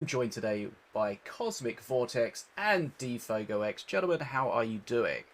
joined today by Cosmic Vortex and DfogoX. Gentlemen, how are you doing?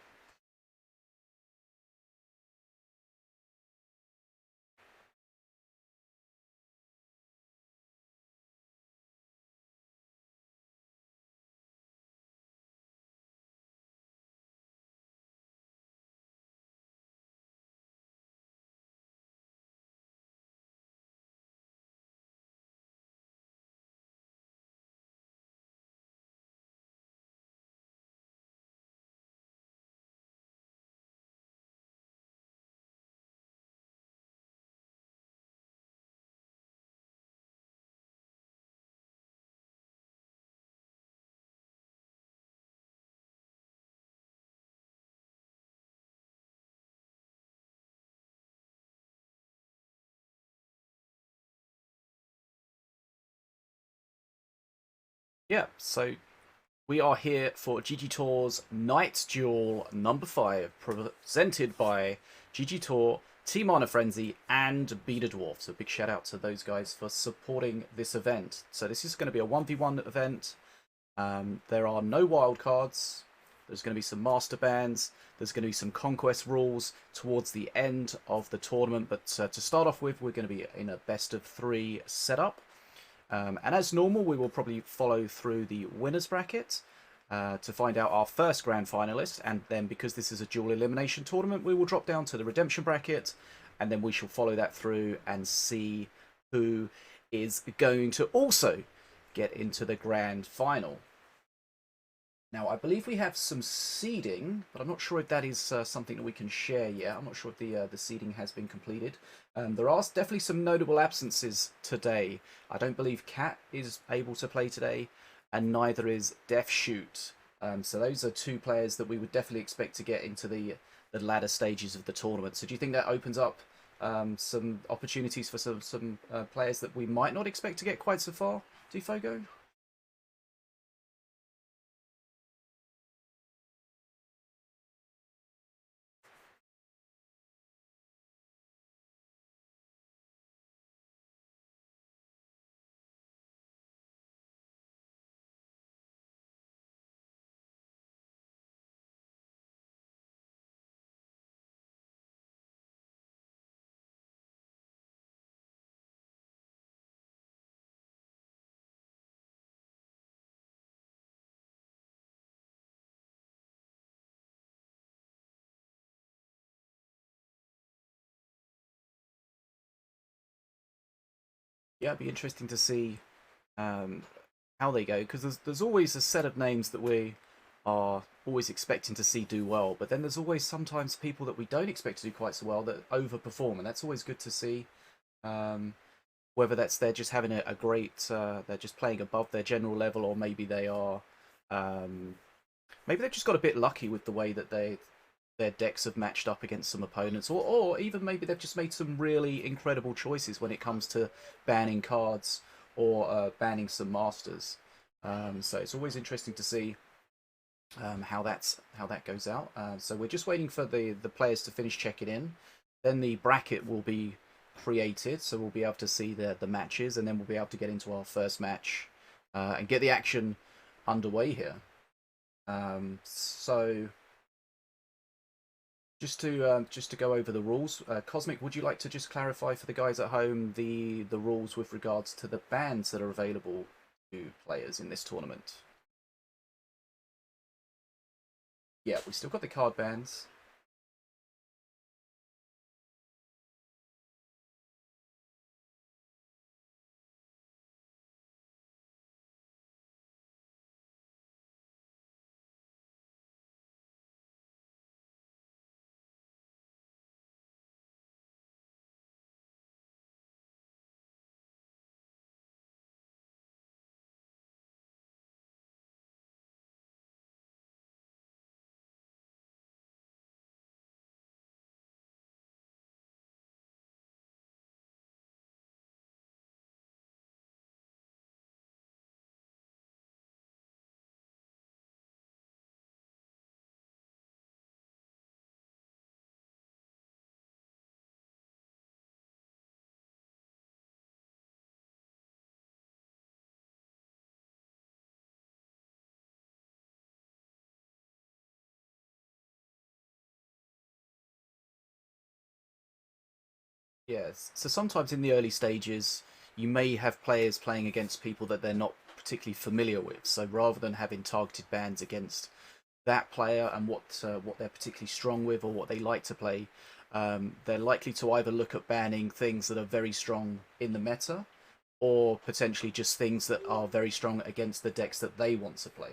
Yeah, so we are here for GGtoor's Night Duel number 5, presented by GGtoor, Team Honor Frenzy, and Betadwarf. So big shout out to those guys for supporting this event. So this is going to be a 1v1 event. There are no wildcards. There's going to be some master bans. There's going to be some conquest rules towards the end of the tournament. But to start off with, we're going to be in a best of 3 setup. And as normal, we will probably follow through the winners bracket to find out our first grand finalist. And then because this is a dual elimination tournament, we will drop down to the redemption bracket. And then we shall follow that through and see who is going to also get into the grand final. Now, I believe we have some seeding, but I'm not sure if that is something that we can share yet. I'm not sure if the seeding has been completed. There are definitely some notable absences today. I don't believe Cat is able to play today, and neither is DefShoot. So those are 2 players that we would definitely expect to get into the latter stages of the tournament. So do you think that opens up some opportunities for some players that we might not expect to get quite so far, Dfogo? Yeah, it'd be interesting to see how they go, because there's always a set of names that we are always expecting to see do well, but then there's always sometimes people that we don't expect to do quite so well that overperform, and that's always good to see. Um, Whether that's they're just having a great, they're just playing above their general level, or maybe they are, um, maybe they've just got a bit lucky with the way that their decks have matched up against some opponents, or even maybe they've just made some really incredible choices when it comes to banning cards or banning some masters. So it's always interesting to see how that goes out. So we're just waiting for the players to finish checking in. Then the bracket will be created, so we'll be able to see the matches, and then we'll be able to get into our first match and get the action underway here. So just to go over the rules, Cosmic, would you like to just clarify for the guys at home the rules with regards to the bans that are available to players in this tournament? Yeah, we've still got the card bans. Yes. So sometimes in the early stages, you may have players playing against people that they're not particularly familiar with. So rather than having targeted bans against that player and what they're particularly strong with or what they like to play, they're likely to either look at banning things that are very strong in the meta, or potentially just things that are very strong against the decks that they want to play.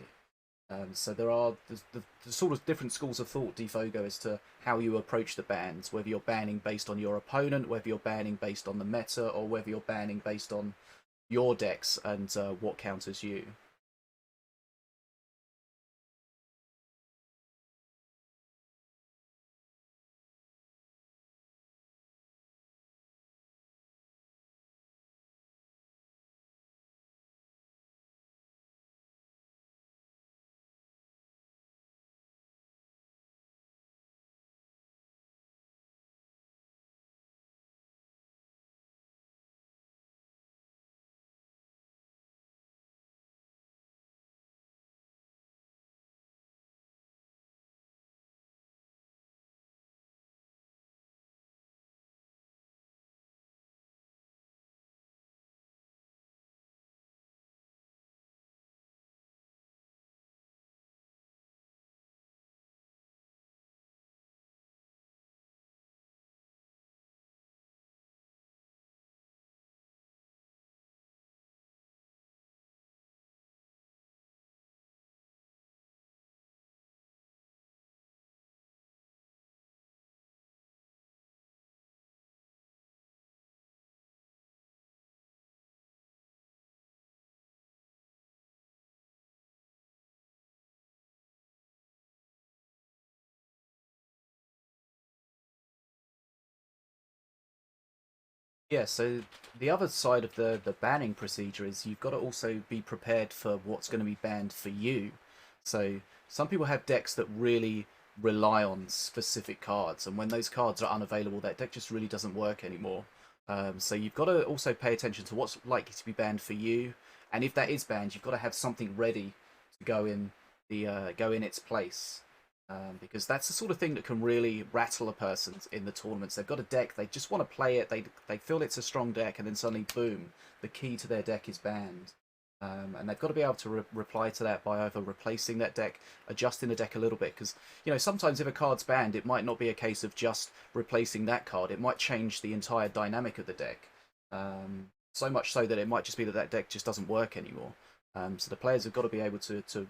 So there are the sort of different schools of thought, Defogo, as to how you approach the bans, whether you're banning based on your opponent, whether you're banning based on the meta, or whether you're banning based on your decks and what counters you. Yeah, so the other side of the banning procedure is you've got to also be prepared for what's going to be banned for you. So some people have decks that really rely on specific cards, and when those cards are unavailable, that deck just really doesn't work anymore. So you've got to also pay attention to what's likely to be banned for you, and if that is banned, you've got to have something ready to go in its place. Because that's the sort of thing that can really rattle a person in the tournaments. They've got a deck, they just want to play it, they feel it's a strong deck, and then suddenly, boom, the key to their deck is banned. And they've got to be able to reply to that by either replacing that deck, adjusting the deck a little bit. Because, you know, sometimes if a card's banned, it might not be a case of just replacing that card. It might change the entire dynamic of the deck. So much so that it might just be that that deck just doesn't work anymore. So the players have got to be able to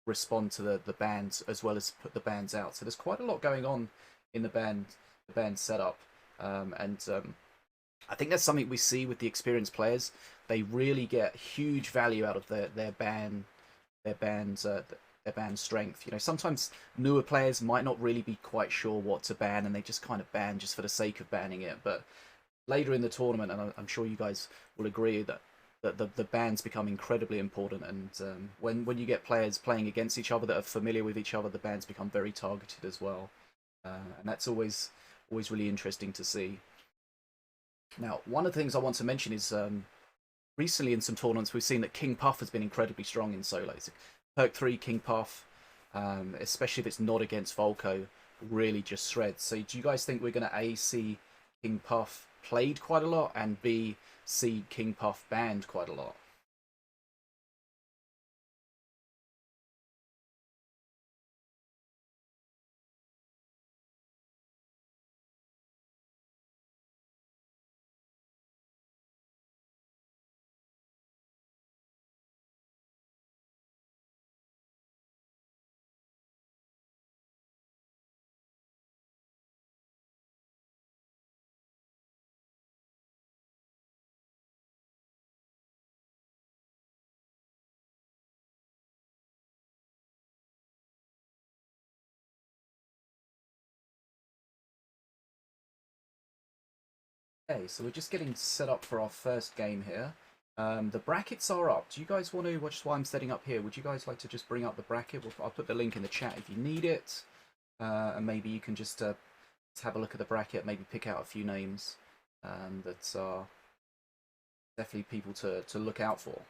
respond to the bans as well as put the bans out. So there's quite a lot going on in the band setup, and I think that's something we see with the experienced players. They really get huge value out of their bands their band strength. You know, sometimes newer players might not really be quite sure what to ban, and they just kind of ban just for the sake of banning it. But later in the tournament, and I'm sure you guys will agree that the bans become incredibly important. And when you get players playing against each other that are familiar with each other, the bans become very targeted as well, and that's always really interesting to see. Now, one of the things I want to mention is recently in some tournaments we've seen that King Puff has been incredibly strong in solos. Perk 3 King Puff, especially if it's not against Volko, really just shreds. So do you guys think we're going to A, see King Puff played quite a lot, and B, see King Puff banned quite a lot? Okay, so we're just getting set up for our first game here. The brackets are up. Do you guys want to, which is why I'm setting up here, would you guys like to just bring up the bracket? I'll put the link in the chat if you need it. And maybe you can just have a look at the bracket, maybe pick out a few names that are definitely people to look out for.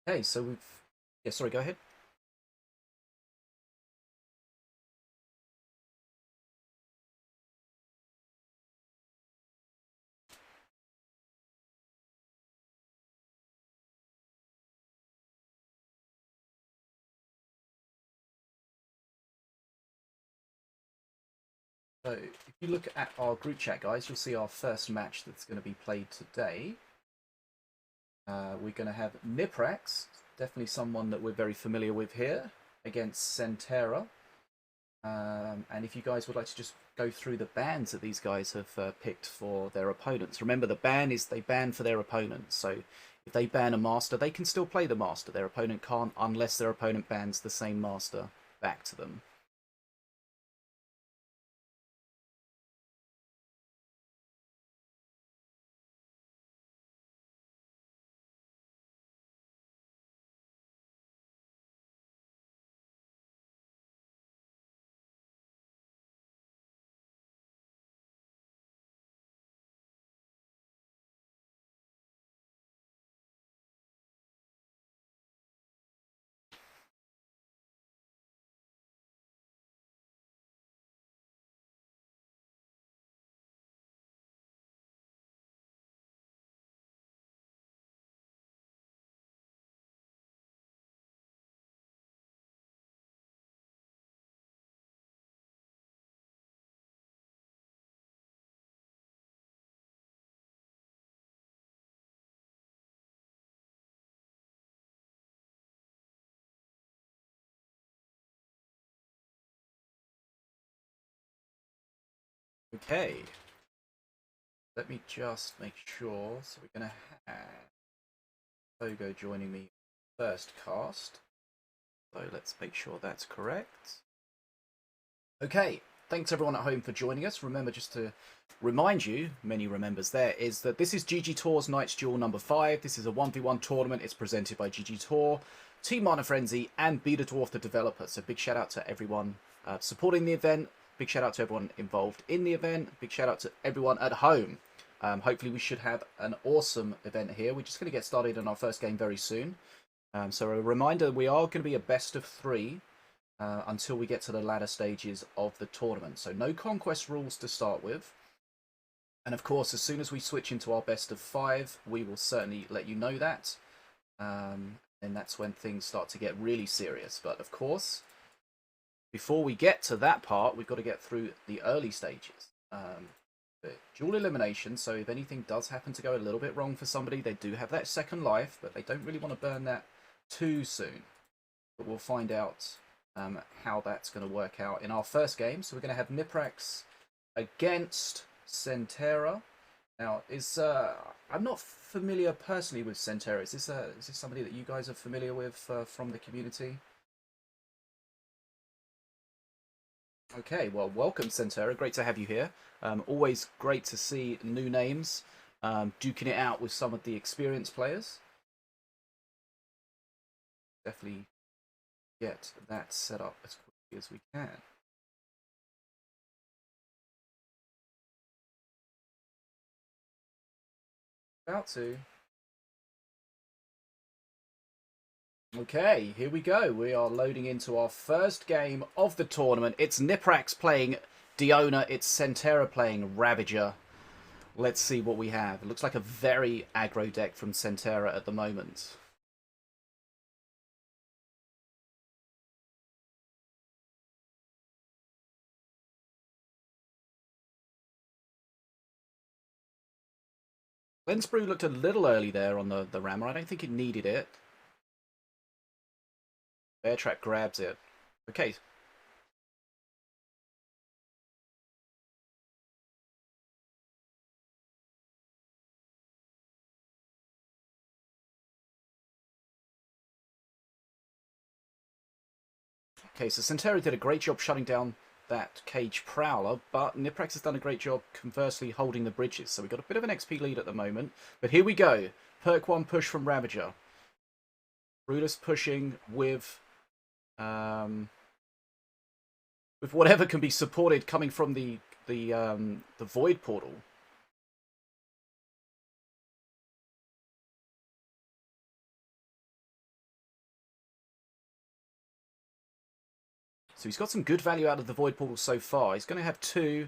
Okay, so we've... Yeah, sorry, go ahead. So if you look at our group chat, guys, you'll see our first match that's going to be played today. We're going to have Niprax, definitely someone that we're very familiar with here, against Sentera. And if you guys would like to just go through the bans that these guys have picked for their opponents. Remember, the ban is they ban for their opponents. So if they ban a master, they can still play the master. Their opponent can't unless their opponent bans the same master back to them. Okay, let me just make sure. So we're going to have Fogo joining me first cast. So let's make sure that's correct. Okay, thanks everyone at home for joining us. Remember, just to remind you, many remembers there, is that this is GGtoor's Night's Duel number 5. This is a 1v1 tournament. It's presented by GGtoor, Team Mana Frenzy, and Betadwarf, the developer. So big shout out to everyone supporting the event. Big shout out to everyone involved in the event. Big shout out to everyone at home. Hopefully we should have an awesome event here. We're just going to get started in our first game very soon. So a reminder, we are going to be a best of 3 until we get to the latter stages of the tournament. So no conquest rules to start with. And of course, as soon as we switch into our best of 5, we will certainly let you know that. And that's when things start to get really serious. But of course, before we get to that part, we've got to get through the early stages. Duel elimination, so if anything does happen to go a little bit wrong for somebody, they do have that second life, but they don't really want to burn that too soon. But we'll find out how that's going to work out in our first game. So we're going to have Niprax against Sentera. Now, I'm not familiar personally with Sentera. Is this somebody that you guys are familiar with from the community? Okay, well, welcome, Sentera. Great to have you here. Always great to see new names duking it out with some of the experienced players. Definitely get that set up as quickly as we can. About to. Okay, here we go. We are loading into our first game of the tournament. It's Niprax playing Diona. It's Sentera playing Ravager. Let's see what we have. It looks like a very aggro deck from Sentera at the moment. Lensbrew looked a little early there on the rammer. I don't think it needed it. Bear Trap grabs it. Okay. Okay, so Sentera did a great job shutting down that Cage Prowler, but Niprax has done a great job conversely holding the bridges. So we've got a bit of an XP lead at the moment. But here we go. Perk 1 push from Ravager. Rudis pushing with whatever can be supported coming from the Void Portal. So he's got some good value out of the Void Portal so far. He's going to have 2,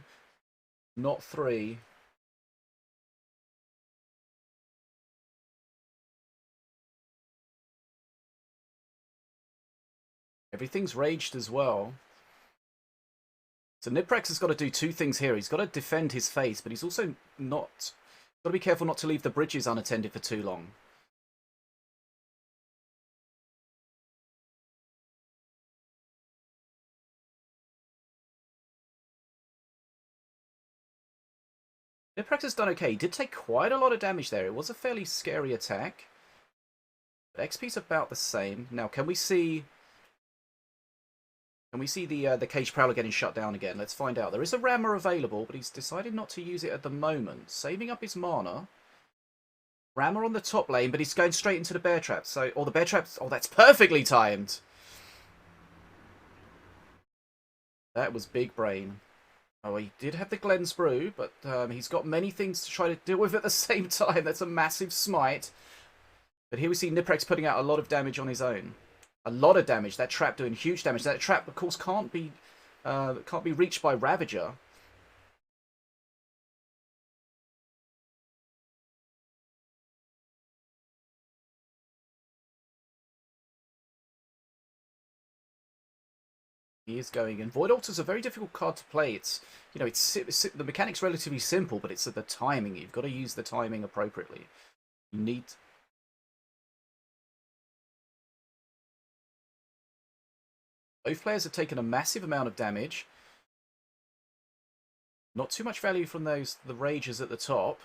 not 3. Everything's raged as well. So Niprax has got to do 2 things here. He's got to defend his face, but he's also not... got to be careful not to leave the bridges unattended for too long. Niprax has done okay. He did take quite a lot of damage there. It was a fairly scary attack. But XP's about the same. Now, can we see... Can we see the Cage Prowler getting shut down again? Let's find out. There is a Rammer available, but he's decided not to use it at the moment. Saving up his mana. Rammer on the top lane, but he's going straight into the Bear Trap. So, or the Bear Traps... Oh, that's perfectly timed! That was big brain. Oh, he did have the Glen's Brew, but he's got many things to try to deal with at the same time. That's a massive smite. But here we see Niprax putting out a lot of damage on his own. A lot of damage. That trap doing huge damage. That trap, of course, can't be reached by Ravager. He is going in. Void Altar's a very difficult card to play. It's, you know, it's the mechanic's relatively simple, but it's the timing. You've got to use the timing appropriately. You need... Both players have taken a massive amount of damage. Not too much value from the Ragers at the top.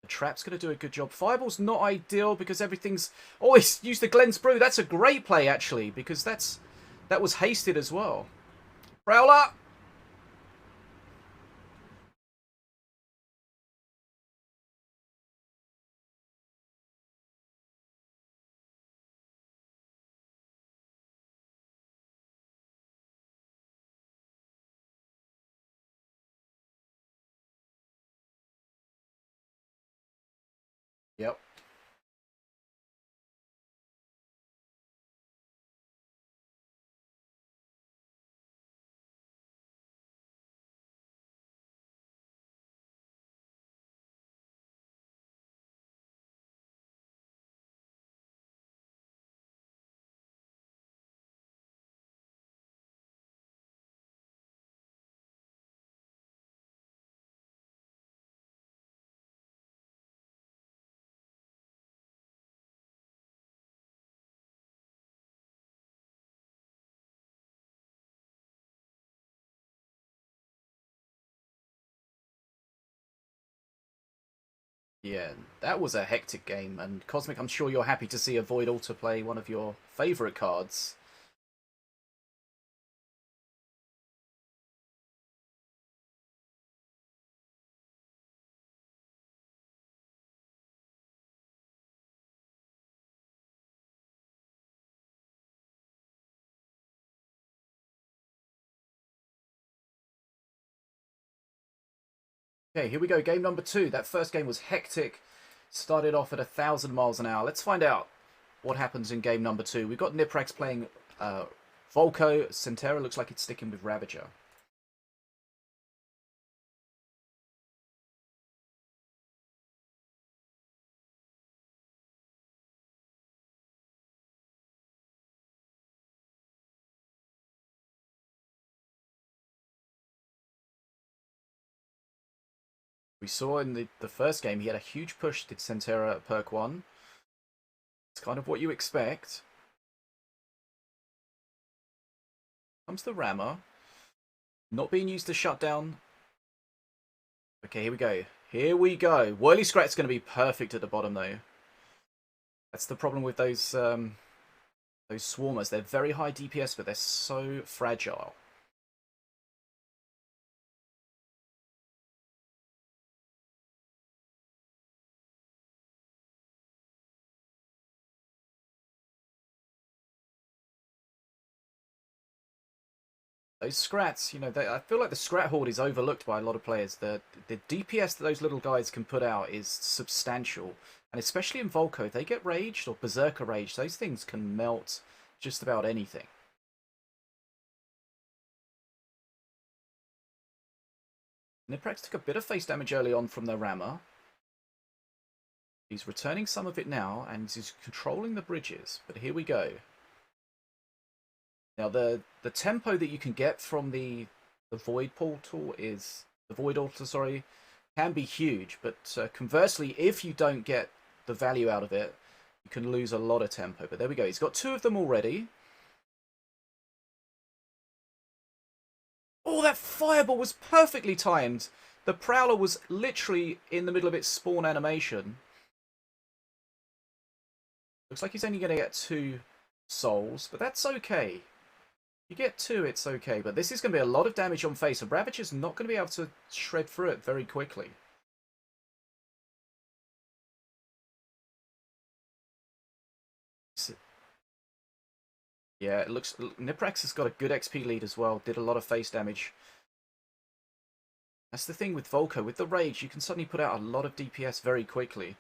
The Trap's going to do a good job. Fireball's not ideal because everything's... Oh, he's used the Glen's Brew. That's a great play, actually, because that was hasted as well. Prowler! Yep. Yeah, that was a hectic game, and Cosmic, I'm sure you're happy to see a Void Altar play one of your favourite cards. Okay, here we go, game number 2. That first game was hectic. Started off at 1,000 miles an hour. Let's find out what happens in game number 2. We've got Niprax playing Volko. Sentera looks like it's sticking with Ravager. We saw in the first game he had a huge push, did Sentera at perk 1. It's kind of what you expect. Comes the Rammer. Not being used to shut down. Okay, here we go. Here we go. Whirly Scrat's going to be perfect at the bottom, though. That's the problem with those Swarmers. They're very high DPS, but they're so fragile. Those Scrats, you know, I feel like the Scrat Horde is overlooked by a lot of players. The DPS that those little guys can put out is substantial. And especially in Volko, if they get raged or Berserker raged, those things can melt just about anything. Niprax took a bit of face damage early on from the rammer. He's returning some of it now, and he's controlling the bridges. But here we go. Now, the tempo that you can get from the Void Portal is... The Void Altar, sorry, can be huge. But conversely, if you don't get the value out of it, you can lose a lot of tempo. But there we go. He's got 2 of them already. Oh, that fireball was perfectly timed. The Prowler was literally in the middle of its spawn animation. Looks like he's only going to get 2 souls, but that's okay. You get 2, it's okay. But this is going to be a lot of damage on face, and Ravager's not going to be able to shred through it very quickly. Yeah, it looks... Niprax has got a good XP lead as well. Did a lot of face damage. That's the thing with Volko. With the Rage, you can suddenly put out a lot of DPS very quickly.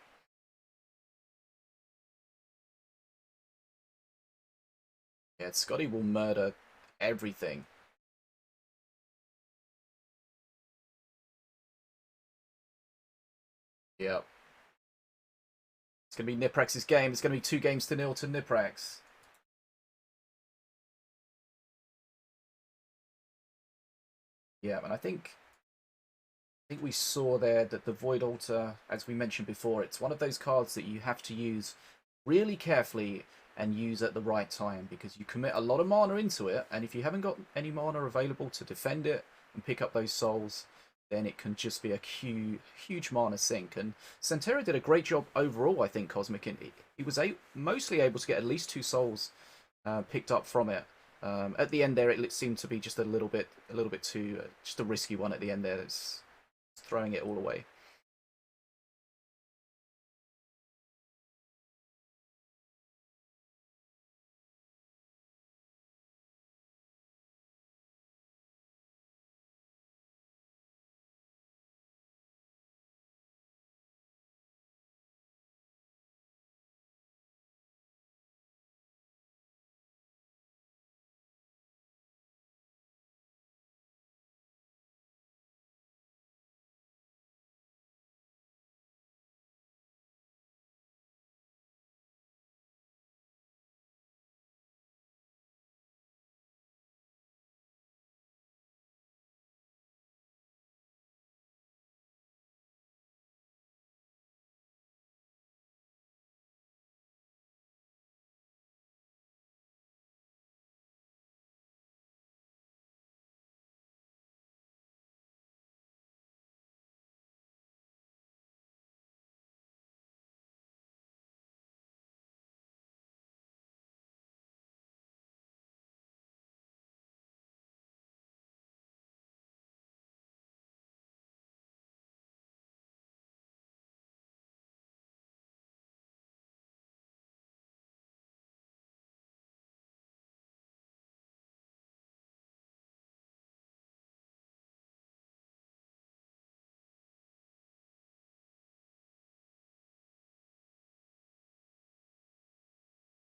Yeah, Scotty will murder everything. Yep. It's going to be Niprax's game. It's going to be 2-0 to Niprax. Yeah, and I think we saw there that the Void Altar, as we mentioned before, it's one of those cards that you have to use really carefully and use at the right time, because you commit a lot of mana into it, and if you haven't got any mana available to defend it and pick up those souls, then it can just be a huge mana sink. And Sentera did a great job overall, I think, Cosmic. He was mostly able to get at least 2 souls picked up from it. At the end there, it seemed to be just a little bit too just a risky one at the end there. It's throwing it all away.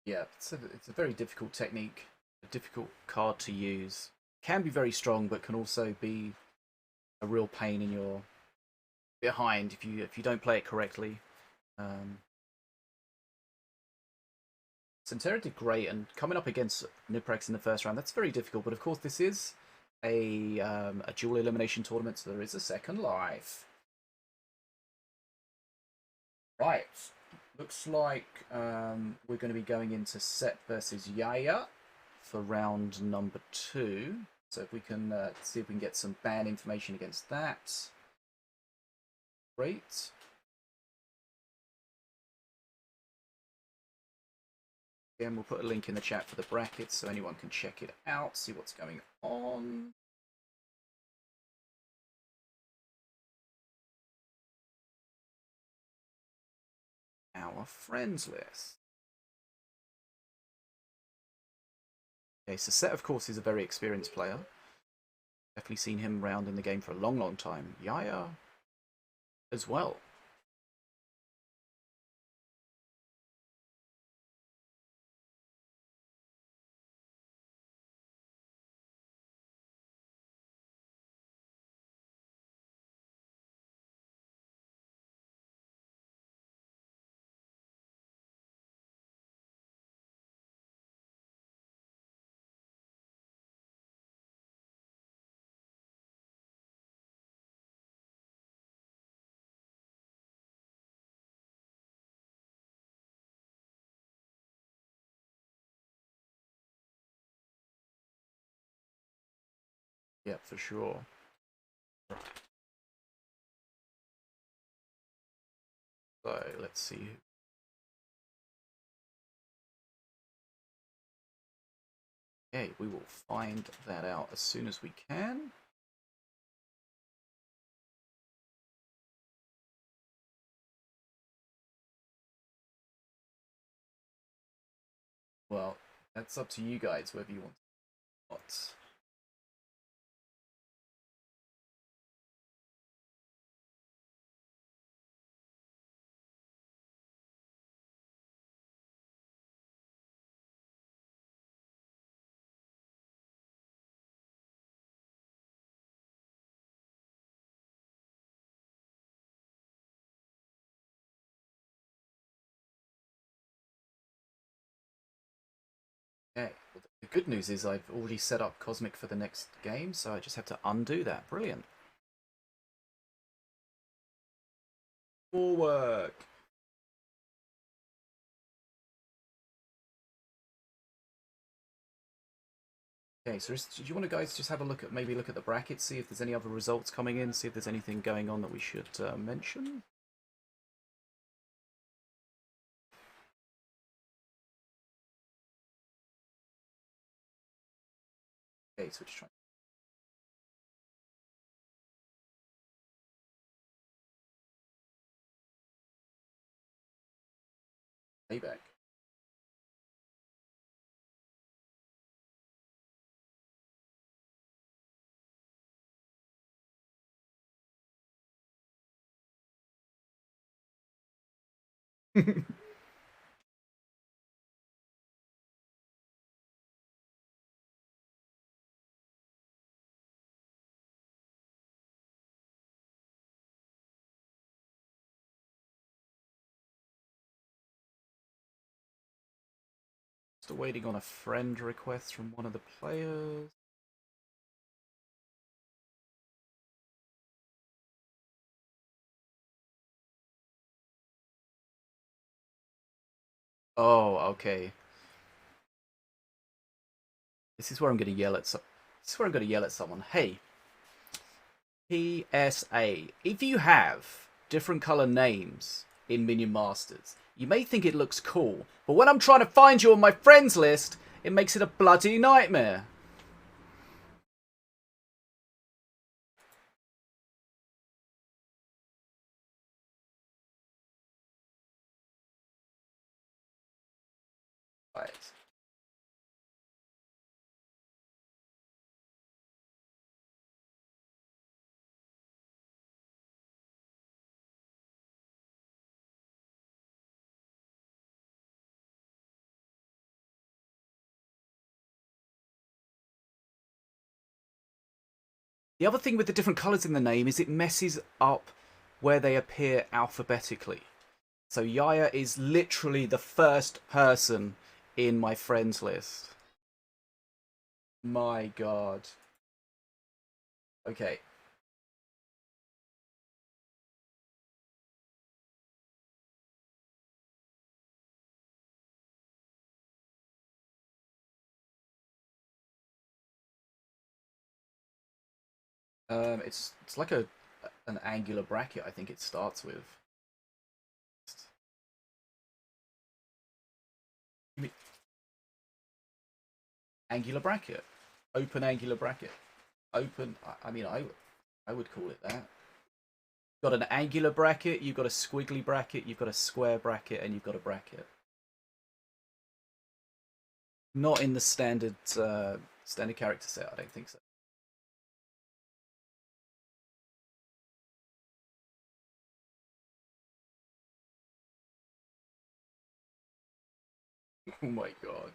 Yeah, it's a very difficult technique, a difficult card to use. Can be very strong, but can also be a real pain in your behind if you don't play it correctly. Sentera did great, and coming up against Niprax in the first round, that's very difficult. But of course, this is a dual elimination tournament, so there is a second life. Right, looks like we're going to be going into Set versus Yaya for round number 2. So if we can see if we can get some ban information against that. Great. Again, we'll put a link in the chat for the brackets so anyone can check it out, see what's going on. Our friends list. Okay, so Set, of course, is a very experienced player. Definitely seen him around in the game for a long time. Yaya as well. Yeah, for sure. So let's see. Okay, we will find that out as soon as we can. Well, that's up to you guys whether you want or not. Okay, well, the good news is I've already set up Cosmic for the next game, so I just have to undo that. Brilliant. More work. Okay, so do you want to guys just have a look at, maybe look at the brackets, see if there's any other results coming in, see if there's anything going on that we should mention? Okay, so we're just trying. Payback. Still waiting on a friend request from one of the players. Oh, okay. This is where I'm going to yell at This is where I'm going to yell at someone. Hey, PSA. If you have different color names in Minion Masters, you may think it looks cool, but when I'm trying to find you on my friends list, it makes it a bloody nightmare. Right. The other thing with the different colors in the name is it messes up where they appear alphabetically. So Yaya is literally the first person in my friends list. My god. Okay. It's like an angular bracket. I think it starts with. You mean angular bracket, open angular bracket, open. I mean, I would call it that. You've got an angular bracket, you've got a squiggly bracket, you've got a square bracket, and you've got a bracket. Not in the standard character set. I don't think so. Oh my god.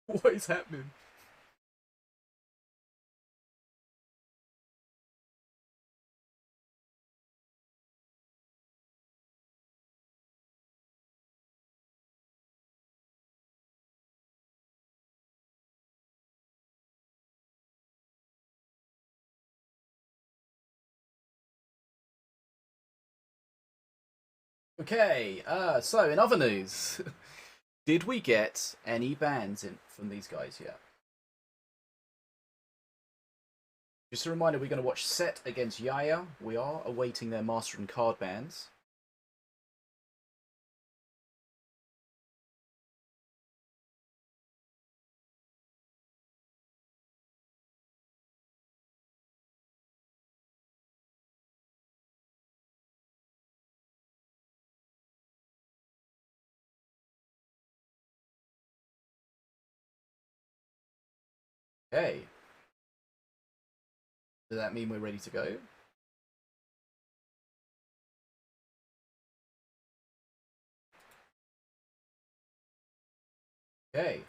What is happening? Okay, so in other news, did we get any bans in from these guys yet? Just a reminder, we're going to watch Set against Yaya. We are awaiting their Master and Card bans. Okay. Does that mean we're ready to go? Okay.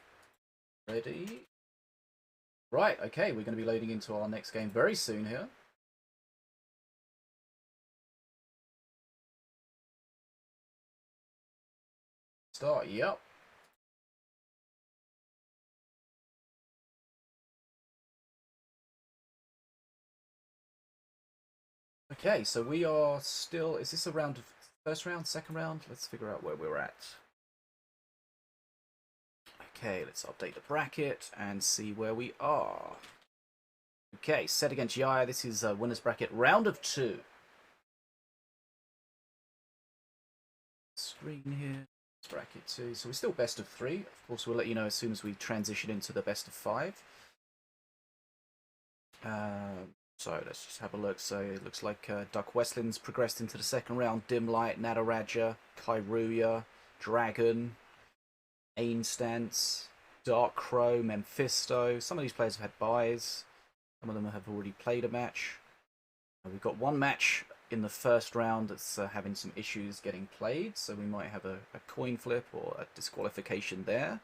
Ready? Right, okay, we're going to be loading into our next game very soon here. Start, yep. Okay, so we are still... Is this a round of... First round, second round? Let's figure out where we're at. Okay, let's update the bracket and see where we are. Okay, Set against Yaya. This is a winner's bracket, round of 2. Screen here. Bracket 2. So we're still best of 3. Of course, we'll let you know as soon as we transition into the best of 5. So let's just have a look. So it looks like DuckWestlin's progressed into the second round. Dimlight, Nataraja, Kairuya, Dragon, Ainstance, DarkCrow, Mephisto. Some of these players have had buys. Some of them have already played a match. We've got one match in the first round that's having some issues getting played, so we might have a coin flip or a disqualification there.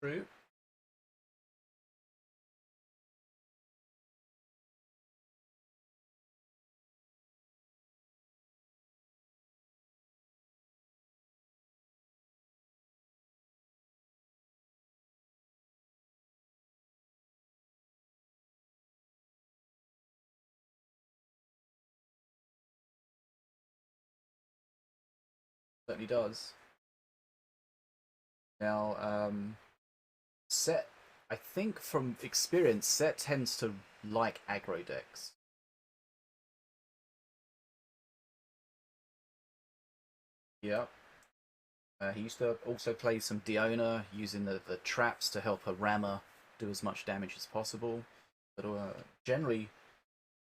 True. Certainly does. Now, Set, I think from experience, Set tends to like aggro decks. Yeah. He used to also play some Diona using the traps to help a Rammer do as much damage as possible. But generally,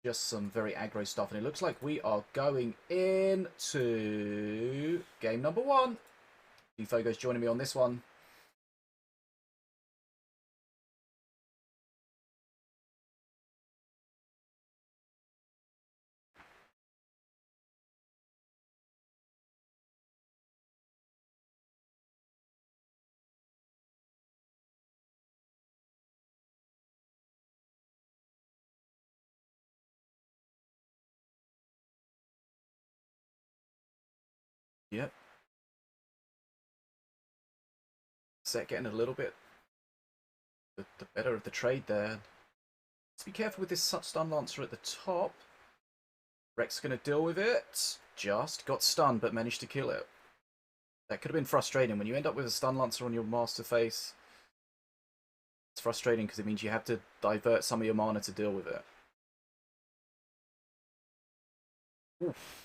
just some very aggro stuff. And it looks like we are going into game number 1. DfogoX joining me on this one. Yep. Set getting a little bit the better of the trade there. Let's be careful with this stun lancer at the top. Rex going to deal with it. Just got stunned, but managed to kill it. That could have been frustrating. When you end up with a stun lancer on your master face, it's frustrating because it means you have to divert some of your mana to deal with it. Oof.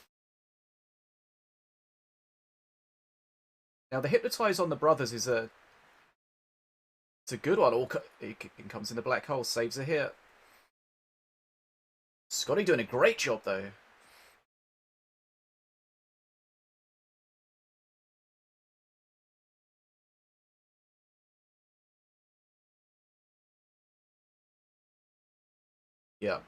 Now the hypnotize on the brothers is it's a good one. It comes in the black hole, saves a hit. Scotty doing a great job though. Yeah.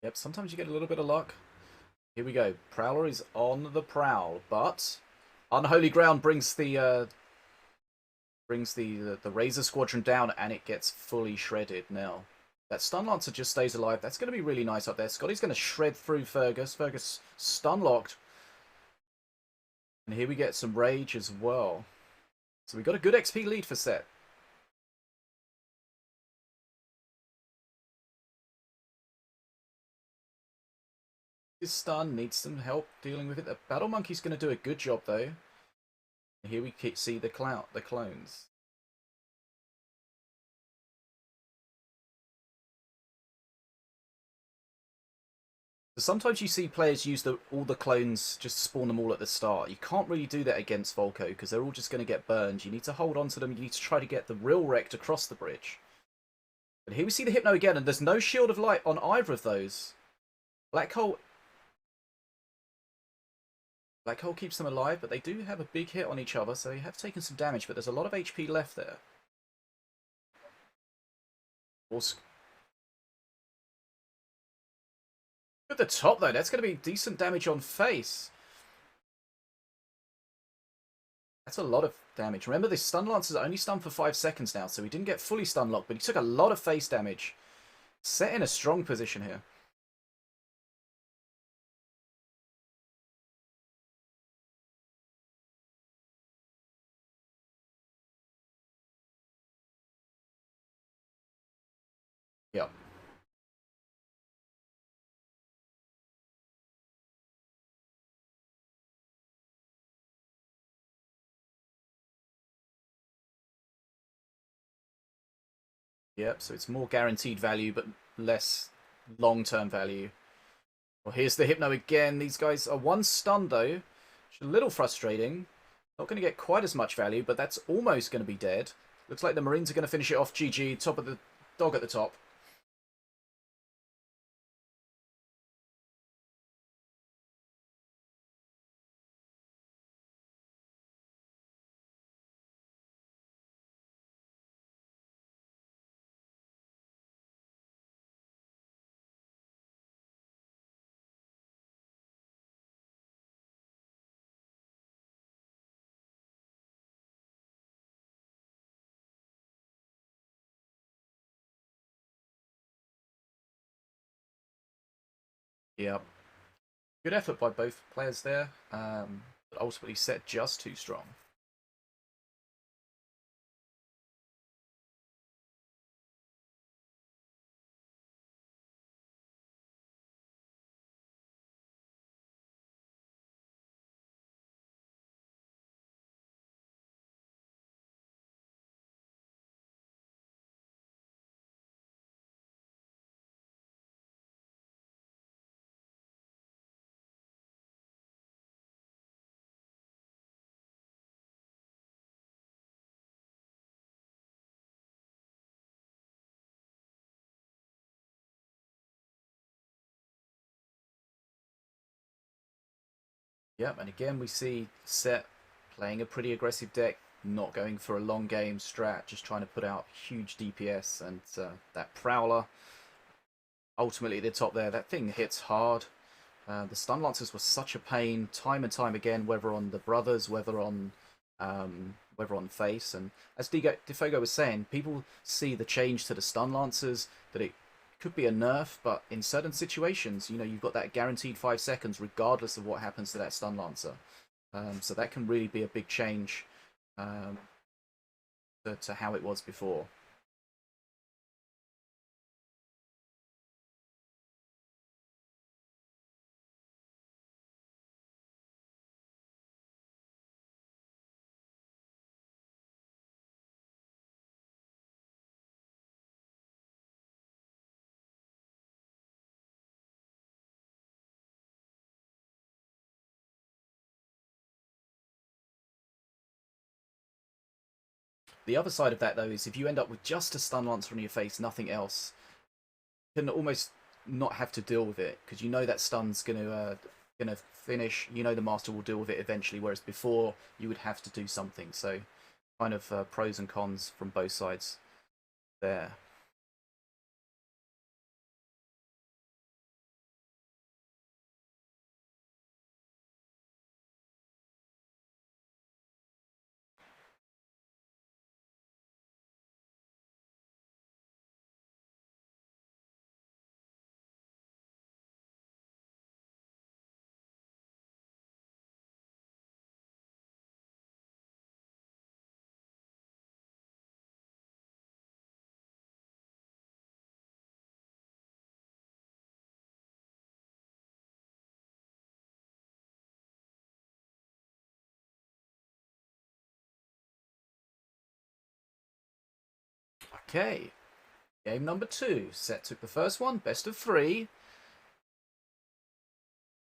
Yep, sometimes you get a little bit of luck. Here we go. Prowler is on the prowl, but Unholy Ground brings the Razor Squadron down, and it gets fully shredded now. That Stun Lancer just stays alive. That's going to be really nice up there. Scotty's going to shred through Fergus. Fergus stun locked. And here we get some Rage as well. So we got a good XP lead for Set. His stun needs some help dealing with it. The Battle Monkey's going to do a good job though. Here we see the clones. So sometimes you see players use all the clones, just spawn them all at the start. You can't really do that against Volko because they're all just going to get burned. You need to hold on to them. You need to try to get the real wrecked across the bridge. But here we see the Hypno again, and there's no Shield of Light on either of those. Black Hole keeps them alive, but they do have a big hit on each other, so they have taken some damage, but there's a lot of HP left there. At the top, though, that's going to be decent damage on face. That's a lot of damage. Remember, this Stun Lancer's only stunned for 5 seconds now, so he didn't get fully stun locked, but he took a lot of face damage. Set in a strong position here. Yep. Yep, so it's more guaranteed value, but less long-term value. Well, here's the Hypno again. These guys are one stun, though. Which is a little frustrating. Not going to get quite as much value, but that's almost going to be dead. Looks like the Marines are going to finish it off. GG, top of the dog at the top. Yep. Good effort by both players there, but ultimately Set just too strong. Yep, and again we see Set playing a pretty aggressive deck, not going for a long game strat, just trying to put out huge DPS, and that Prowler ultimately at the top there, that thing hits hard. The Stun Lancers were such a pain, time and time again, whether on the brothers, whether on face. And as DfogoX was saying, people see the change to the Stun Lancers, that it could be a nerf, but in certain situations, you've got that guaranteed 5 seconds regardless of what happens to that Stun Lancer. So that can really be a big change to how it was before. The other side of that, though, is if you end up with just a stun lancer on your face, nothing else, you can almost not have to deal with it, because you know that stun's gonna finish. You know the master will deal with it eventually, whereas before you would have to do something. So kind of pros and cons from both sides there. Okay, game number 2. Set took the first one, best of 3.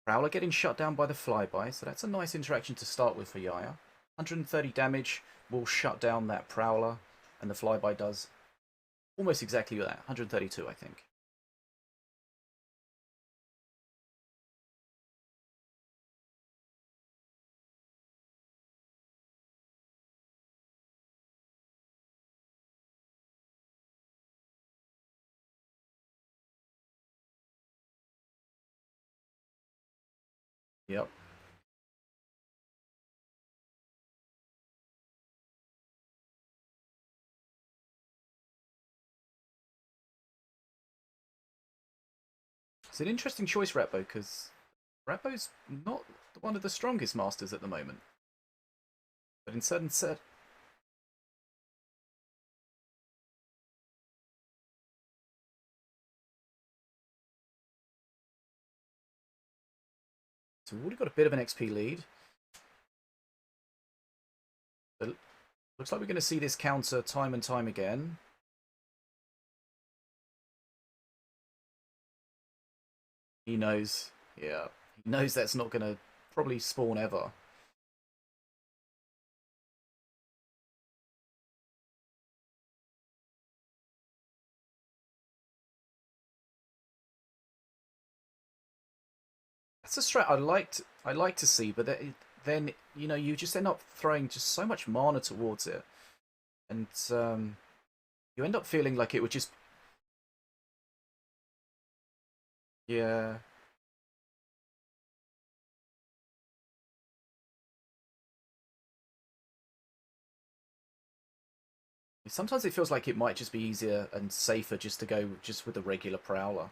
Prowler getting shut down by the flyby, so that's a nice interaction to start with for Yaya. 130 damage will shut down that Prowler, and the flyby does almost exactly that. 132, I think. Yep. It's an interesting choice, Ratbo, because Ratbo's not one of the strongest masters at the moment. But in certain set... So we've already got a bit of an XP lead. But looks like we're going to see this counter time and time again. He knows, yeah, he knows that's not going to probably spawn ever. That's a strat I like to see, but then you know you just end up throwing just so much mana towards it, and you end up feeling like it would just, yeah. Sometimes it feels like it might just be easier and safer just to go just with a regular Prowler.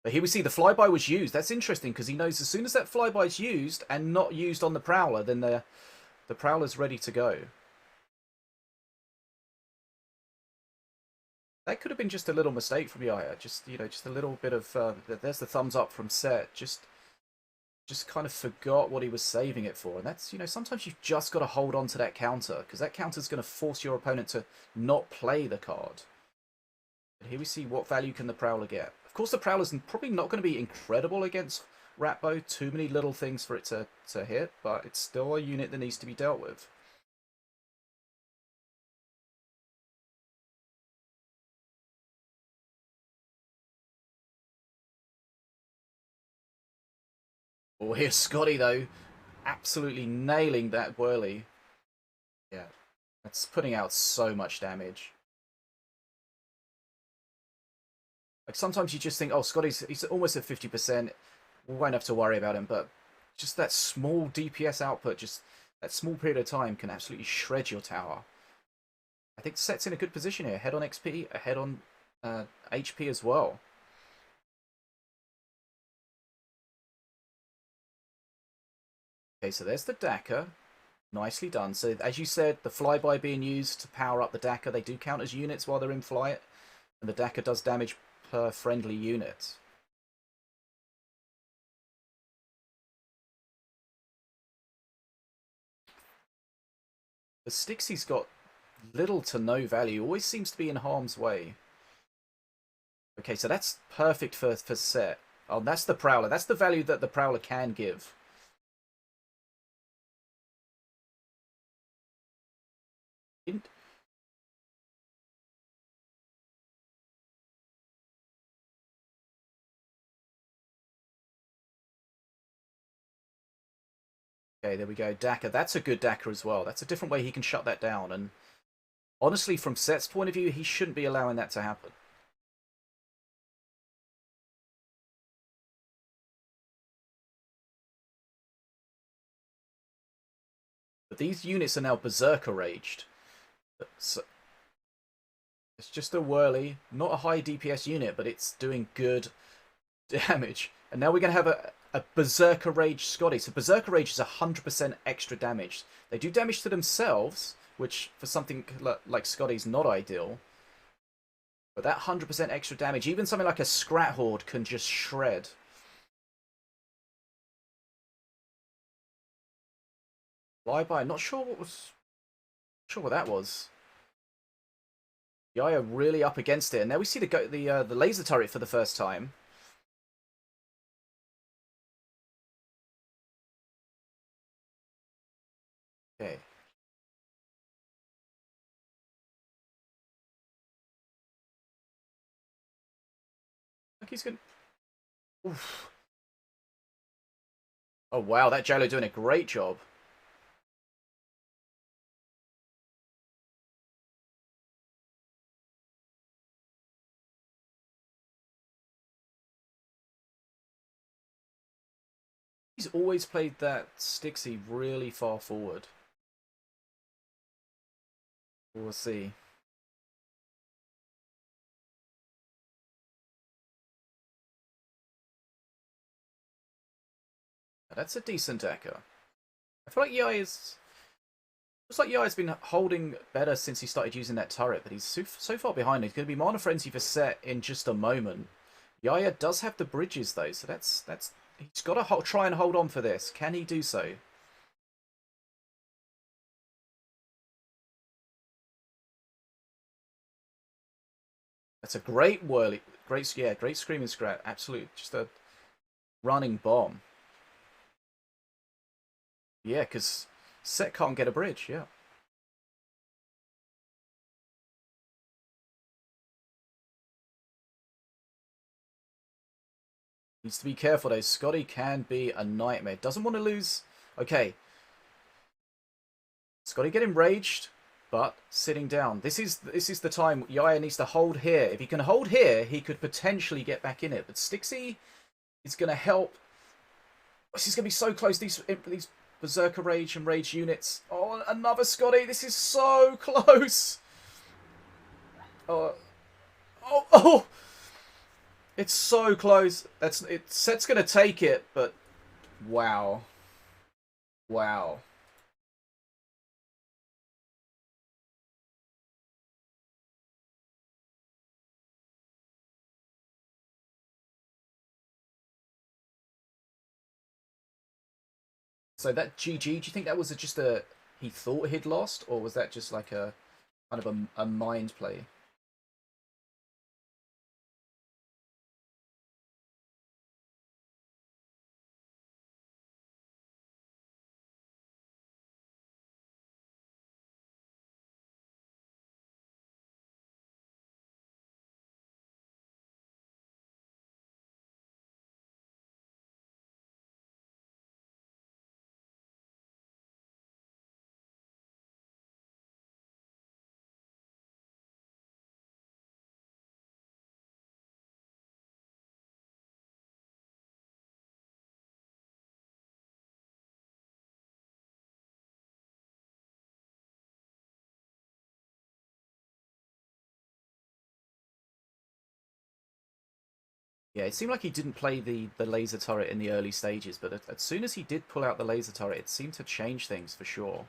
But here we see the flyby was used. That's interesting because he knows as soon as that flyby is used and not used on the Prowler, then the Prowler's ready to go. That could have been just a little mistake from Yaya. Just, you know, just a little bit of... there's the thumbs up from Set. Just kind of forgot what he was saving it for. And that's, you know, sometimes you've just got to hold on to that counter, because that counter is going to force your opponent to not play the card. And here we see what value can the Prowler get. Of course, the Prowler's probably not going to be incredible against Ratbo. Too many little things for it to hit, but it's still a unit that needs to be dealt with. Oh, here's Scotty, though. Absolutely nailing that whirly. Yeah, that's putting out so much damage. Like, sometimes you just think, oh, he's almost at 50%. We won't have to worry about him, but just that small DPS output, just that small period of time can absolutely shred your tower. I think Set's in a good position here. Ahead on XP, ahead on HP as well. Okay, so there's the Daka. Nicely done. So, as you said, the flyby being used to power up the Daka, they do count as units while they're in flight. And the Daka does damage per friendly unit. The Stixie's got little to no value. Always seems to be in harm's way. Okay, so that's perfect for Set. Oh, that's the Prowler. That's the value that the Prowler can give. Okay, there we go. Daka. That's a good Daka as well. That's a different way he can shut that down. And honestly, from Set's point of view, he shouldn't be allowing that to happen. But these units are now Berserker Raged. So it's just a whirly, not a high DPS unit, but it's doing good damage. And now we're going to have a Berserker Rage Scotty. So Berserker Rage is 100% extra damage. They do damage to themselves, which for something like Scotty's not ideal. But that 100% extra damage, even something like a Scrat Horde can just shred. Flyby, not sure what that was. Yaya really up against it. And now we see the laser turret for the first time. Okay. Like he's gonna. Oof. Oh wow, that Jello doing a great job. He's always played that Stixie really far forward. We'll see. That's a decent Echo. I feel like Yaya's... Looks like Yaya's been holding better since he started using that turret, but he's so far behind. He's going to be Mana Frenzy for Set in just a moment. Yaya does have the bridges, though, so that's he's got to try and hold on for this. Can he do so? That's a great whirly, great Screaming Scrat. Absolute, just a running bomb. Yeah, because Set can't get a bridge. Yeah. Needs to be careful though. Scotty can be a nightmare. Doesn't want to lose. Okay. Scotty getting raged, but sitting down. This is the time Yaya needs to hold here. If he can hold here, he could potentially get back in it. But Stixie is going to help. This is going to be so close. These Berserker Rage and Rage units. Oh, another Scotty. This is so close. Oh, oh, oh. It's so close. Set's going to take it, but wow. Wow. So that GG, do you think that was just he thought he'd lost, or was that just like a kind of a mind play? Yeah, it seemed like he didn't play the laser turret in the early stages, but as soon as he did pull out the laser turret, it seemed to change things for sure.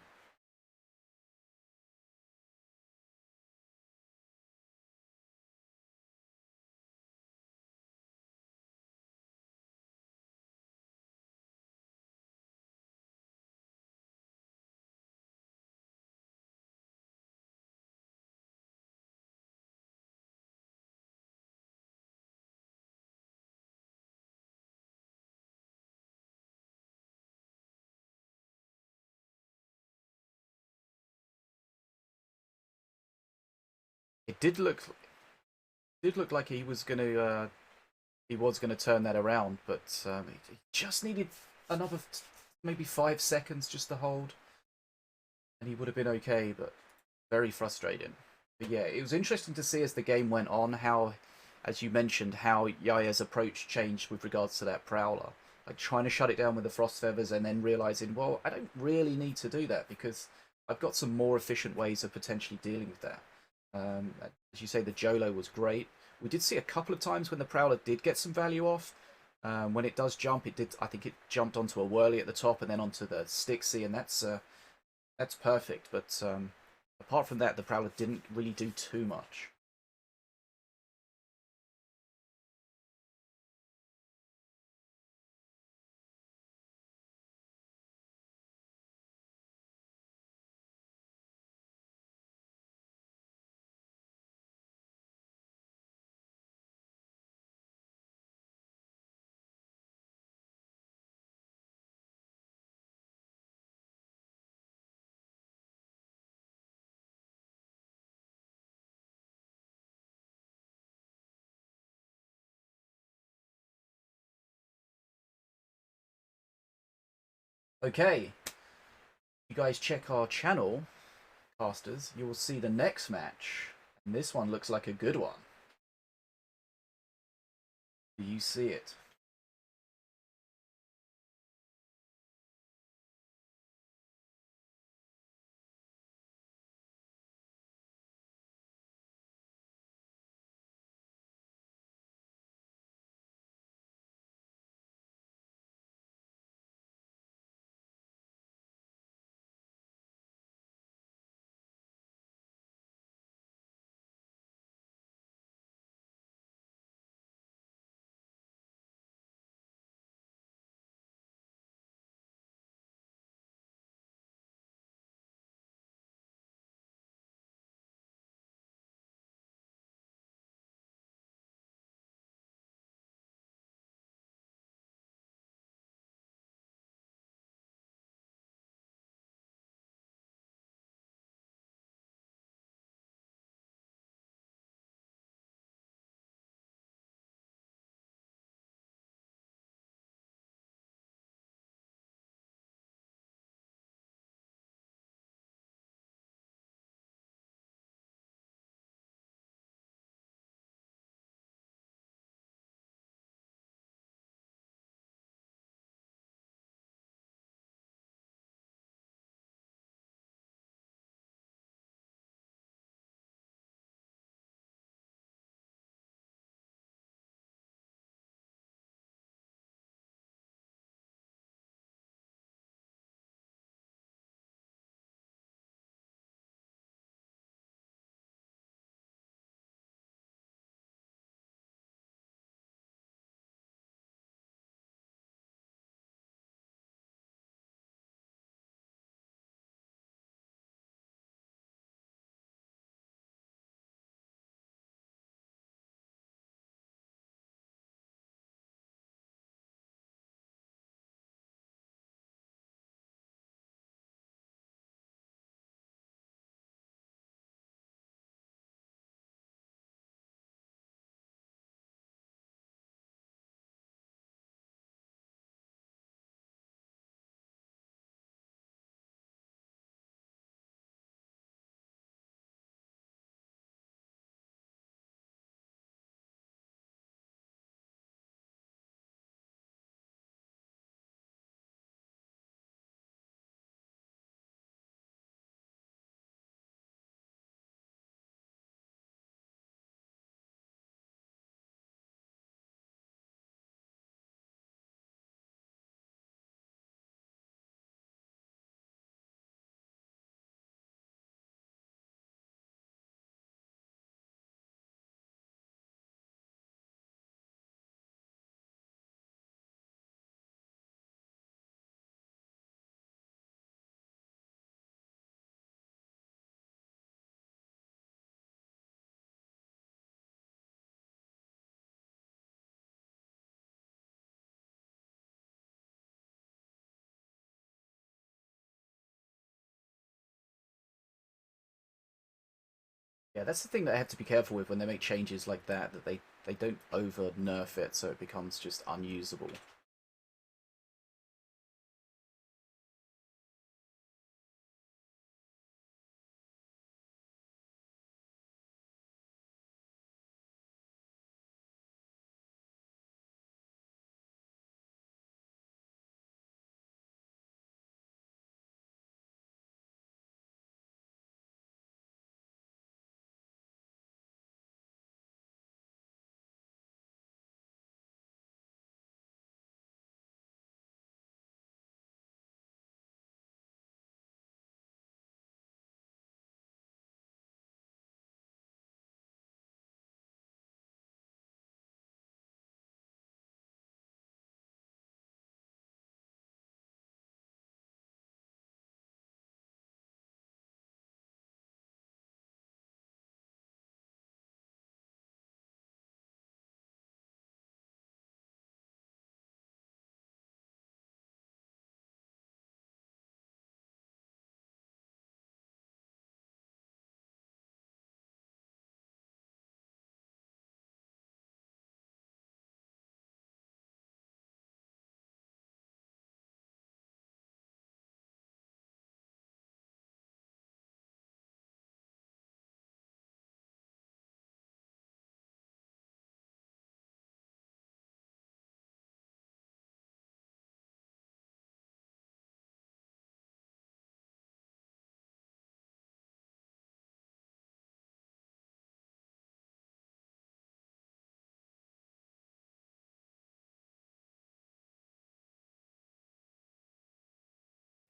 It did look like he was gonna turn that around, but he just needed another maybe 5 seconds just to hold, and he would have been okay, but very frustrating. But yeah, it was interesting to see as the game went on how, as you mentioned, how Yaya's approach changed with regards to that Prowler. Like trying to shut it down with the Frost Feathers and then realizing, well, I don't really need to do that because I've got some more efficient ways of potentially dealing with that. As you say, the Jolo was great. We did see a couple of times when the Prowler did get some value off. When it does jump, it did. I think it jumped onto a whirly at the top and then onto the Stixie, and that's perfect. But apart from that, the Prowler didn't really do too much. Okay, you guys check our channel, casters. You will see the next match, and this one looks like a good one. Do you see it? Yeah, that's the thing that I have to be careful with when they make changes like that. That they don't over nerf it so it becomes just unusable.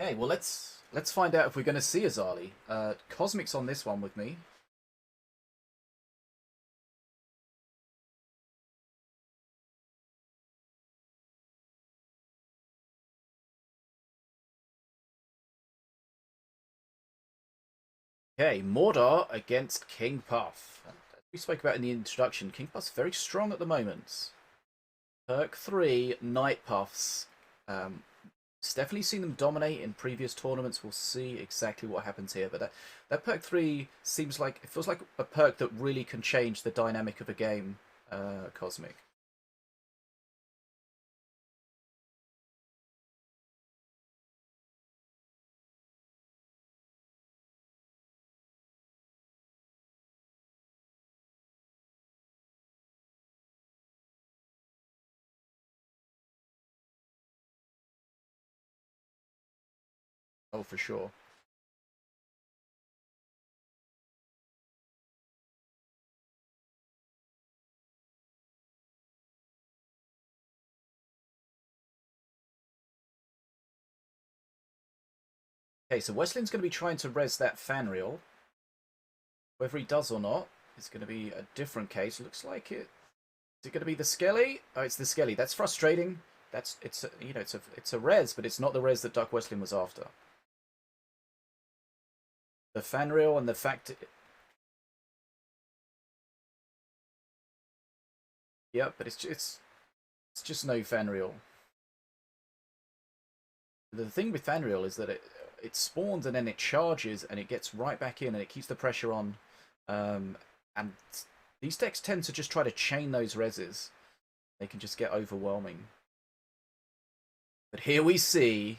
Okay, well let's find out if we're going to see Azali. Cosmic's on this one with me. Okay, Mordor against King Puff. As we spoke about in the introduction, King Puff's very strong at the moment. Perk 3, Night Puffs. It's definitely seen them dominate in previous tournaments. We'll see exactly what happens here. But that perk 3 seems like, it feels like a perk that really can change the dynamic of a game, Cosmic. Oh, for sure. Okay, so Westlin's going to be trying to res that fan reel. Whether he does or not is going to be a different case. Looks like it. Is it going to be the Skelly? Oh, it's the Skelly. That's frustrating. It's a res, but it's not the res that DuckWestlin was after. The fan reel and the fact. Yeah, but it's just no fan reel. The thing with fan reel is that it spawns and then it charges and it gets right back in and it keeps the pressure on. And these decks tend to just try to chain those reses. They can just get overwhelming. But here we see.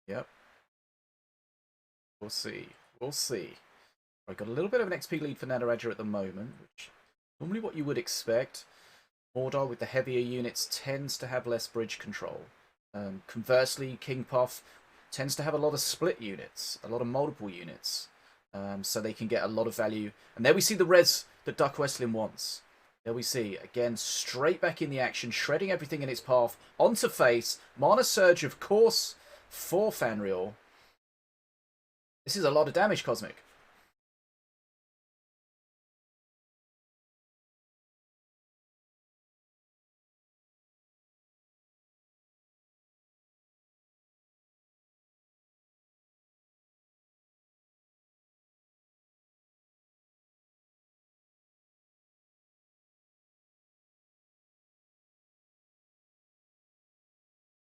Yep. We'll see. We'll see. I've got a little bit of an XP lead for Nataraja at the moment, which normally what you would expect. Mordor with the heavier units tends to have less bridge control. Conversely, King Puff tends to have a lot of split units, a lot of multiple units, so they can get a lot of value. And there we see the res that DuckWestlin wants. There we see, again, straight back in the action, shredding everything in its path, onto face, Mana Surge, of course, for Fanreal. This is a lot of damage, Cosmic.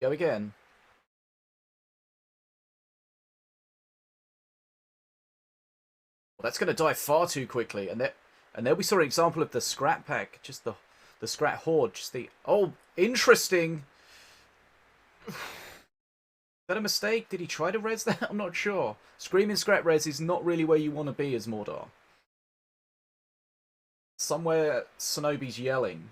Go again. Well, that's going to die far too quickly. And there we saw an example of the Scrap Pack. Just the Scrap Horde. Just the... Oh, interesting. Is that a mistake? Did he try to res that? I'm not sure. Screaming Scrap res is not really where you want to be as Mordor. Somewhere Sinobie's yelling.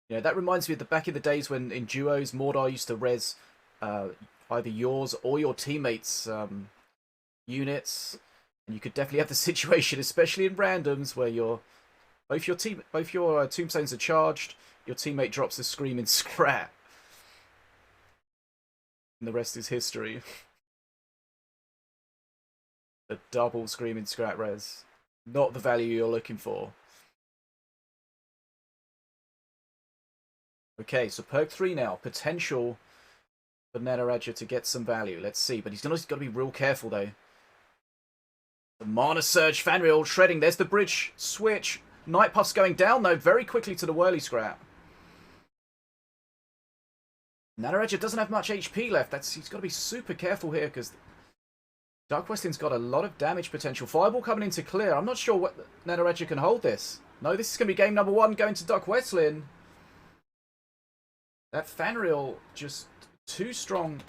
Yeah, that reminds me of the back in the days when in duos Mordor used to res either yours or your teammates' units, and you could definitely have the situation, especially in randoms, where both your tombstones are charged, your teammate drops a screaming scrap, and the rest is history. The double screaming scrap res, not the value you're looking for. Okay, so perk 3 now. Potential for Nataraja to get some value. Let's see. But he's got to be real careful, though. The Mana Surge, Fanreal shredding. There's the bridge switch. Night Puff's going down, though, very quickly to the Whirly Scrap. Nataraja doesn't have much HP left. He's got to be super careful here, because DuckWestlin's got a lot of damage potential. Fireball coming into clear. I'm not sure what Nataraja can hold this. No, this is going to be game number 1 going to DuckWestlin. That Fanreal just too strong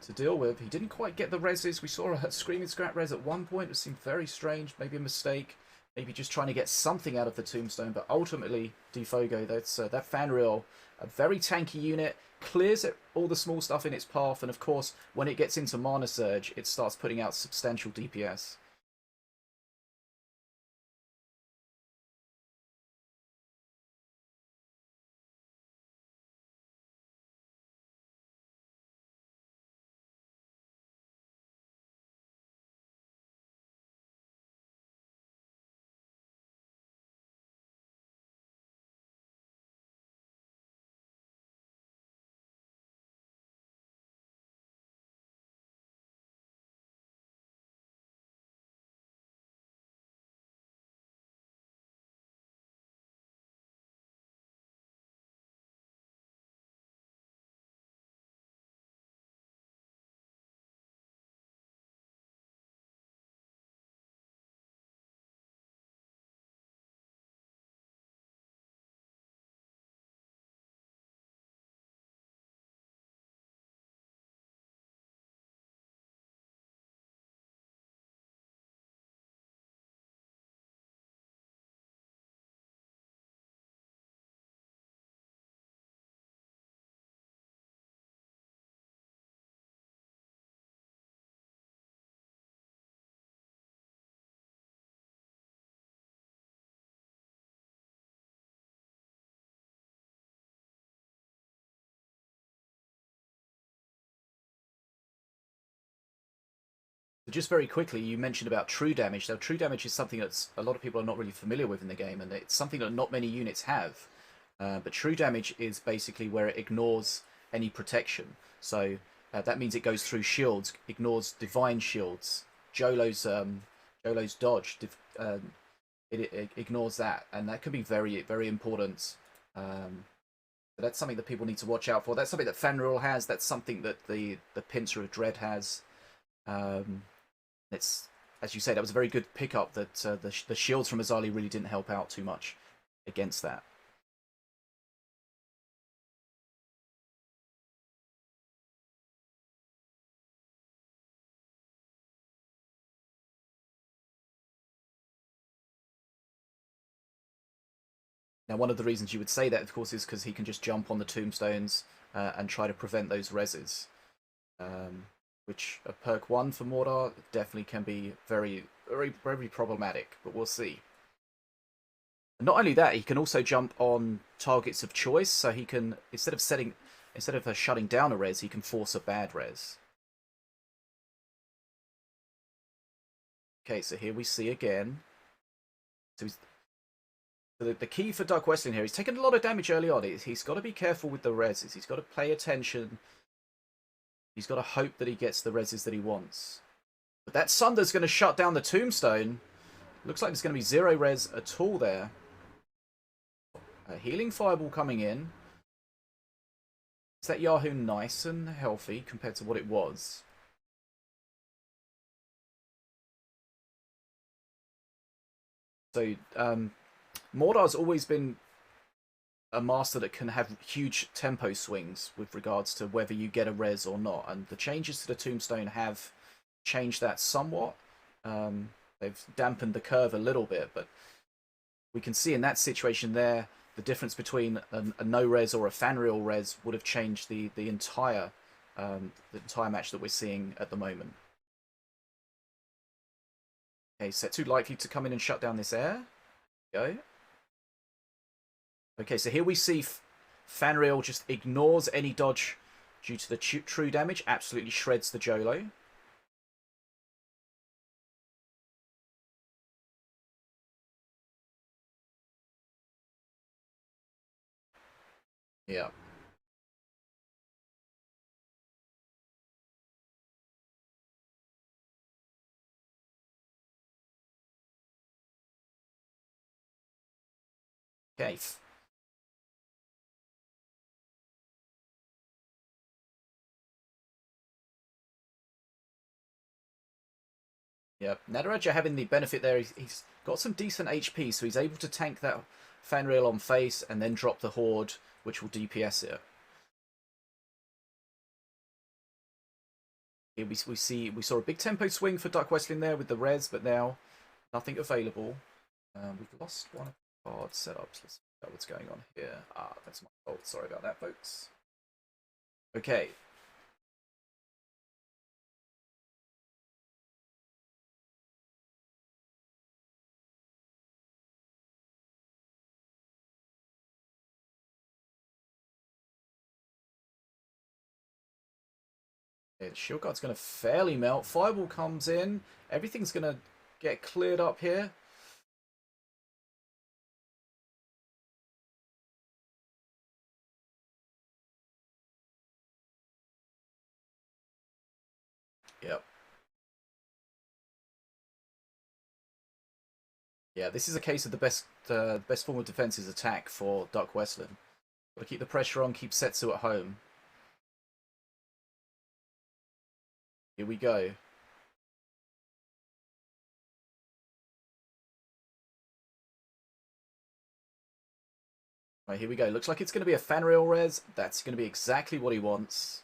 to deal with. He didn't quite get the reses. We saw a Screaming Scrap res at one point. It seemed very strange, maybe a mistake, maybe just trying to get something out of the tombstone. But ultimately, Dfogo, that fan reel, a very tanky unit, clears all the small stuff in its path, and of course, when it gets into Mana Surge, it starts putting out substantial DPS. Just very quickly, you mentioned about true damage. Now, true damage is something that's a lot of people are not really familiar with in the game, and it's something that not many units have. But true damage is basically where it ignores any protection. So that means it goes through shields, ignores divine shields, Jolo's dodge. It ignores that, and that can be very, very important. But that's something that people need to watch out for. That's something that Fenrir has. That's something that the Pincer of Dread has. It's, as you say, that was a very good pickup. That the shields from Azali really didn't help out too much against that. Now, one of the reasons you would say that, of course, is because he can just jump on the tombstones and try to prevent those reses. Which a perk 1 for Mordor definitely can be very, very, very problematic, but we'll see. And not only that, he can also jump on targets of choice, so he can, instead of shutting down a res, he can force a bad res. Okay, so here we see again. So the key for DuckWestlin here, he's taken a lot of damage early on. He's got to be careful with the reses. He's got to pay attention. He's got to hope that he gets the reses that he wants. But that Sunder's going to shut down the tombstone. Looks like there's going to be 0 res at all there. A healing fireball coming in. Is that Yahoo nice and healthy compared to what it was? So, Mordor's always been a master that can have huge tempo swings with regards to whether you get a res or not, and the changes to the tombstone have changed that somewhat. They've dampened the curve a little bit, but we can see in that situation there the difference between a no res or a Fanreal res would have changed the entire match that we're seeing at the moment. Okay, set 2 likely to come in and shut down this air. Go. Okay, so here we see Fanreal just ignores any dodge due to the true damage, absolutely shreds the Jolo. Yeah. Okay. Yeah, Nataraja having the benefit there, he's got some decent HP, so he's able to tank that Fanreal on face and then drop the Horde, which will DPS it. Here we saw a big tempo swing for DuckWestlin there with the res, but now nothing available. We've lost one of the card setups. Let's see what's going on here. Ah, that's my fault. Sorry about that, folks. Okay. Okay, the shield guard's going to fairly melt. Fireball comes in. Everything's going to get cleared up here. Yep. Yeah, this is a case of the best form of defense is attack for DuckWestlin. Got to keep the pressure on, keep Setsu at home. Here we go. Right, here we go. Looks like it's going to be a Fanrail res. That's going to be exactly what he wants.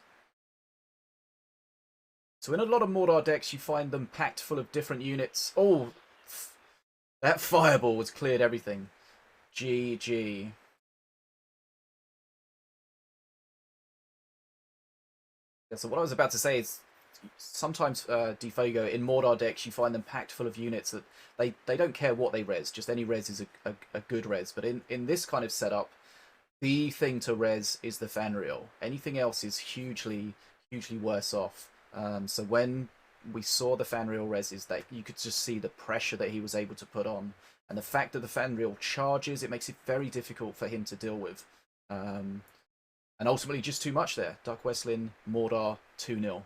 So in a lot of Mordor decks, you find them packed full of different units. Oh, that fireball was cleared everything. GG. Yeah, so what I was about to say is sometimes Defogo in Mordor decks, you find them packed full of units that they don't care what they res. Just any res is a good res. But in this kind of setup, the thing to res is the Fanrail. Anything else is hugely worse off. So when we saw the Fanrail reses, that you could just see the pressure that he was able to put on, and the fact that the Fanrail charges, it makes it very difficult for him to deal with. And ultimately, just too much there. DuckWestlin, Mordor, 2-0.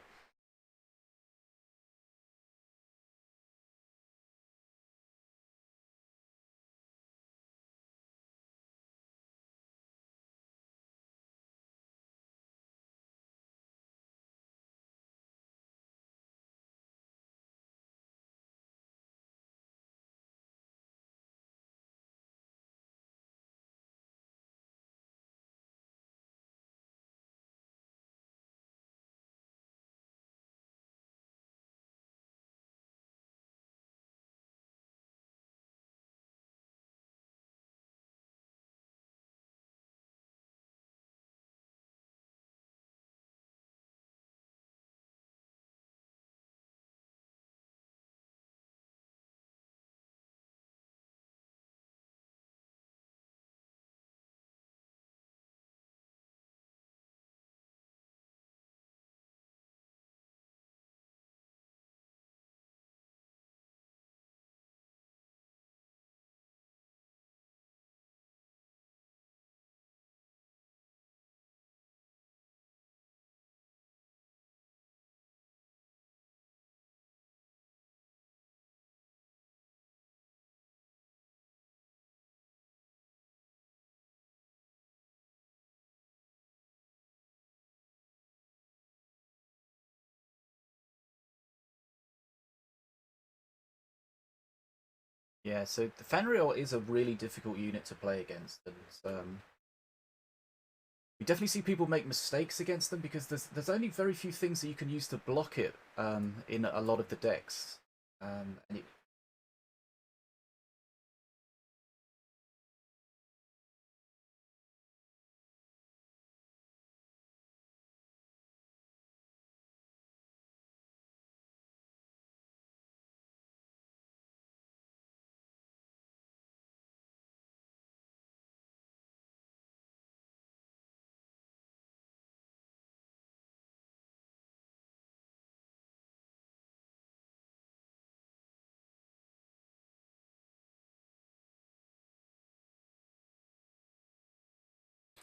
Yeah, so the Fanrail is a really difficult unit to play against, and you definitely see people make mistakes against them because there's only very few things that you can use to block it in a lot of the decks. And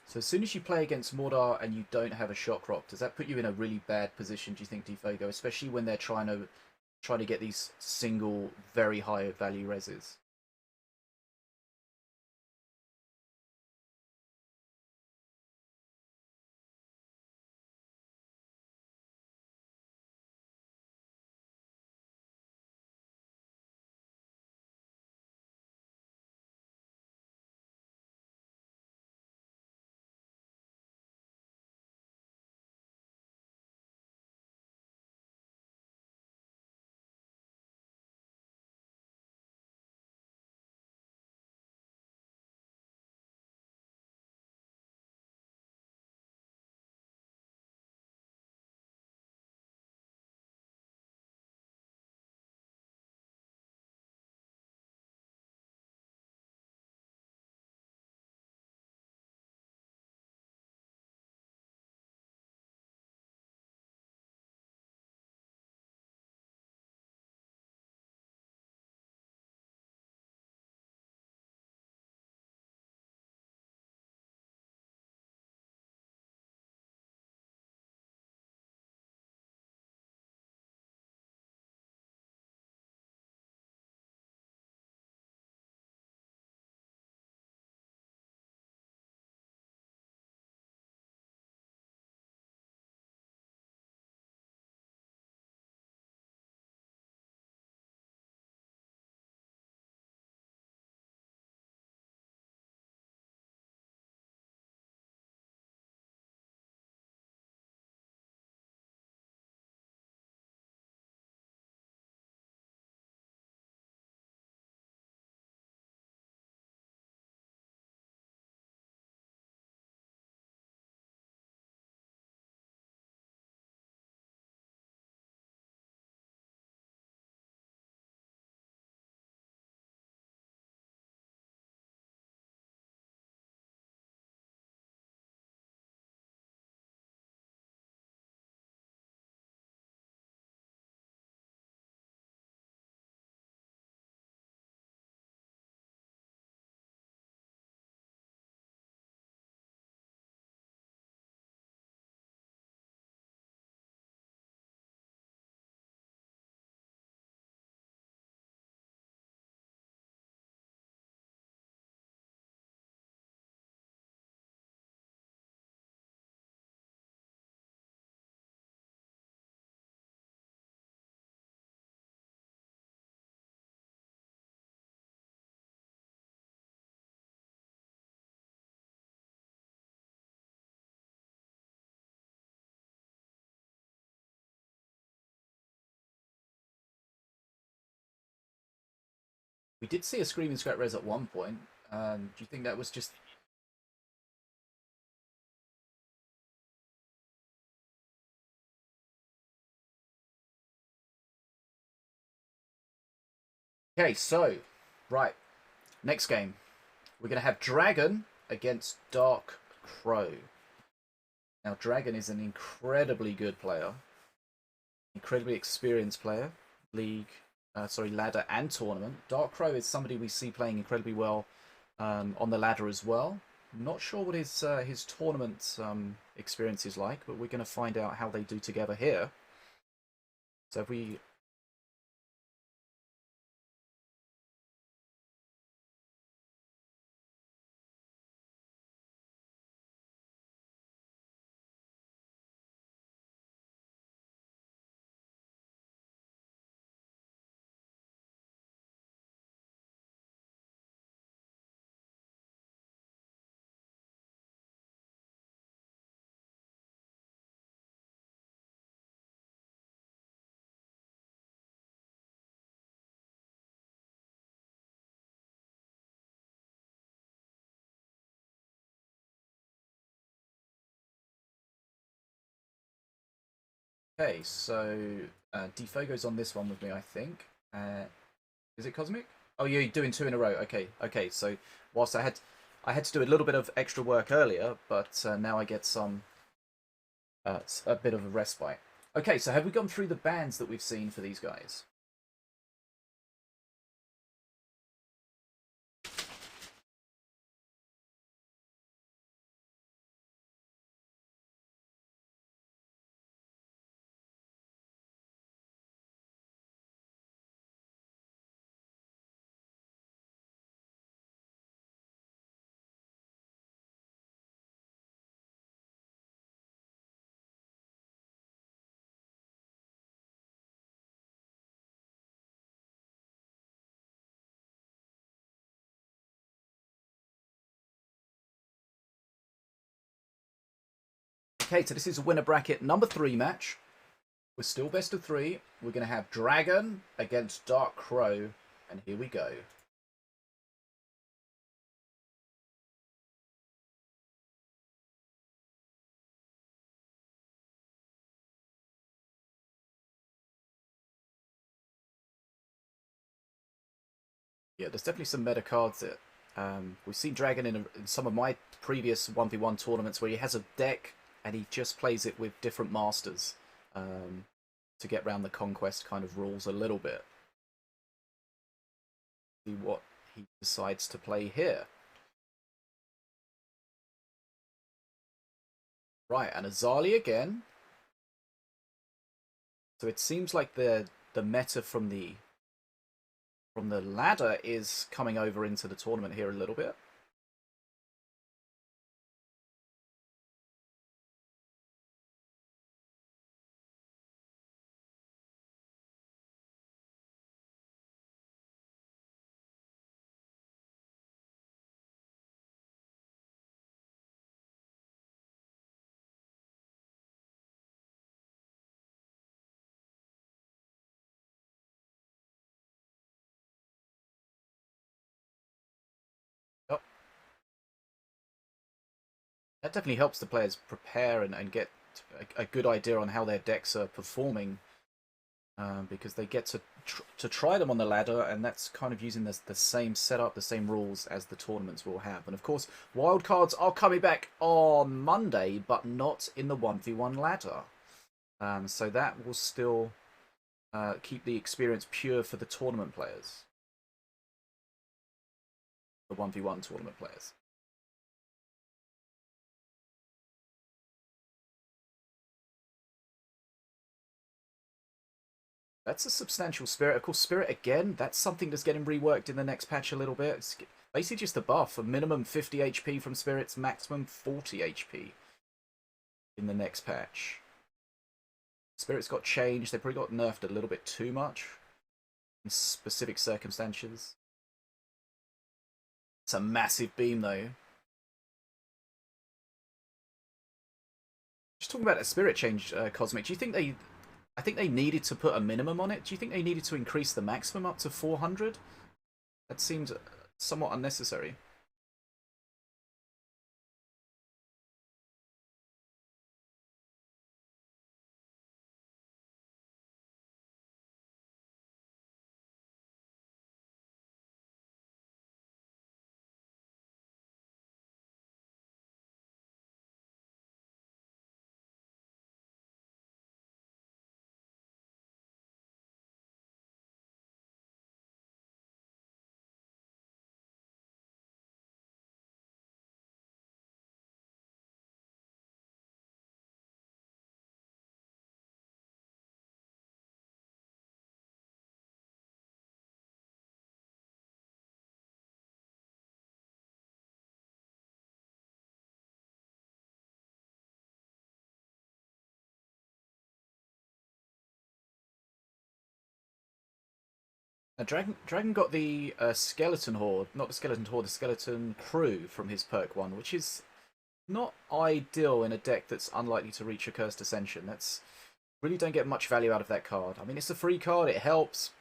so as soon as you play against Mordor and you don't have a Shock Rock, does that put you in a really bad position, do you think, Defogo? Especially when they're trying to get these single, very high value reses. We did see a Screaming Scrap Res at one point. Do you think that was just... Okay, so, right. Next game. We're going to have Dragon against DarkCrow. Now, Dragon is an incredibly good player. Incredibly experienced player. Ladder and tournament. DarkCrow is somebody we see playing incredibly well on the ladder as well. Not sure what his tournament experience is like, but we're going to find out how they do together here. So if we... Okay, so DfogoX on this one with me, I think. Is it Cosmic? Oh, you're doing two in a row. Okay. So whilst I had to do a little bit of extra work earlier, but now I get a bit of a respite. Okay, so have we gone through the bans that we've seen for these guys? Okay, so this is a winner bracket number 3 match. We're still best of 3. We're going to have Dragon against DarkCrow, and here we go. Yeah, there's definitely some meta cards that we've seen Dragon in some of my previous 1v1 tournaments where he has a deck and he just plays it with different masters to get around the conquest kind of rules a little bit. See what he decides to play here. Right, and Azali again. So it seems like the meta from the ladder is coming over into the tournament here a little bit. That definitely helps the players prepare and get a good idea on how their decks are performing, because they get to try them on the ladder, and that's kind of using the same setup, the same rules as the tournaments will have. And of course, wildcards are coming back on Monday, but not in the 1v1 ladder. So that will still keep the experience pure for the tournament players. The 1v1 tournament players. That's a substantial Spirit. Of course, Spirit, again, that's something that's getting reworked in the next patch a little bit. It's basically just a buff. A minimum 50 HP from Spirits, maximum 40 HP in the next patch. Spirits got changed. They probably got nerfed a little bit too much in specific circumstances. It's a massive beam, though. Just talking about a Spirit change, Cosmic, do you think they... I think they needed to put a minimum on it. Do you think they needed to increase the maximum up to 400? That seems somewhat unnecessary. Now, Dragon got the skeleton horde, not the skeleton horde, the skeleton crew from his perk one, which is not ideal in a deck that's unlikely to reach a cursed ascension. That's really don't get much value out of that card. I mean, it's a free card, it helps.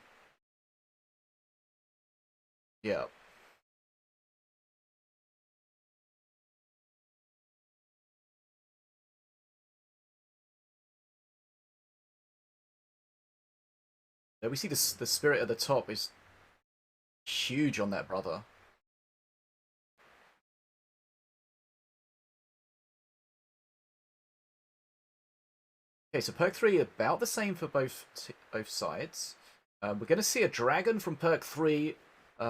Yeah. There we see the spirit at the top is huge on that brother. Okay, so perk 3 about the same for both sides. We're going to see a dragon from perk 3,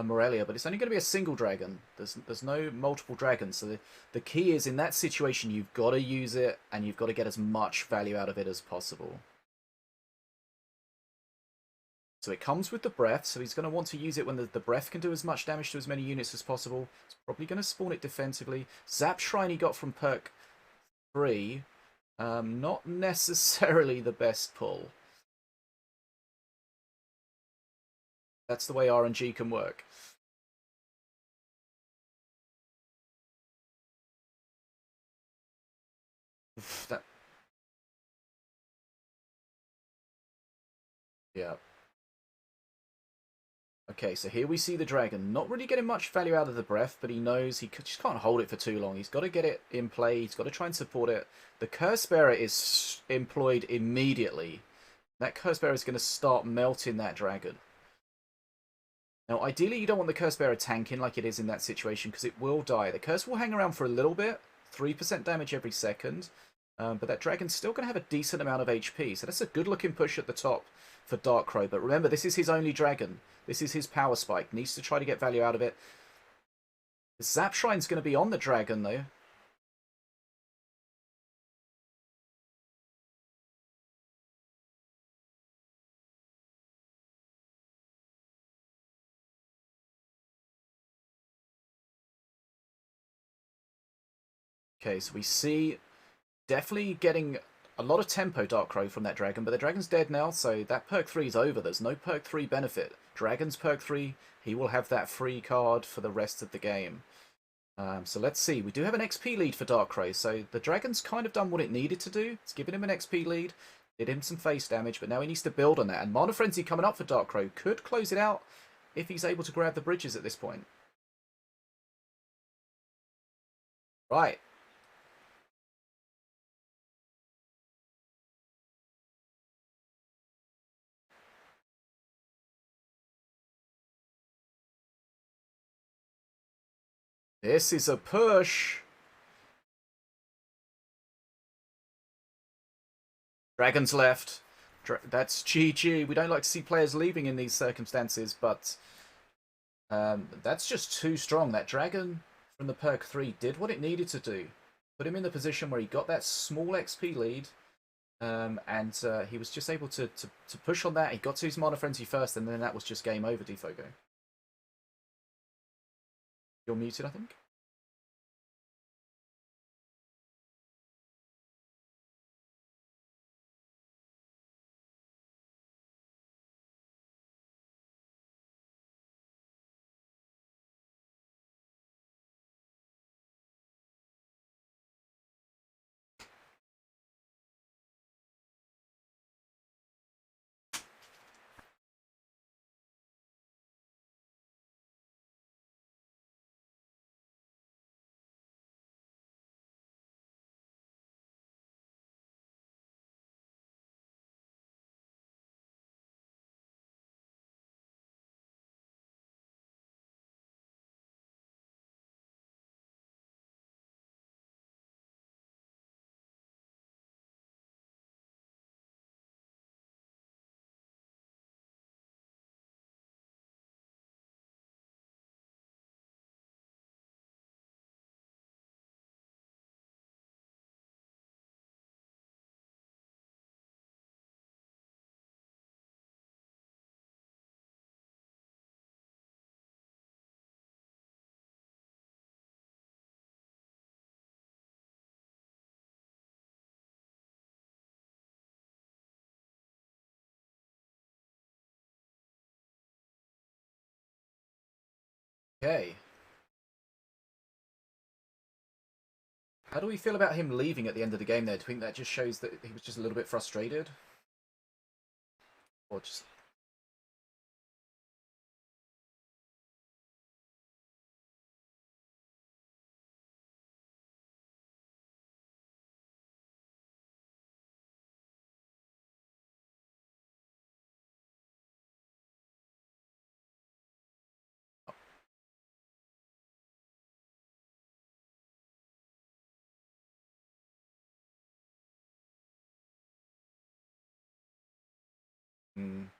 Morelia, but it's only going to be a single dragon. There's no multiple dragons, so the key is in that situation you've got to use it and you've got to get as much value out of it as possible. So it comes with the breath, so he's going to want to use it when the breath can do as much damage to as many units as possible. He's probably going to spawn it defensively. Zap Shrine he got from perk 3. Not necessarily the best pull. That's the way RNG can work. That, yeah. Okay, so here we see the dragon. Not really getting much value out of the breath, but he knows he just can't hold it for too long. He's got to get it in play. He's got to try and support it. The Curse Bearer is employed immediately. That Curse Bearer is going to start melting that dragon. Now, ideally, you don't want the Curse Bearer tanking like it is in that situation because it will die. The Curse will hang around for a little bit, 3% damage every second, but that dragon's still going to have a decent amount of HP, so that's a good-looking push at the top for DarkCrow. But remember, this is his only dragon. This is his power spike. Needs to try to get value out of it. The Zap Shrine's going to be on the dragon, though. Okay, so we see definitely getting a lot of tempo DarkCrow from that dragon, but the dragon's dead now, so that perk 3 is over. There's no perk 3 benefit. Dragon's perk 3, he will have that free card for the rest of the game. So let's see. We do have an XP lead for DarkCrow, so the dragon's kind of done what it needed to do. It's given him an XP lead, did him some face damage, but now he needs to build on that. And Mana Frenzy coming up for DarkCrow could close it out if he's able to grab the bridges at this point. Right. This is a push. Dragons left. That's GG. We don't like to see players leaving in these circumstances, but that's just too strong. That dragon from the perk 3 did what it needed to do. Put him in the position where he got that small XP lead, and he was just able to push on that. He got to his Mana Frenzy first, and then that was just game over, Dfogo. You're muted, I think? Okay. How do we feel about him leaving at the end of the game there? Do you think that just shows that he was just a little bit frustrated? Or just...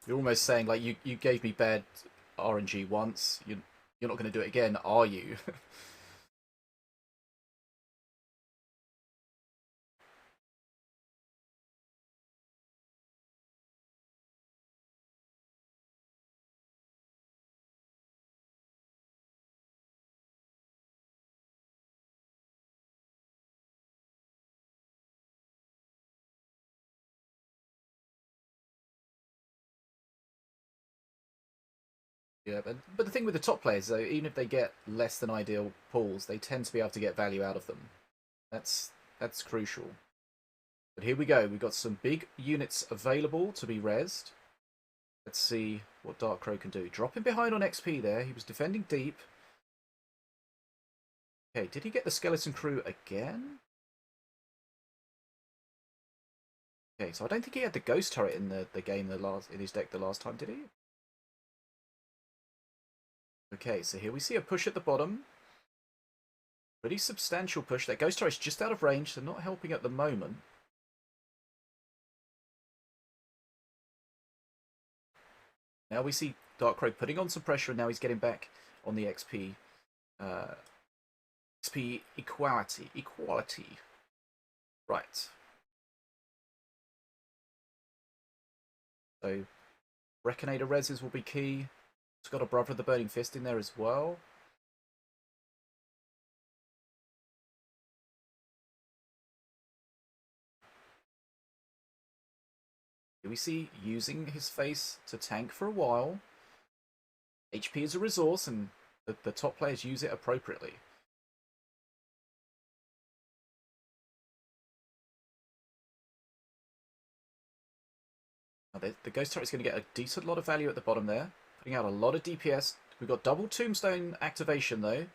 You're almost saying, like, you gave me bad RNG once. You're not going to do it again, are you? Yeah, but the thing with the top players, though, even if they get less than ideal pulls, they tend to be able to get value out of them. That's crucial. But here we go. We've got some big units available to be rezzed. Let's see what DarkCrow can do. Dropping behind on XP there. He was defending deep. Okay, did he get the skeleton crew again? Okay, so I don't think he had the ghost turret in the game in his deck the last time, did he? Okay, so here we see a push at the bottom. Pretty substantial push. That ghost turret's just out of range, so not helping at the moment. Now we see DarkCrow putting on some pressure, and now he's getting back on the XP. XP equality. Right. So, Reconator reses will be key. It's got a Brother of the Burning Fist in there as well. Here we see using his face to tank for a while. HP is a resource, and the top players use it appropriately. Now the Ghost Turret is going to get a decent lot of value at the bottom there, putting out a lot of DPS. We've got double Tombstone activation though.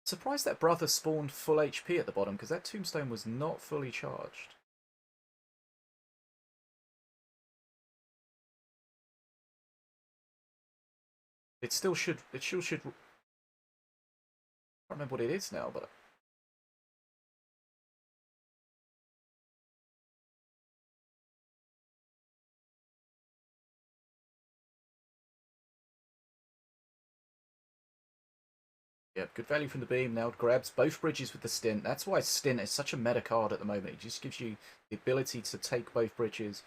Surprised that Brother spawned full HP at the bottom, because that Tombstone was not fully charged. It still should. I can't remember what it is now, but yeah, good value from the beam. Now it grabs both bridges with the stint. That's why stint is such a meta card at the moment. It just gives you the ability to take both bridges,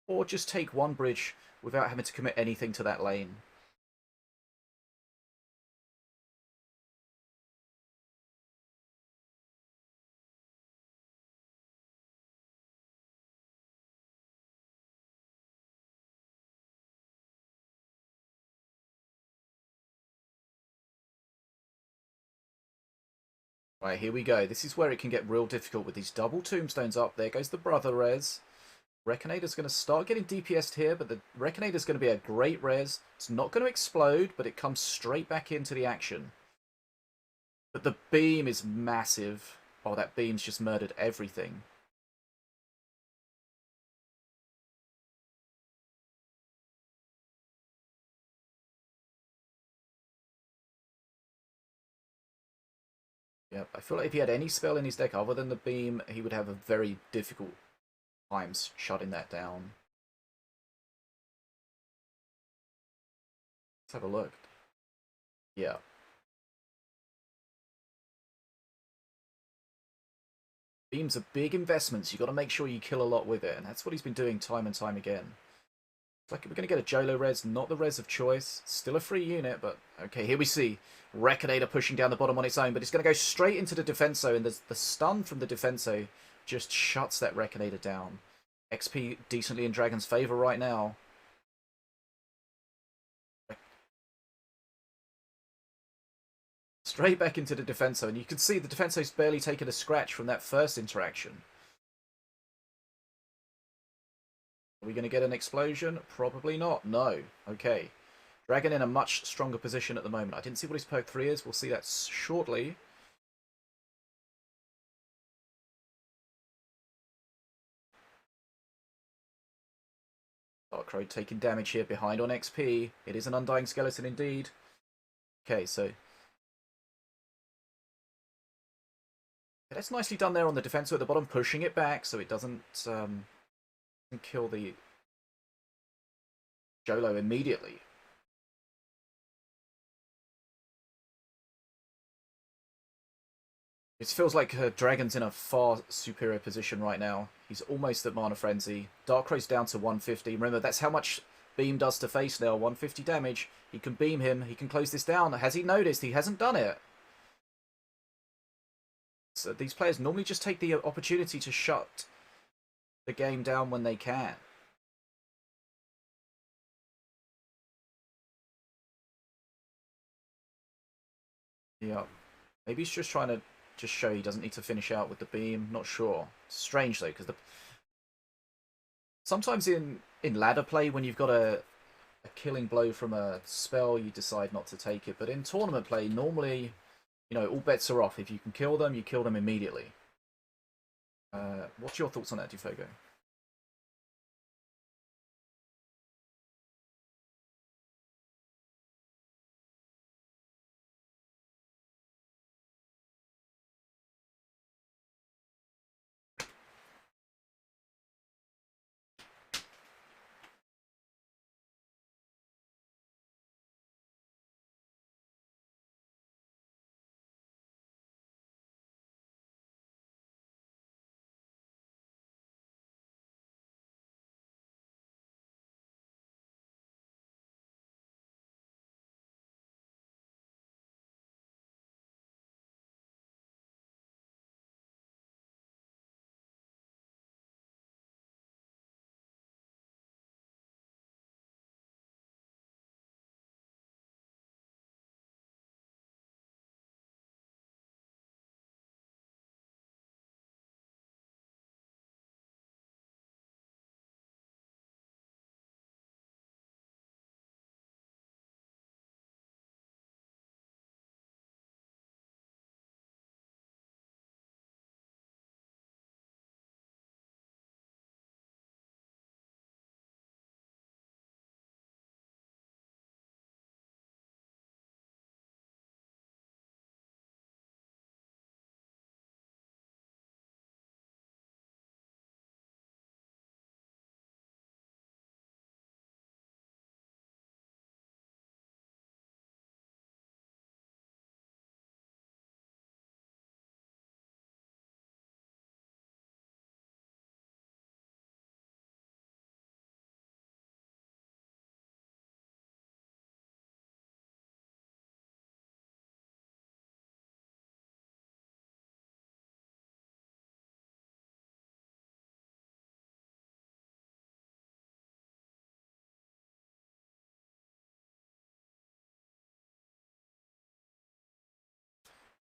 or just take one bridge without having to commit anything to that lane. Right, here we go. This is where it can get real difficult with these double tombstones up. There goes the Brother res. Reconator's going to start getting DPS'd here, but the Reconator's going to be a great res. It's not going to explode, but it comes straight back into the action. But the beam is massive. Oh, that beam's just murdered everything. Yep, I feel like if he had any spell in his deck other than the beam, he would have a very difficult time shutting that down. Let's have a look. Yeah. Beams are big investments. You've got to make sure you kill a lot with it, and that's what he's been doing time and time again. It's like we're going to get a Jolo res, not the res of choice. Still a free unit, but okay, here we see Reconator pushing down the bottom on its own, but it's going to go straight into the Defenso, and the stun from the Defenso just shuts that Reconator down. XP decently in Dragon's favour right now. Straight back into the Defenso, and you can see the Defenso's barely taken a scratch from that first interaction. Are we going to get an explosion? Probably not. No. Okay. Dragon in a much stronger position at the moment. I didn't see what his perk 3 is. We'll see that shortly. DarkCrow taking damage here, behind on XP. It is an Undying Skeleton indeed. Okay, so that's nicely done there on the Defensor at the bottom, pushing it back so it doesn't kill the Jolo immediately. It feels like Dragon's in a far superior position right now. He's almost at Mana Frenzy. DarkCrow's down to 150. Remember, that's how much Beam does to face now. 150 damage. He can beam him. He can close this down. Has he noticed? He hasn't done it. So these players normally just take the opportunity to shut the game down when they can. Yeah. Maybe he's just trying to just show he doesn't need to finish out with the beam. Not sure. Strange though, because sometimes in ladder play, when you've got a killing blow from a spell, you decide not to take it. But in tournament play, normally, you know, all bets are off. If you can kill them, you kill them immediately. What's your thoughts on that, DfogoX?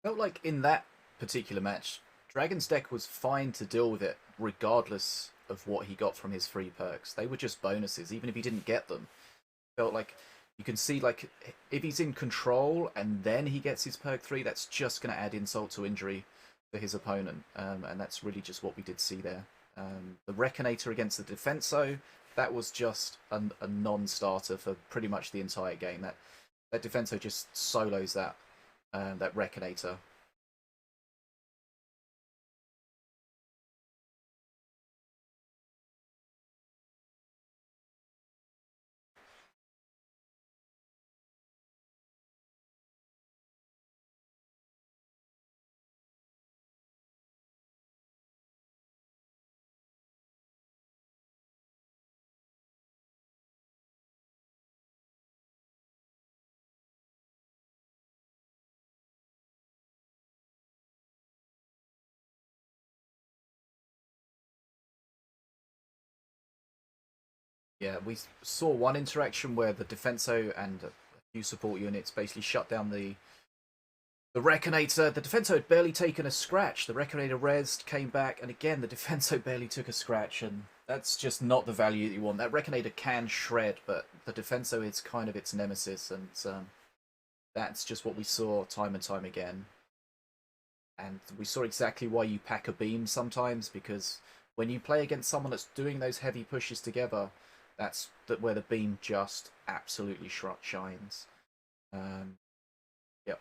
Felt like in that particular match, Dragon's deck was fine to deal with it, regardless of what he got from his free perks. They were just bonuses, even if he didn't get them. Felt like you can see, like, if he's in control and then he gets his perk 3, that's just going to add insult to injury to his opponent. And that's really just what we did see there. The Reconator against the Defenso, that was just a non-starter for pretty much the entire game. That Defenso just solos that Reconator. Yeah, we saw one interaction where the Defenso and a few support units basically shut down the The Reconator, the Defenso had barely taken a scratch. The Reconator rezzed, came back, and again the Defenso barely took a scratch, and that's just not the value that you want. That Reconator can shred, but the Defenso is kind of its nemesis, and that's just what we saw time and time again. And we saw exactly why you pack a beam sometimes, because when you play against someone that's doing those heavy pushes together, that's where the beam just absolutely shines. Yep.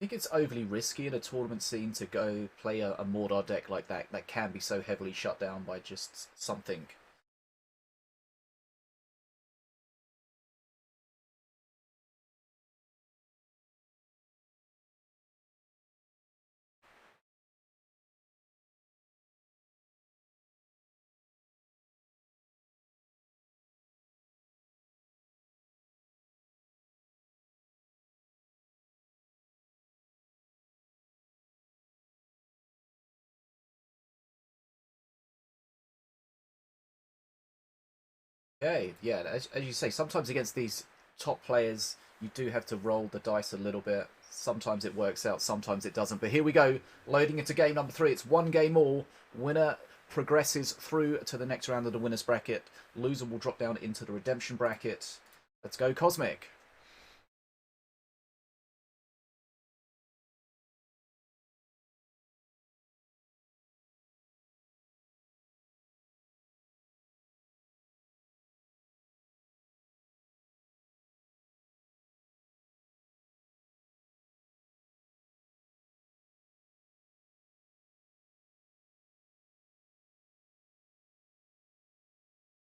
I think it's overly risky in a tournament scene to go play a Mordor deck like that that can be so heavily shut down by just something. Okay, yeah, as you say, sometimes against these top players, you do have to roll the dice a little bit. Sometimes it works out, sometimes it doesn't. But here we go, loading into game number 3. It's one game all. Winner progresses through to the next round of the winner's bracket. Loser will drop down into the redemption bracket. Let's go, Cosmic.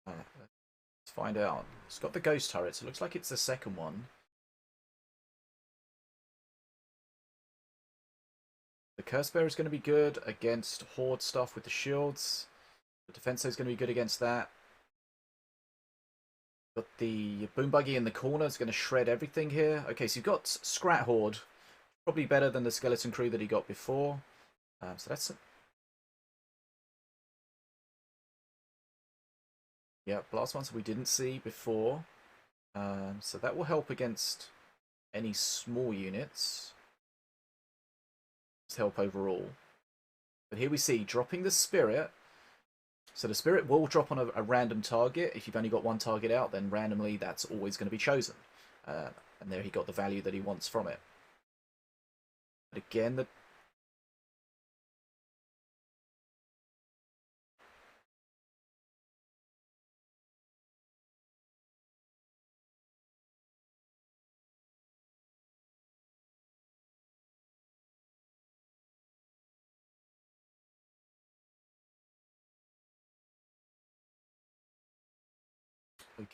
Let's find out. It's got the ghost turret, so it looks like it's the second one. The Curse Bearer is going to be good against Horde stuff with the shields. The Defenso is going to be good against that. Got the Boom Buggy in the corner. It's going to shred everything here. Okay, so you've got Scrat Horde. Probably better than the Skeleton Crew that he got before. So that's... Yeah, Blast ones we didn't see before. So that will help against any small units. Just help overall. But here we see, dropping the Spirit. So the Spirit will drop on a random target. If you've only got one target out, then randomly that's always going to be chosen. And there he got the value that he wants from it. But again, the...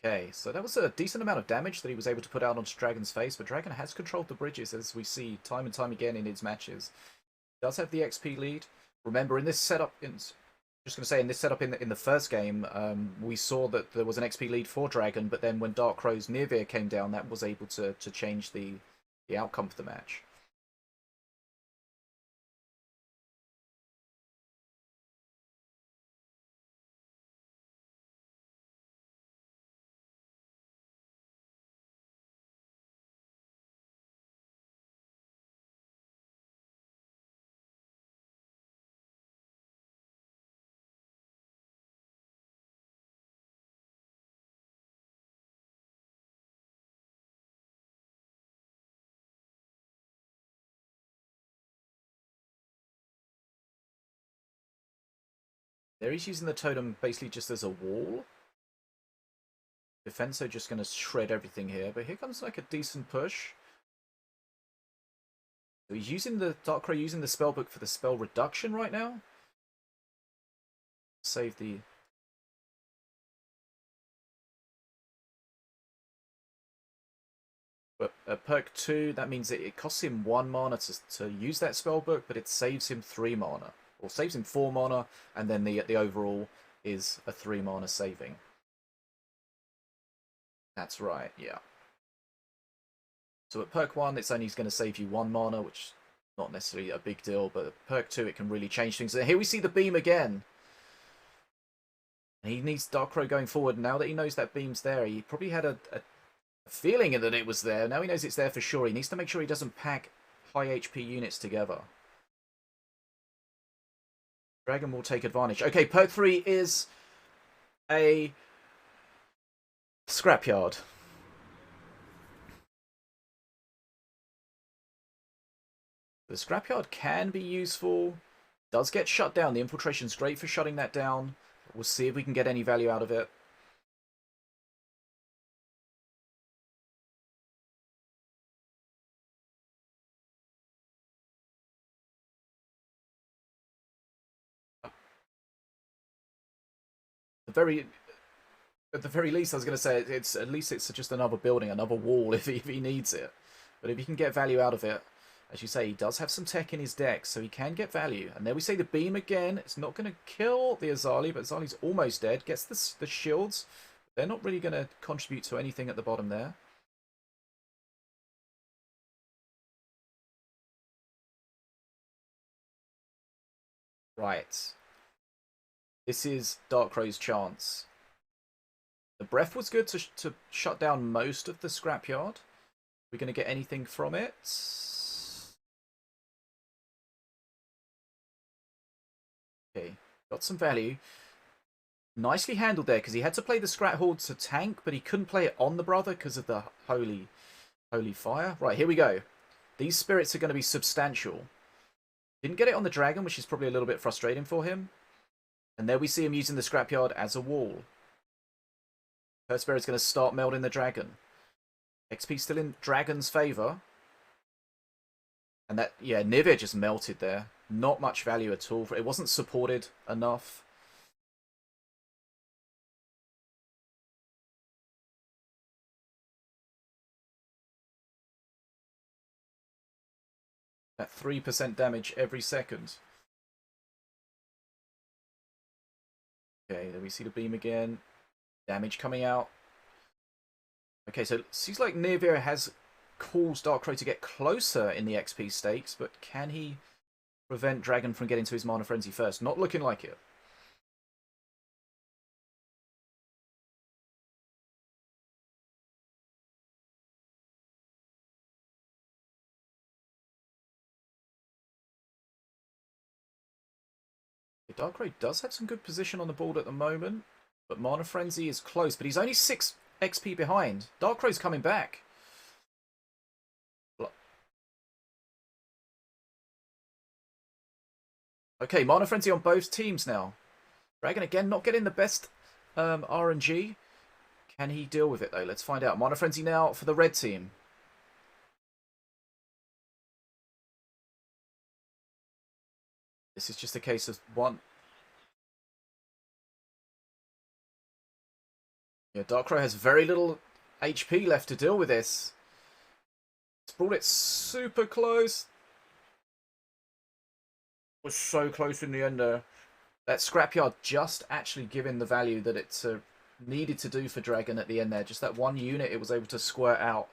Okay, so that was a decent amount of damage that he was able to put out onto Dragon's face, but Dragon has controlled the bridges, as we see time and time again in his matches. He does have the XP lead. Remember, in this setup, just going to say, in this setup in the first game, we saw that there was an XP lead for Dragon, but then when DarkCrow's Nirvir came down, that was able to change the outcome of the match. There he's using the totem basically just as a wall. Defenso just going to shred everything here, but here comes like a decent push. So he's using the DarkCrow using the spellbook for the spell reduction right now. Save the... But perk 2, that means it costs him 1 mana to use that spellbook, but it saves him 3 mana. Or saves him 4 mana, and then the overall is a 3 mana saving. That's right, yeah. So at perk 1, it's only going to save you 1 mana, which is not necessarily a big deal, but at perk 2, it can really change things. And here we see the beam again. He needs DarkCrow going forward. Now that he knows that beam's there, he probably had a feeling that it was there. Now he knows it's there for sure. He needs to make sure he doesn't pack high HP units together. Dragon will take advantage. Okay, perk 3 is a scrapyard. The scrapyard can be useful. Does get shut down. The infiltration's great for shutting that down. We'll see if we can get any value out of it. At the very least, I was going to say at least it's just another building, another wall if he needs it. But if he can get value out of it, as you say, he does have some tech in his deck, so he can get value. And there we say the beam again. It's not going to kill the Azali, but Azali's almost dead. Gets the shields. They're not really going to contribute to anything at the bottom there. Right. This is DarkCrow's chance. The breath was good to shut down most of the scrapyard. We're going to get anything from it. Okay, got some value. Nicely handled there, because he had to play the Scrat Horde to tank, but he couldn't play it on the brother because of the holy fire. Right, here we go. These spirits are going to be substantial. Didn't get it on the dragon, which is probably a little bit frustrating for him. And there we see him using the scrapyard as a wall. First Spirit's going to start melding the dragon. XP still in dragon's favour. And that, yeah, Nivea just melted there. Not much value at all. It wasn't supported enough. At 3% damage every second. Okay, there we see the beam again. Damage coming out. Okay, so it seems like Nivea has caused DarkCrow to get closer in the XP stakes, but can he prevent Dragon from getting to his Mana Frenzy first? Not looking like it. DarkCrow does have some good position on the board at the moment, but Mana Frenzy is close, but he's only 6 XP behind. DarkCrow's coming back. Okay, Mana Frenzy on both teams now. Dragon again not getting the best RNG. Can he deal with it though? Let's find out. Mana Frenzy now for the red team. This is just a case of one. Yeah, DarkCrow has very little HP left to deal with this. It's brought it super close. Was so close in the end there. That scrapyard just actually giving the value that it needed to do for Dragon at the end there. Just that one unit it was able to squirt out.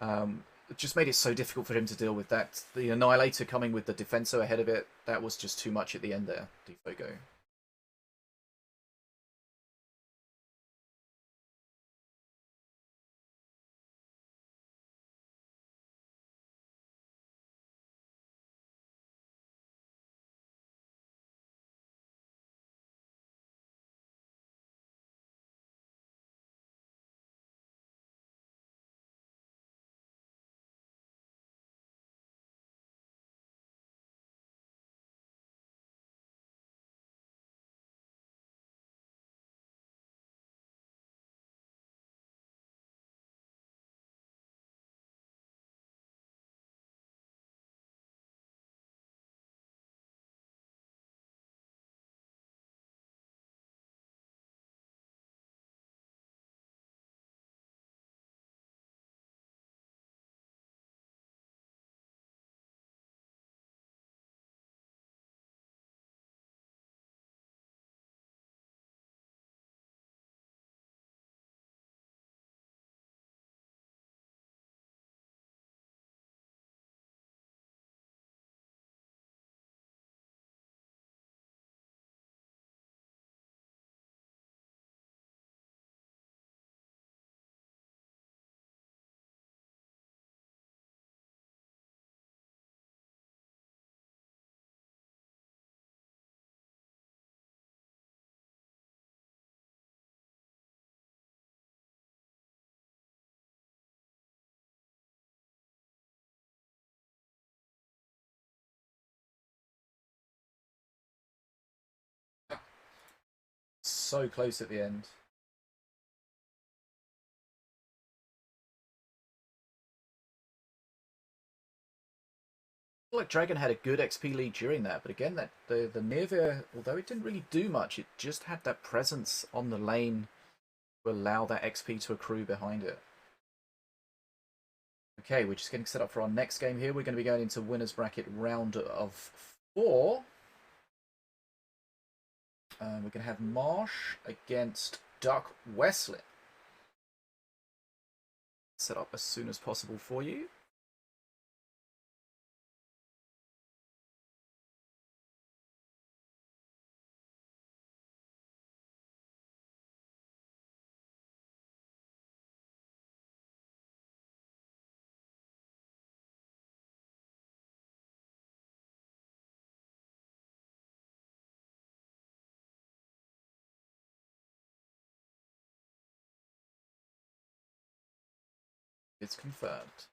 It just made it so difficult for him to deal with that. The Annihilator coming with the Defenso ahead of it, that was just too much at the end there, DfogoX. so close at the end. I feel like Dragon had a good XP lead during that, but again, that the Nirvia, although it didn't really do much, it just had that presence on the lane to allow that XP to accrue behind it. Okay, we're just getting set up for our next game here. We're going to be going into winners bracket round of 4. We're going to have Marshe against DuckWestlin. Set up as soon as possible for you. It's confirmed.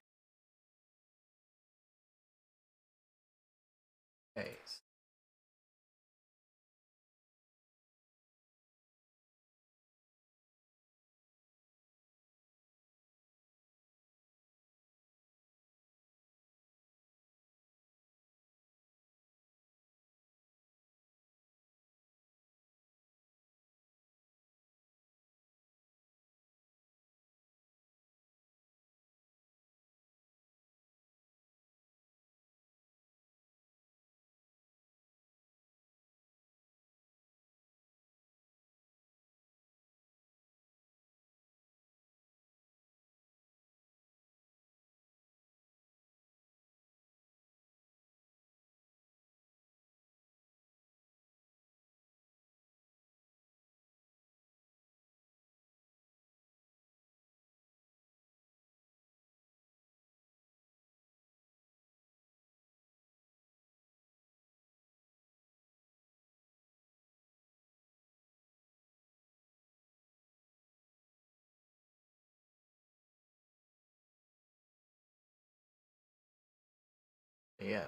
Okay. Yeah.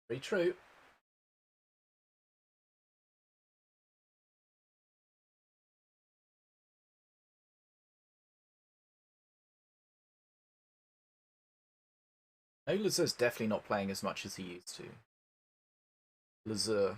Very true. No, Lazur's definitely not playing as much as he used to. Lazur.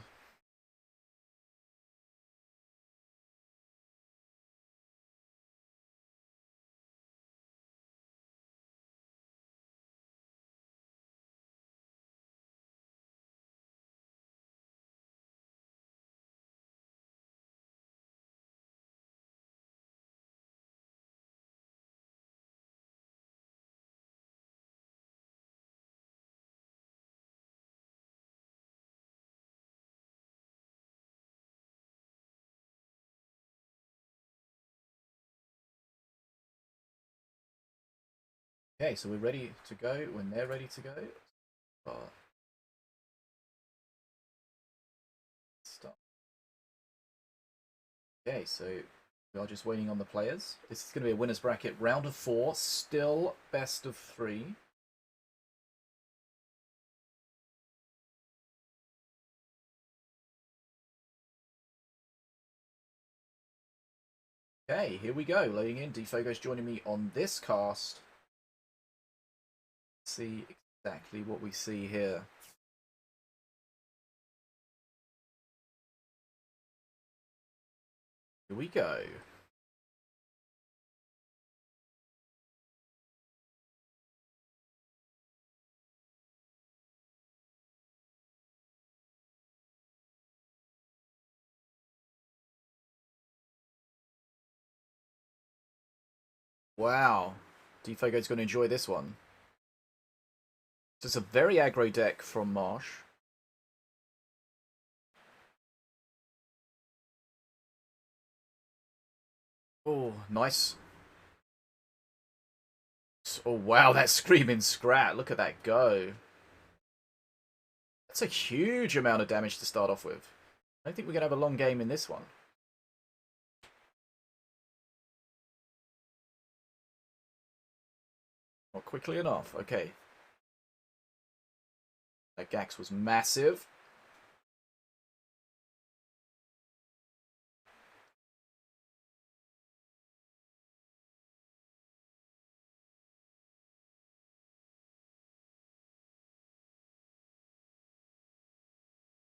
Okay, so we're ready to go when they're ready to go. Start. Okay, so we are just waiting on the players. This is going to be a winners bracket round of 4, still best of 3. Okay, here we go. Loading in. DfogoX joining me on this cast. Let's see exactly what we see here. Here we go. Wow. DfogoX going to enjoy this one. So it's a very aggro deck from Marshe. Oh, nice. Oh, wow, that Screaming Scrat. Look at that go. That's a huge amount of damage to start off with. I don't think we're going to have a long game in this one. Not quickly enough. Okay. That Gax was massive.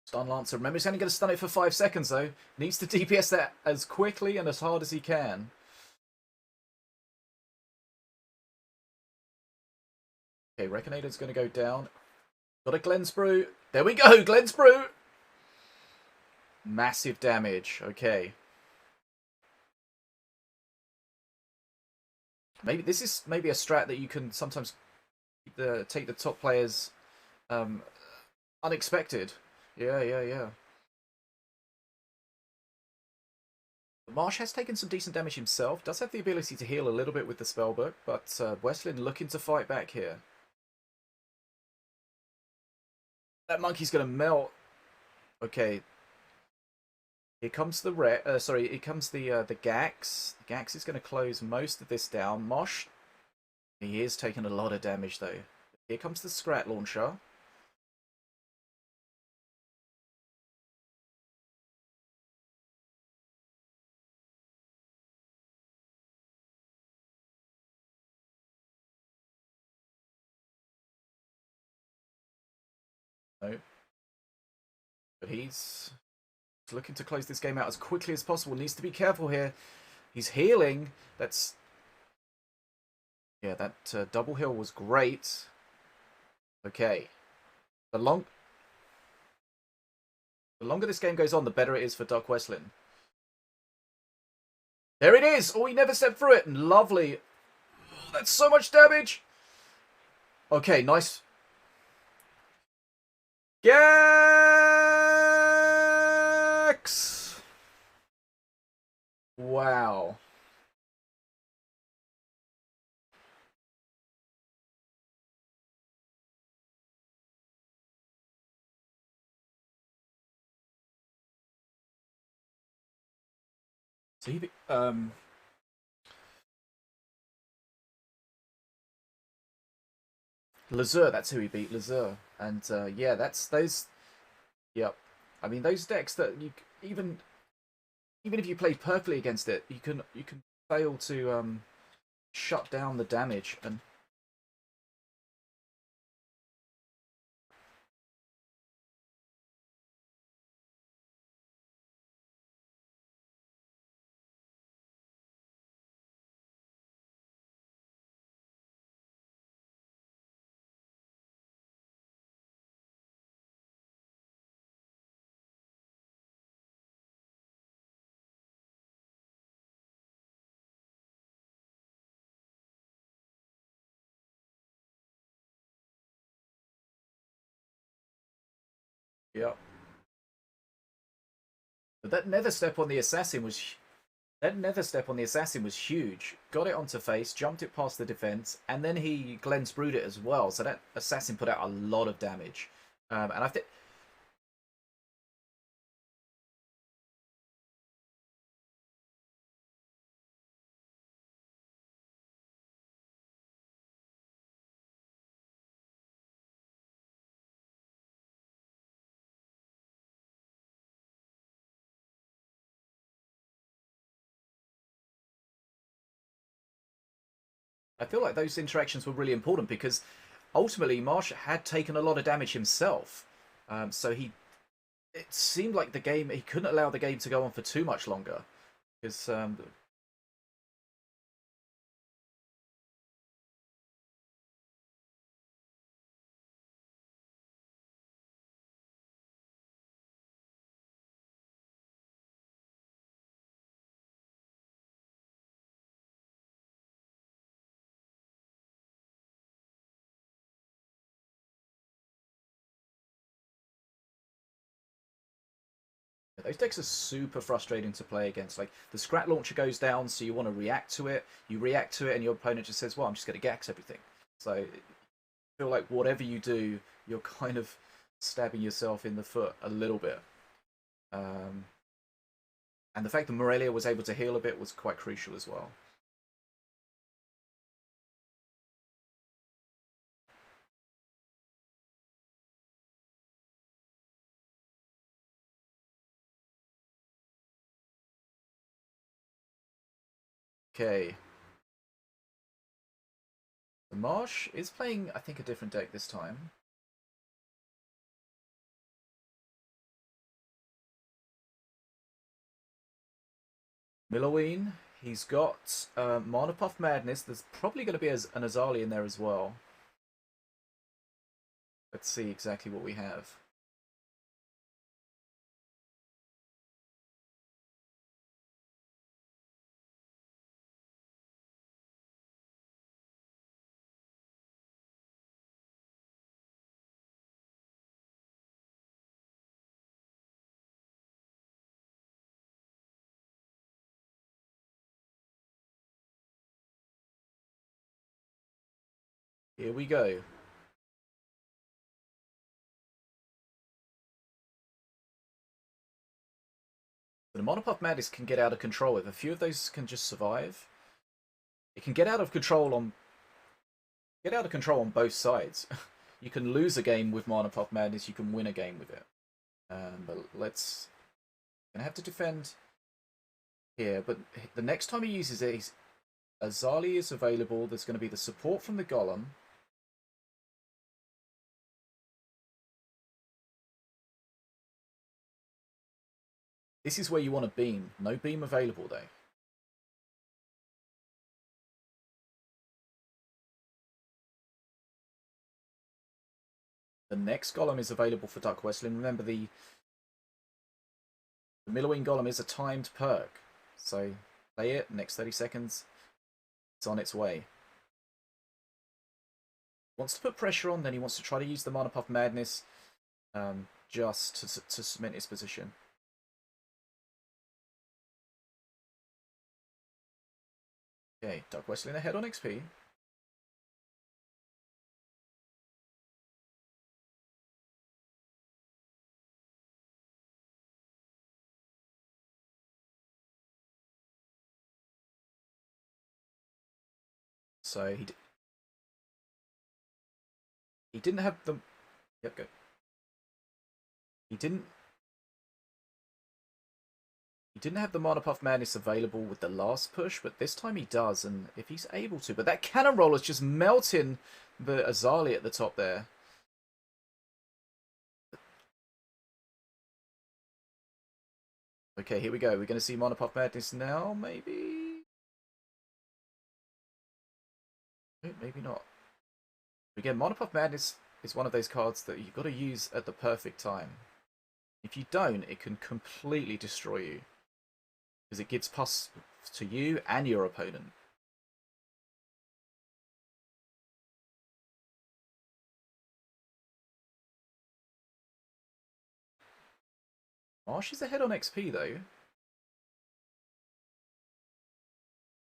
Stun Lancer. Remember, he's only going to stun it for 5 seconds, though. Needs to DPS that as quickly and as hard as he can. Okay, Reconator's going to go down. Got a Glensprue. There we go, Glensprue! Massive damage. Okay. Maybe this is maybe a strat that you can sometimes take the top players unexpected. Yeah. Marshe has taken some decent damage himself. Does have the ability to heal a little bit with the spellbook, but Westlin looking to fight back here. That monkey's going to melt. Okay. Here comes the here comes the Gax. The Gax is going to close most of this down. Marshe, he is taking a lot of damage though. Here comes the Scrat launcher. No. But he's looking to close this game out as quickly as possible. Needs to be careful here. He's healing. That's... Yeah, that double heal was great. Okay. The longer this game goes on, the better it is for DuckWestlin. There it is! Oh, he never stepped through it. Lovely. Oh, that's so much damage. Okay, nice. Gax! Wow. So he Lazur, that's who he beat, Lazur. And yeah, that's those. Yep. I mean, those decks that you even if you play perfectly against it, you can fail to shut down the damage. And yep. But that nether step on the assassin was huge. Got it onto face, jumped it past the defense, and then he Glenn's brewed it as well. So that assassin put out a lot of damage. And I think like those interactions were really important because ultimately Marshe had taken a lot of damage himself. So it seemed like he couldn't allow the game to go on for too much longer because Those decks are super frustrating to play against. Like, the Scrat Launcher goes down, so you want to react to it. You react to it, and your opponent just says, well, I'm just going to Gax everything. So, I feel like whatever you do, you're kind of stabbing yourself in the foot a little bit. And the fact that Morelia was able to heal a bit was quite crucial as well. Okay. The Marshe is playing, I think, a different deck this time. Milloween, he's got Mana Puff Madness. There's probably going to be an Azali in there as well. Let's see exactly what we have. Here we go. The Mana Puff Madness can get out of control. If a few of those can just survive, it can get out of control on both sides. You can lose a game with Mana Puff Madness. You can win a game with it. But let's. Gonna have to defend here. But the next time he uses it, Azali is available. There's going to be the support from the Golem. This is where you want a beam. No beam available though. The next Golem is available for DuckWestlin. Remember, the Milloween Golem is a timed perk. So play it, next 30 seconds, it's on its way. Wants to put pressure on, then he wants to try to use the Mana Puff Madness just to cement his position. Okay, DuckWestlin ahead on XP. So he didn't have the... Yep, go. He didn't have the Mana Puff Madness available with the last push, but this time he does, and if he's able to... But that Cannon Roller's just melting the Azali at the top there. Okay, here we go. We're going to see Mana Puff Madness now, maybe? Maybe not. Again, Mana Puff Madness is one of those cards that you've got to use at the perfect time. If you don't, it can completely destroy you. Because it gives pus to you and your opponent. Marshe is ahead on XP though.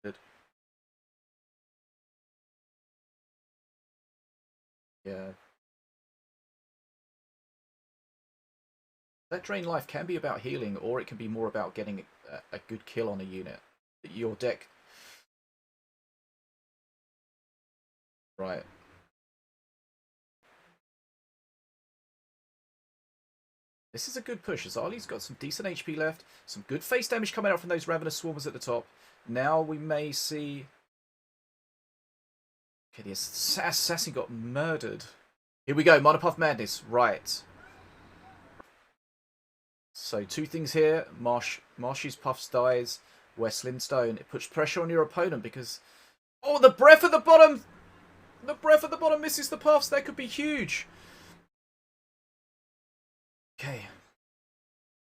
Good. Yeah. That drain life can be about healing, or it can be more about getting a good kill on a unit. Your deck... Right. This is a good push. Azali's got some decent HP left. Some good face damage coming out from those Ravenous Swarmers at the top. Now we may see... Okay, the assassin got murdered. Here we go, Mana Puff Madness. Right. So two things here. Marshe's Puffs dies. Westlin Stone. It puts pressure on your opponent because... Oh, the breath at the bottom! The breath at the bottom misses the Puffs. That could be huge. Okay.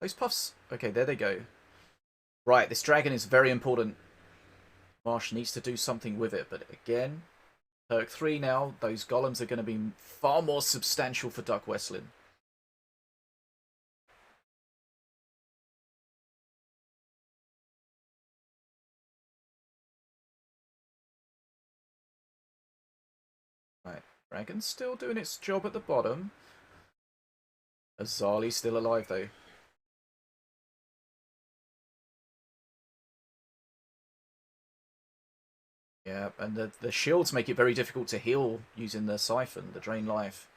Those Puffs... Okay, there they go. Right, this dragon is very important. Marshe needs to do something with it. But again, perk 3 now. Those golems are going to be far more substantial for DuckWestlin. Dragon's still doing its job at the bottom. Azali's still alive, though. Yeah, and the shields make it very difficult to heal using the Siphon, the Drain Life.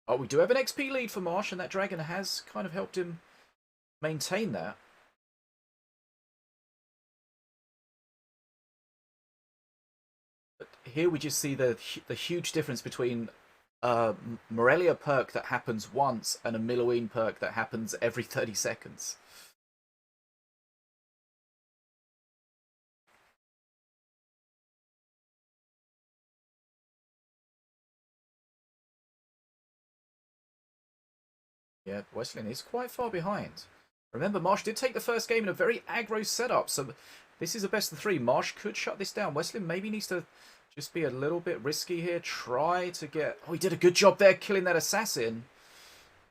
Oh, we do have an XP lead for Marshe, and that Dragon has kind of helped him maintain that. But here we just see the huge difference between a Morelia perk that happens once and a Milloween perk that happens every 30 seconds. Yeah, Westlin is quite far behind. Remember, Marshe did take the first game in a very aggro setup, so this is a best of three. Marshe could shut this down. Westlin maybe needs to just be a little bit risky here. Try to get... Oh, he did a good job there killing that assassin.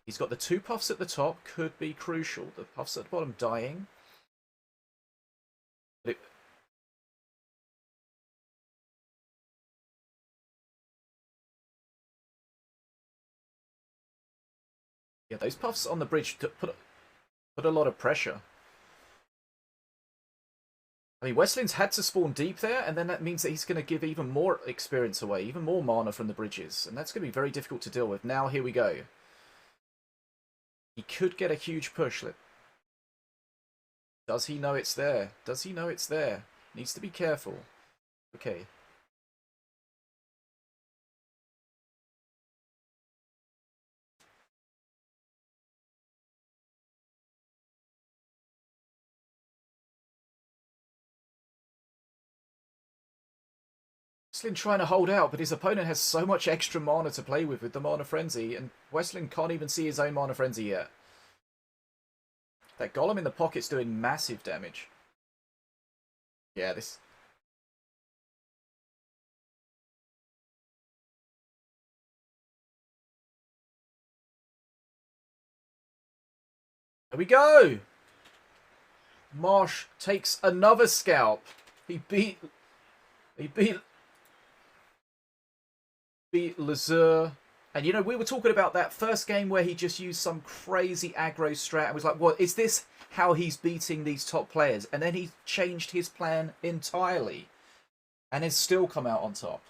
He's got the 2 puffs at the top. Could be crucial. The puffs at the bottom dying. But yeah, those puffs on the bridge put a lot of pressure. I mean, Westlin's had to spawn deep there, and then that means that he's going to give even more experience away, even more mana from the bridges, and that's going to be very difficult to deal with. Now, here we go. He could get a huge push. Does he know it's there? Does he know it's there? Needs to be careful. Okay. Westlin trying to hold out, but his opponent has so much extra mana to play with the Mana Frenzy, and Westlin can't even see his own Mana Frenzy yet. That Golem in the pocket's doing massive damage. Yeah, this... There we go! Marshe takes another scalp. He beat Lazur. And, you know, we were talking about that first game where he just used some crazy aggro strat and was like, what, is this how he's beating these top players? And then he changed his plan entirely and has still come out on top.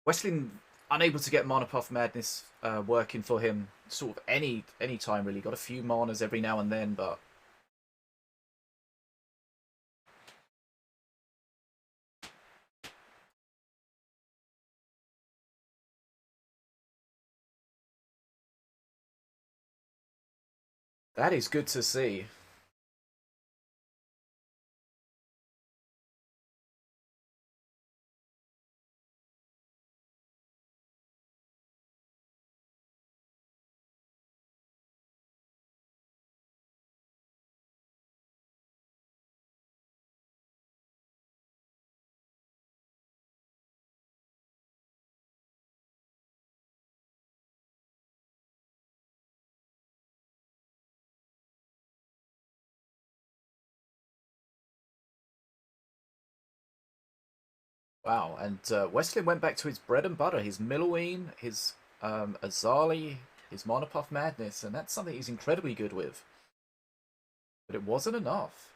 Westlin unable to get Mana Puff Madness working for him sort of any time, really. Got a few manas every now and then, but... That is good to see. Wow, and Westlin went back to his bread and butter, his Milloween, his Azali, his Mana Puff Madness, and that's something he's incredibly good with. But it wasn't enough.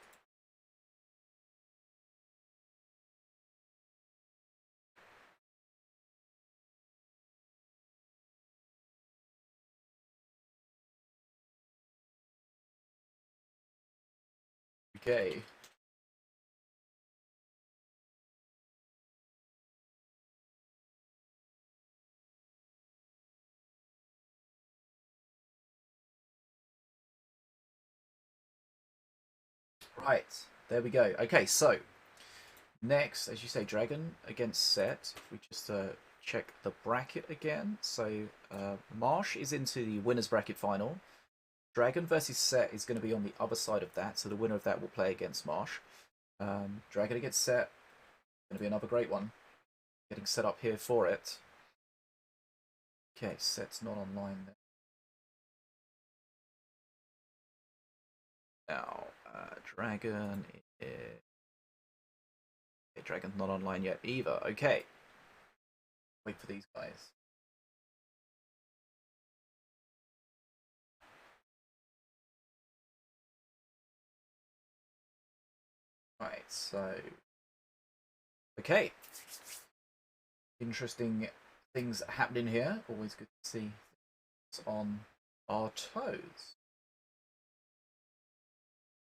Okay. Right, there we go. Okay, so next, as you say, Dragon against Set. If we just check the bracket again. So Marshe is into the winners bracket final. Dragon versus Set is going to be on the other side of that, so the winner of that will play against Marshe. Dragon against Set, going to be another great one. Getting set up here for it. Okay, Set's not online there. Now, Dragon is Okay, Dragon's not online yet either. Okay. Wait for these guys. Right, so... Okay. Interesting things happening here. Always good to see things on our toes.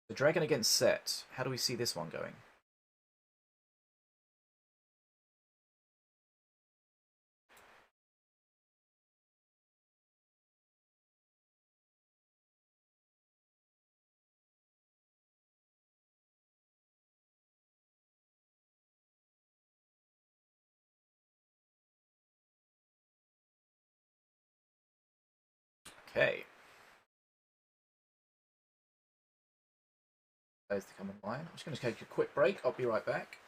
The Dragon against Set. How do we see this one going? Okay. Those to come online. I'm just going to take a quick break. I'll be right back.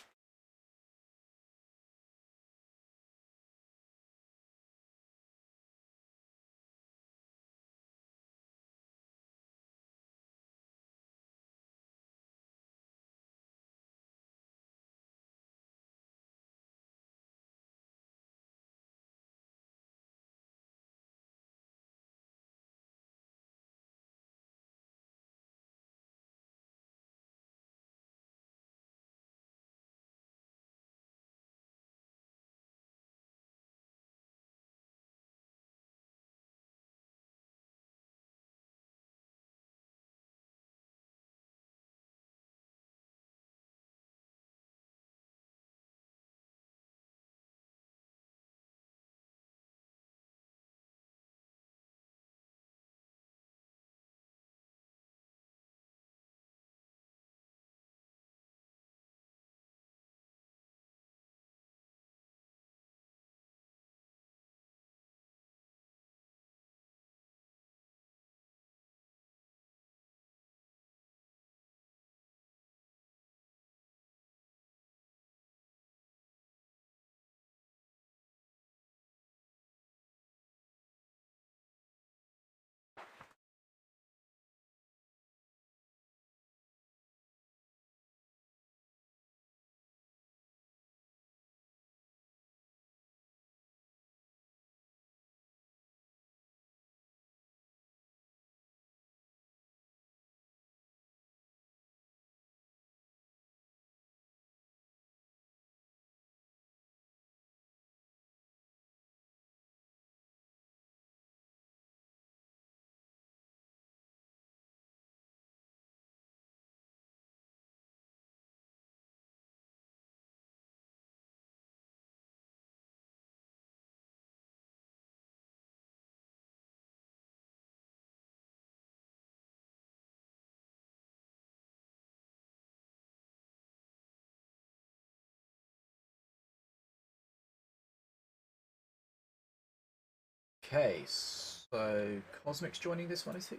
Okay, so Cosmic's joining this one, is he?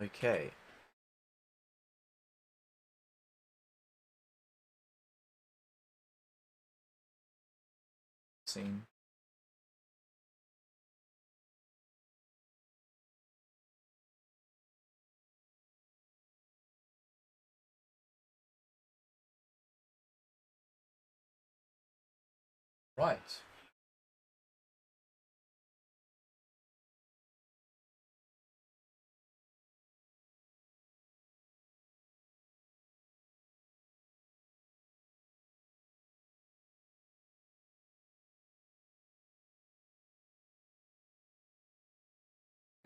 Okay. Scene. Right.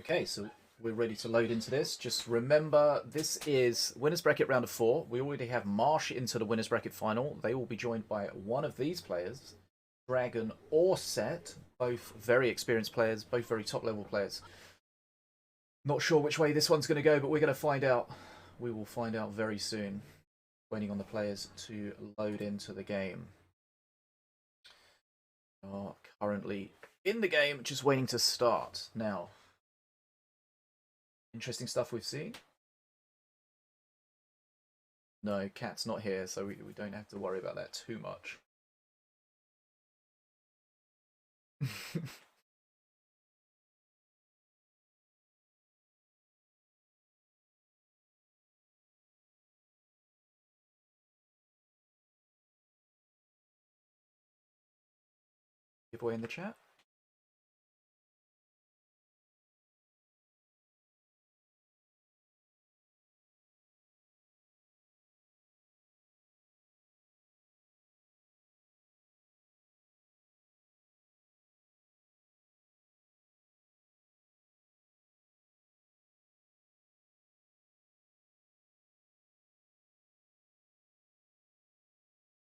Okay, so we're ready to load into this. Just remember, this is winners bracket round of 4. We already have Marshe into the winners bracket final. They will be joined by one of these players, Dragon or Set. Both very experienced players, both very top level players. Not sure which way this one's going to go, but we're going to find out. We will find out very soon. Waiting on the players to load into the game. Are currently in the game, just waiting to start now. Interesting stuff we've seen. No, Cat's not here, so we don't have to worry about that too much. Giveaway in the chat.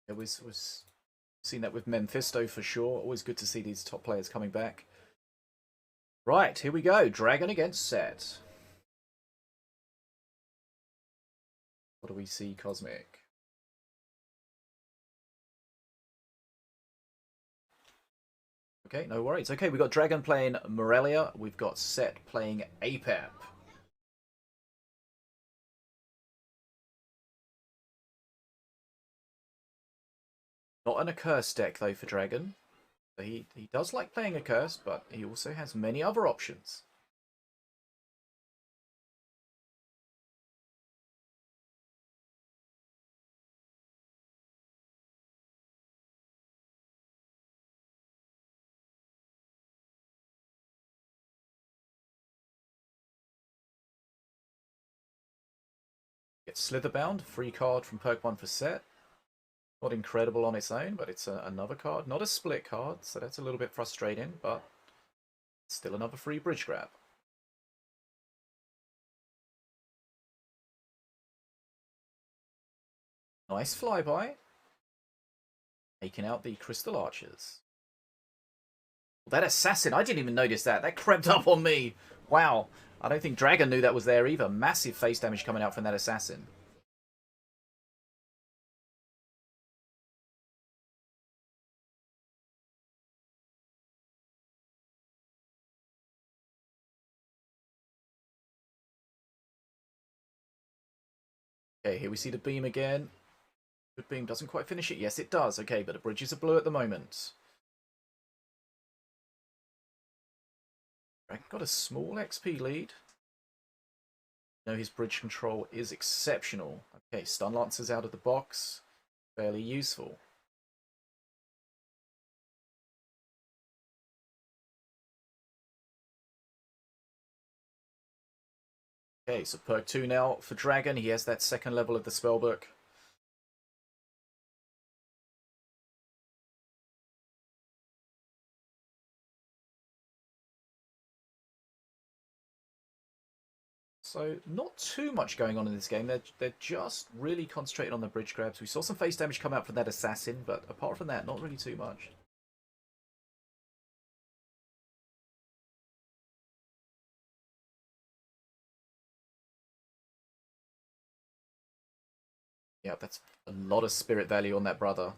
It was seen that with Mephisto for sure. Always good to see these top players coming back. Right, here we go. Dragon against Set. What do we see, Cosmic? Okay, no worries. Okay, we've got Dragon playing Morelia. We've got Set playing Apep. Not an Accursed deck, though, for Dragon. He does like playing Accursed, but he also has many other options. Get Slitherbound, free card from Perk 1 for Set. Not incredible on its own, but it's another card. Not a split card, so that's a little bit frustrating, but still another free bridge grab. Nice flyby. Taking out the Crystal Archers. That Assassin, I didn't even notice that. That crept up on me. Wow. I don't think Dragon knew that was there either. Massive face damage coming out from that Assassin. Okay, here we see the beam again. The beam doesn't quite finish it. Yes, it does. Okay, but the bridges are blue at the moment. Dragon got a small XP lead. You know, his bridge control is exceptional. Okay, Stun Lancers out of the box. Fairly useful. Okay, so perk 2 now for Dragon. He has that second level of the spellbook. So not too much going on in this game. They're just really concentrating on the bridge grabs. We saw some face damage come out from that Assassin, but apart from that, not really too much. Yeah, that's a lot of spirit value on that brother.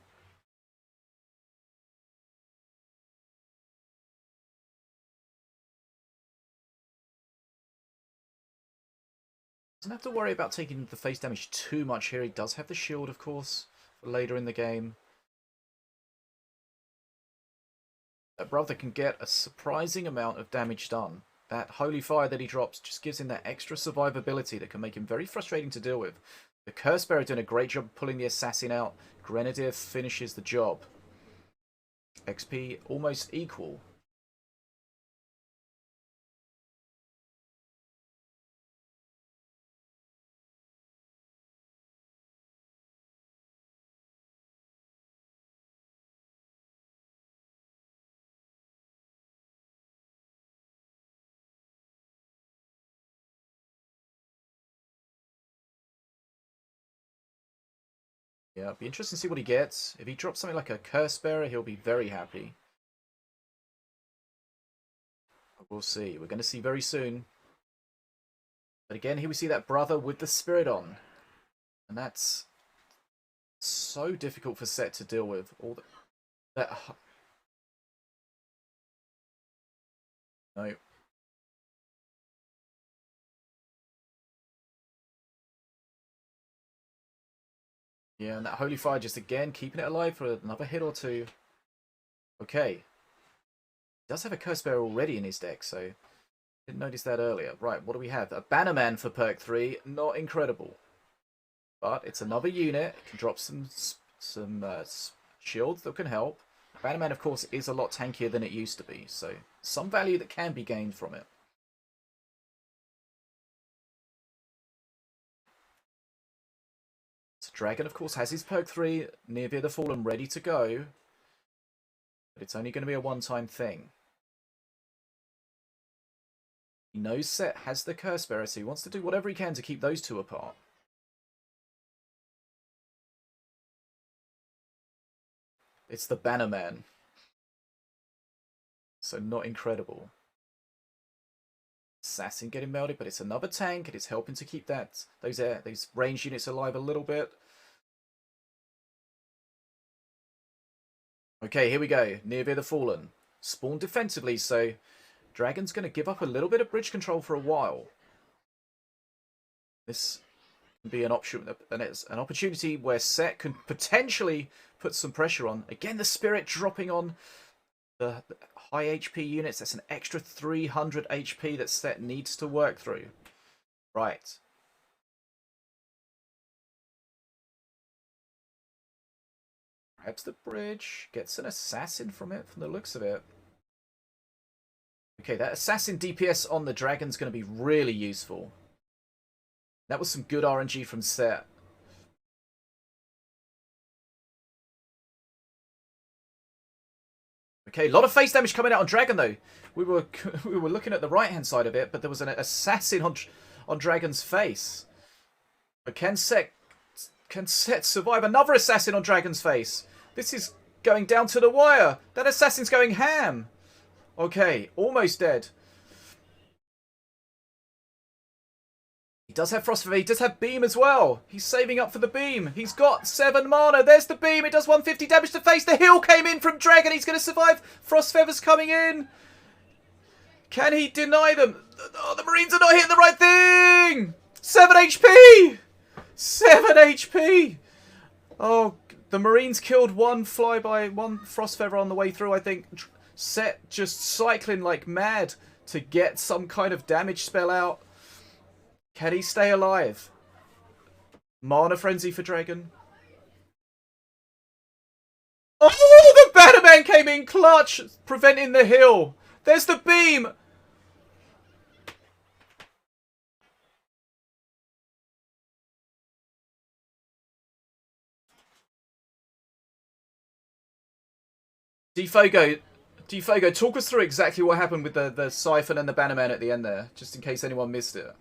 Doesn't have to worry about taking the face damage too much here. He does have the shield, of course, for later in the game. That brother can get a surprising amount of damage done. That Holy Fire that he drops just gives him that extra survivability that can make him very frustrating to deal with. The Curse Bearer doing a great job pulling the Assassin out. Grenadier finishes the job. XP almost equal. Yeah, it'll be interesting to see what he gets. If he drops something like a Curse Bearer, he'll be very happy. We'll see. We're going to see very soon. But again, here we see that brother with the Spirit on. And that's so difficult for Set to deal with. All that... No. Yeah, and that Holy Fire just again keeping it alive for another hit or two. Okay. He does have a Curse Bearer already in his deck, so didn't notice that earlier. Right, what do we have? A Bannerman for perk 3. Not incredible. But it's another unit. It can drop some shields that can help. Bannerman, of course, is a lot tankier than it used to be, so some value that can be gained from it. So Dragon, of course, has his perk 3, Near the Fallen ready to go, but it's only going to be a one-time thing. He knows Set has the Curse Bearer, so he wants to do whatever he can to keep those two apart. It's the Bannerman. So not incredible. Assassin getting melted, but it's another tank. It is helping to keep those range units alive a little bit. Okay, here we go. Near the Fallen. Spawn defensively, so Dragon's going to give up a little bit of bridge control for a while. This can be an option, and it's an opportunity where Set can potentially put some pressure on. Again, the Spirit dropping on the high HP units. That's an extra 300 HP that Set needs to work through. Right. Grabs the bridge. Gets an assassin from it, from the looks of it. Okay, that assassin DPS on the Dragon's going to be really useful. That was some good RNG from Set. Okay, a lot of face damage coming out on Dragon though. We were looking at the right hand side of it, but there was an assassin on Dragon's face. But can Set survive? Another assassin on Dragon's face. This is going down to the wire. That assassin's going ham. Okay, almost dead. He does have Frost Feather. He does have Beam as well. He's saving up for the Beam. He's got 7 mana. There's the Beam. It does 150 damage to face. The heal came in from Dragon. He's going to survive. Frost Feather's coming in. Can he deny them? Oh, the Marines are not hitting the right thing. 7 HP. 7 HP. Oh, the Marines killed one flyby, one Frost Feather on the way through, I think. Set just cycling like mad to get some kind of damage spell out. Can he stay alive? Mana Frenzy for Dragon. Oh, the Bannerman came in clutch, preventing the heal. There's the Beam. Defogo, talk us through exactly what happened with the Siphon and the Bannerman at the end there, just in case anyone missed it.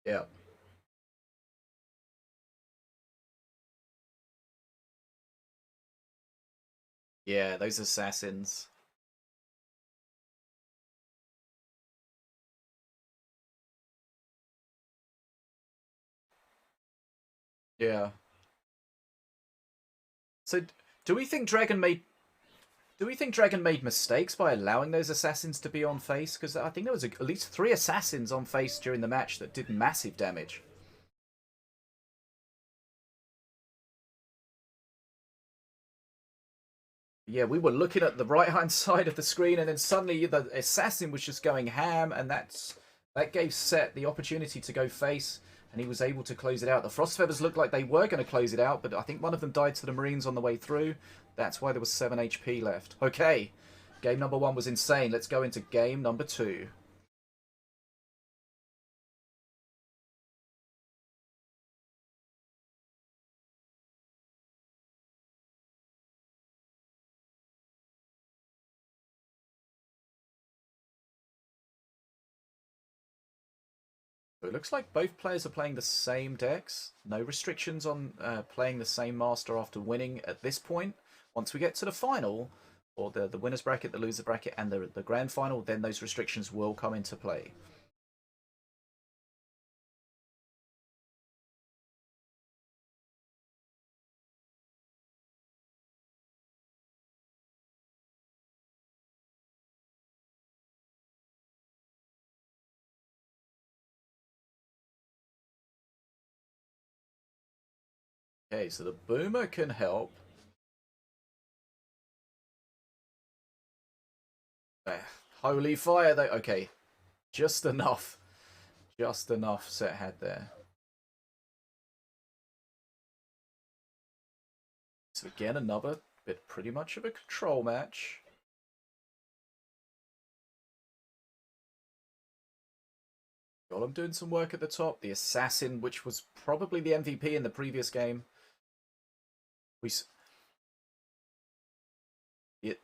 Yeah. Yeah, those assassins. Yeah. So, do we think Dragon made mistakes by allowing those assassins to be on face? Because I think there was at least 3 assassins on face during the match that did massive damage. Yeah, we were looking at the right-hand side of the screen, and then suddenly the assassin was just going ham, and that gave Set the opportunity to go face, and he was able to close it out. The Frost Feathers looked like they were going to close it out, but I think one of them died to the Marines on the way through. That's why there was 7 HP left. Okay, game number 1 was insane. Let's go into game number 2. So it looks like both players are playing the same decks. No restrictions on playing the same master after winning at this point. Once we get to the final, or the winners bracket, the loser bracket, and the grand final, then those restrictions will come into play. Okay, so the boomer can help. Holy fire, though. Okay, just enough. Just enough Set had there. So again, another bit pretty much of a control match. Golem doing some work at the top. The Assassin, which was probably the MVP in the previous game. It...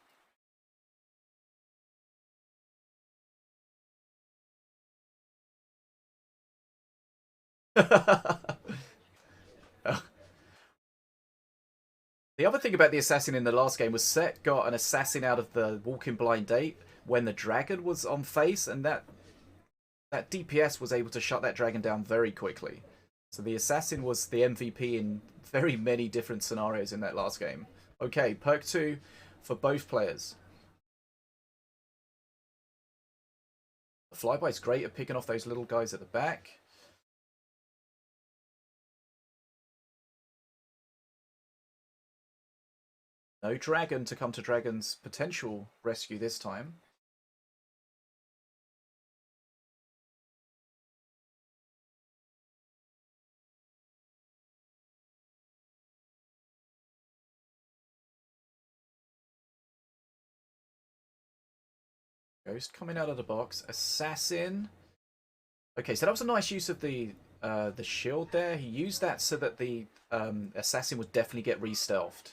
The other thing about the Assassin in the last game was Set got an Assassin out of the Walking Blind Date when the Dragon was on face, and that DPS was able to shut that Dragon down very quickly. So the Assassin was the MVP in very many different scenarios in that last game. Okay, perk 2 for both players. The Flyby's great at picking off those little guys at the back. No Dragon to come to Dragon's potential rescue this time. Ghost coming out of the box. Assassin. Okay, so that was a nice use of the shield there. He used that so that the Assassin would definitely get re-stealthed.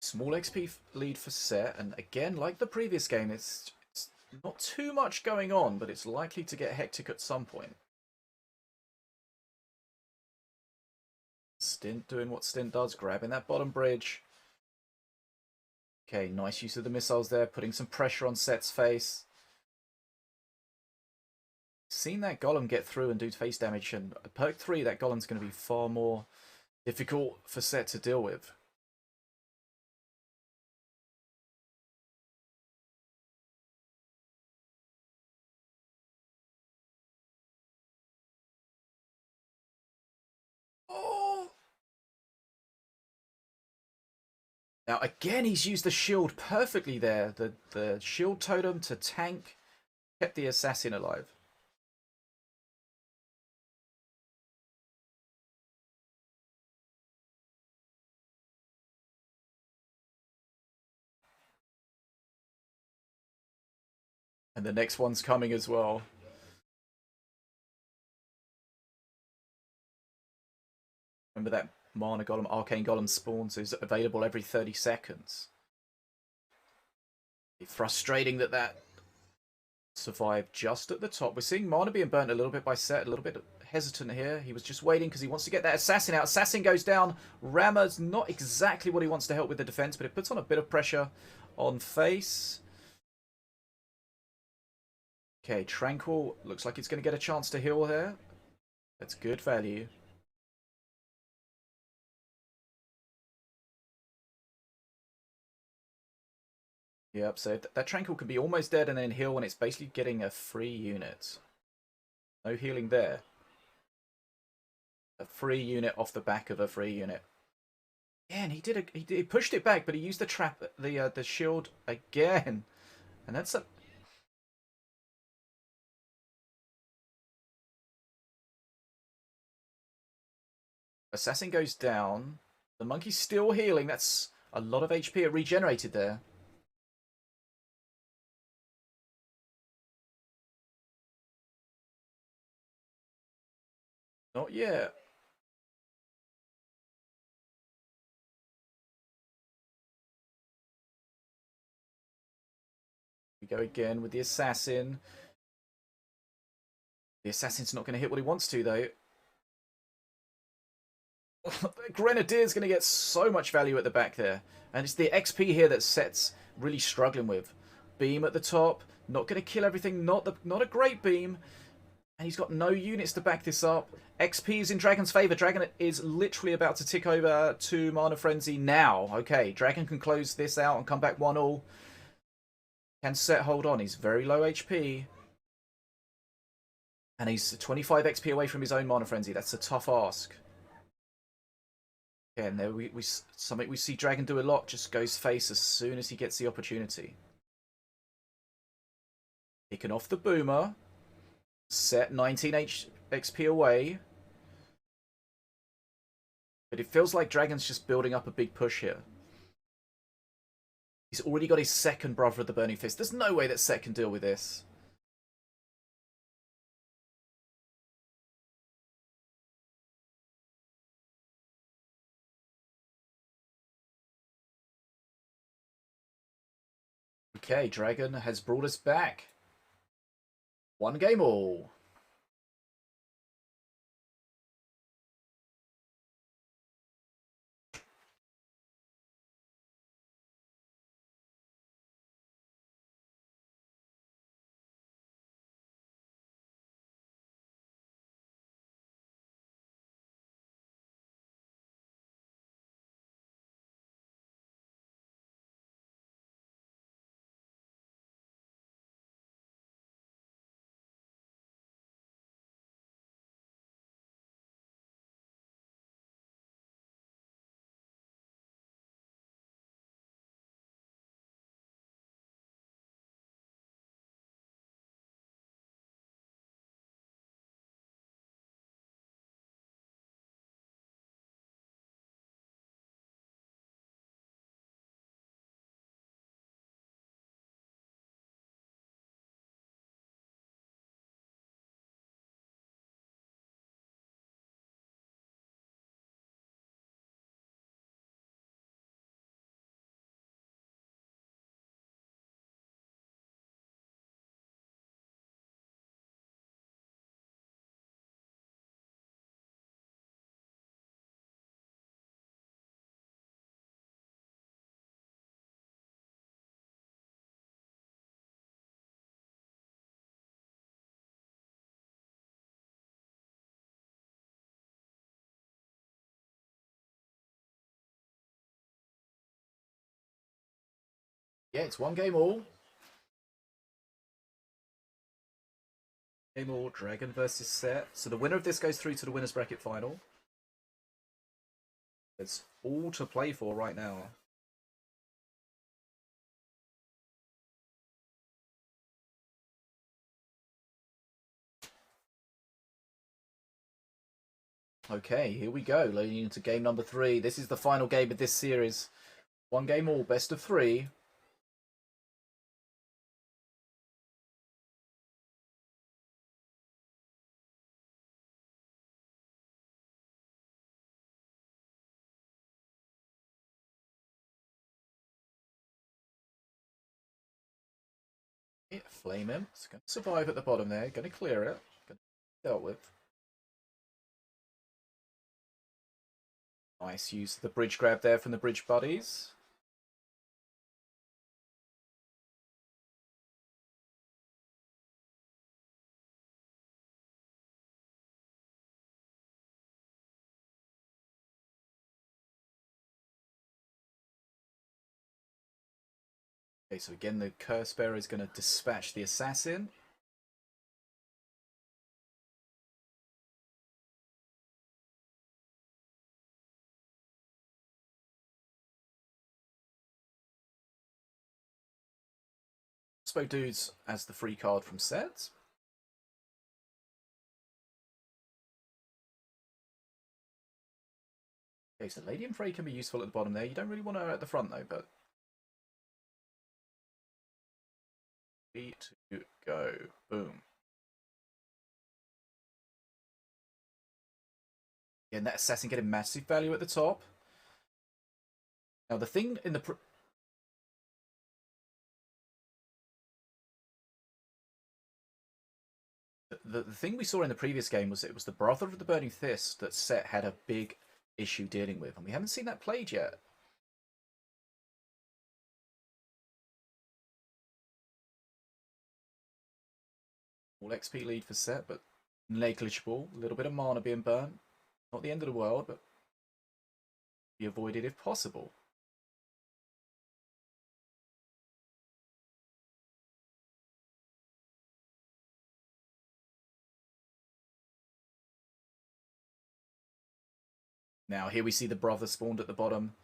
Small XP lead for Set, and again, like the previous game, it's not too much going on, but it's likely to get hectic at some point. Stint doing what Stint does, grabbing that bottom bridge. Okay, nice use of the missiles there, putting some pressure on Set's face. Seen that Golem get through and do face damage, and at perk 3, that Golem's going to be far more difficult for Set to deal with. Oh! Now, again, he's used the shield perfectly there. The shield totem to tank kept the Assassin alive. And the next one's coming as well. Remember that Mana Golem, Arcane Golem spawns is available every 30 seconds. Frustrating that survived just at the top. We're seeing Mana being burnt a little bit by Set, a little bit hesitant here. He was just waiting because he wants to get that Assassin out. Assassin goes down. Rammer's not exactly what he wants to help with the defense, but it puts on a bit of pressure on face. Okay, Tranquil looks like it's going to get a chance to heal there. That's good value. Yep, so that Tranquil can be almost dead and then heal when it's basically getting a free unit. No healing there. A free unit off the back of a free unit. Yeah, and he pushed it back, but he used the trap, the shield again, and that's a. Assassin goes down. The monkey's still healing. That's a lot of HP it regenerated there. Not yet. We go again with the assassin. The assassin's not going to hit what he wants to, though. The Grenadier's going to get so much value at the back there. And it's the XP here that Set's really struggling with. Beam at the top. Not going to kill everything. Not a great beam. And he's got no units to back this up. XP is in Dragon's favour. Dragon is literally about to tick over to Mana Frenzy now. Okay, Dragon can close this out and come back 1-all. Can Set hold on? He's very low HP. And he's 25 XP away from his own Mana Frenzy. That's a tough ask. Again, there something we see Dragon do a lot. Just goes face as soon as he gets the opportunity. Picking off the Boomer. Set 19 XP away. But it feels like Dragon's just building up a big push here. He's already got his second brother of the Burning Fist. There's no way that Set can deal with this. Okay, Dragon has brought us back. 1-all. Yeah, it's 1-all. All, Dragon versus Set. So the winner of this goes through to the winner's bracket final. It's all to play for right now. Okay, here we go. Leading into game number 3. This is the final game of this series. 1-all, best of 3. Flame him. It's going to survive at the bottom there. Going to clear it. Going to dealt with. Nice use of the bridge grab there from the bridge buddies. Okay, so again the Curse Bearer is going to dispatch the assassin. Spoke Dudes as the free card from Set. Okay, so Lady and Frey can be useful at the bottom there. You don't really want her at the front though, but 3, 2, go. Boom. And that assassin getting massive value at the top. Now the thing in the thing we saw in the previous game was it was the Brother of the Burning Fist that Set had a big issue dealing with, and we haven't seen that played yet. All XP lead for Set, but negligible. A little bit of mana being burnt. Not the end of the world, but be avoided if possible. Now, here we see the Brother spawned at the bottom.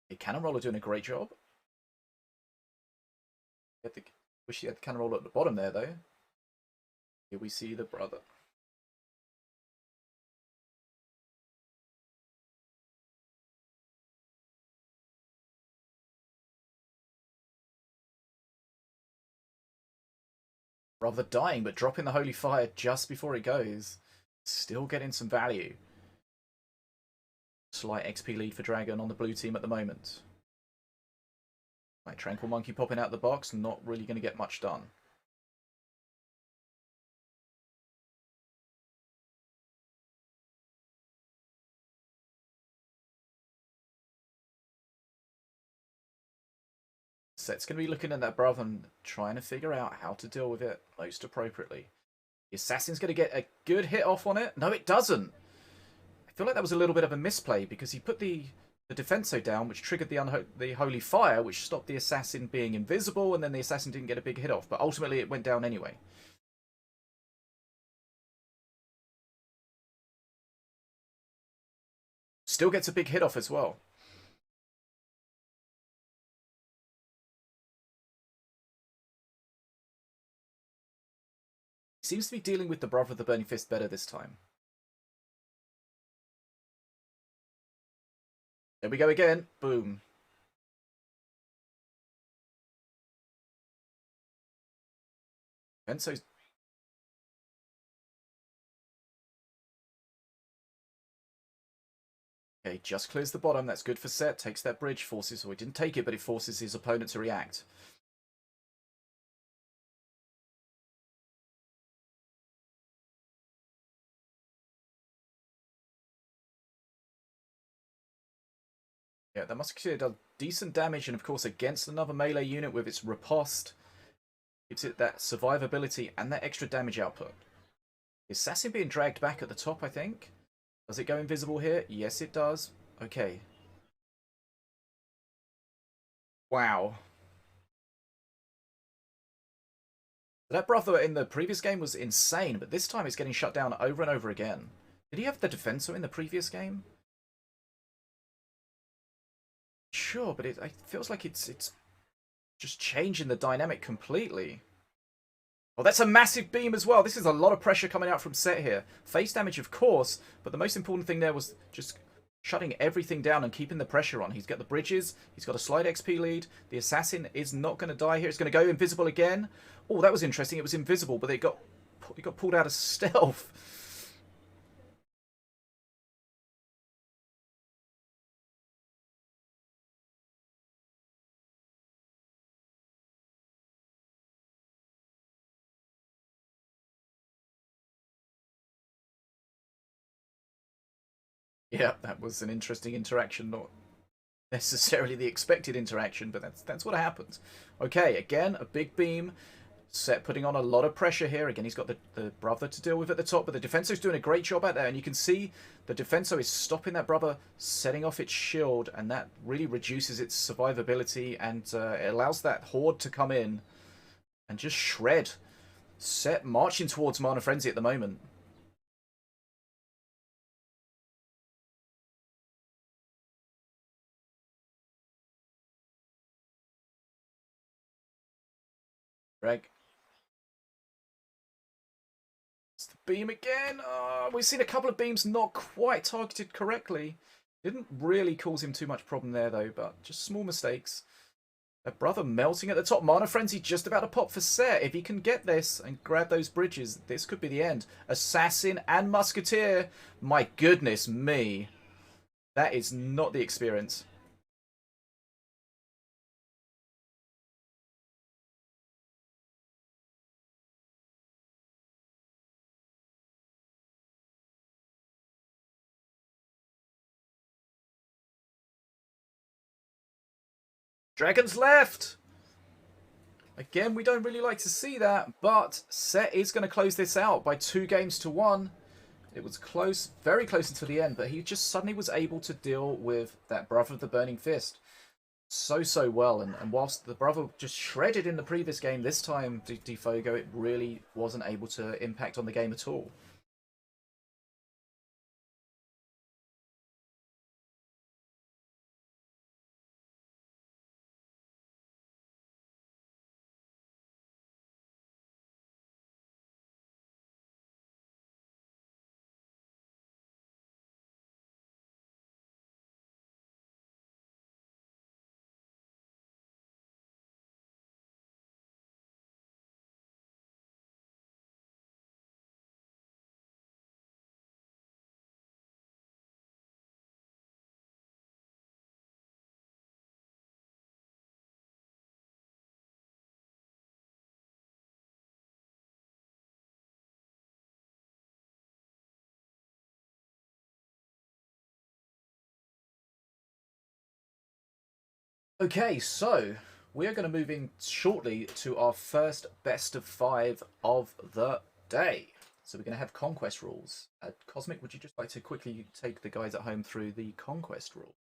The Cannon Roller doing a great job. Wish he had the Cannon Roller at the bottom there, though. Here we see the Brother. Brother dying, but dropping the Holy Fire just before it goes. Still getting some value. Slight XP lead for Dragon on the blue team at the moment. Right, Tranquil Monkey popping out the box, not really going to get much done. Set's going to be looking at that Brother and trying to figure out how to deal with it most appropriately. The Assassin's going to get a good hit off on it. No, it doesn't. I feel like that was a little bit of a misplay because he put the Defenso down, which triggered the Holy Fire, which stopped the Assassin being invisible, and then the Assassin didn't get a big hit off. But ultimately, it went down anyway. Still gets a big hit off as well. Seems to be dealing with the Brother of the Burning Fist better this time. There we go again. Boom. Enzo's... Okay, just clears the bottom. That's good for Set. Takes that bridge. Forces... Well, he didn't take it, but it forces his opponent to react. Yeah, that Musketeer does decent damage, and of course against another melee unit with its riposte, gives it that survivability and that extra damage output. The Assassin being dragged back at the top, I think. Does it go invisible here? Yes, it does. Okay. Wow. That Brother in the previous game was insane, but this time it's getting shut down over and over again. Did he have the Defensor in the previous game? Sure, but it feels like it's just changing the dynamic completely. Oh, that's a massive beam as well. This is a lot of pressure coming out from Set here. Face damage, of course, but the most important thing there was just shutting everything down and keeping the pressure on. He's got the bridges. He's got a slight XP lead. The Assassin is not going to die here. It's going to go invisible again. Oh, that was interesting. It was invisible, but it got pulled out of stealth. Yeah, that was an interesting interaction. Not necessarily the expected interaction, but that's what happens. Okay, again, a big beam. Set putting on a lot of pressure here. Again, he's got the Brother to deal with at the top, but the Defenso's doing a great job out there, and you can see the Defenso is stopping that Brother, setting off its shield, and that really reduces its survivability, and it allows that Horde to come in and just shred. Set marching towards Mana Frenzy at the moment. Greg. It's the beam again. Oh, we've seen a couple of beams not quite targeted correctly. Didn't really cause him too much problem there, though, but just small mistakes. A brother melting at the top. Mana Frenzy just about to pop for Set. If he can get this and grab those bridges, this could be the end. Assassin and Musketeer. My goodness me. That is not the experience. Dragons left! Again, we don't really like to see that, but Set is going to close this out by 2-1. It was close, very close until the end, but he just suddenly was able to deal with that Brother of the Burning Fist so well. And whilst the Brother just shredded in the previous game, this time DfogoX, it really wasn't able to impact on the game at all. Okay, so we are going to move in shortly to our first best of 5 of the day. So we're going to have conquest rules. Cosmic, would you just like to quickly take the guys at home through the conquest rule?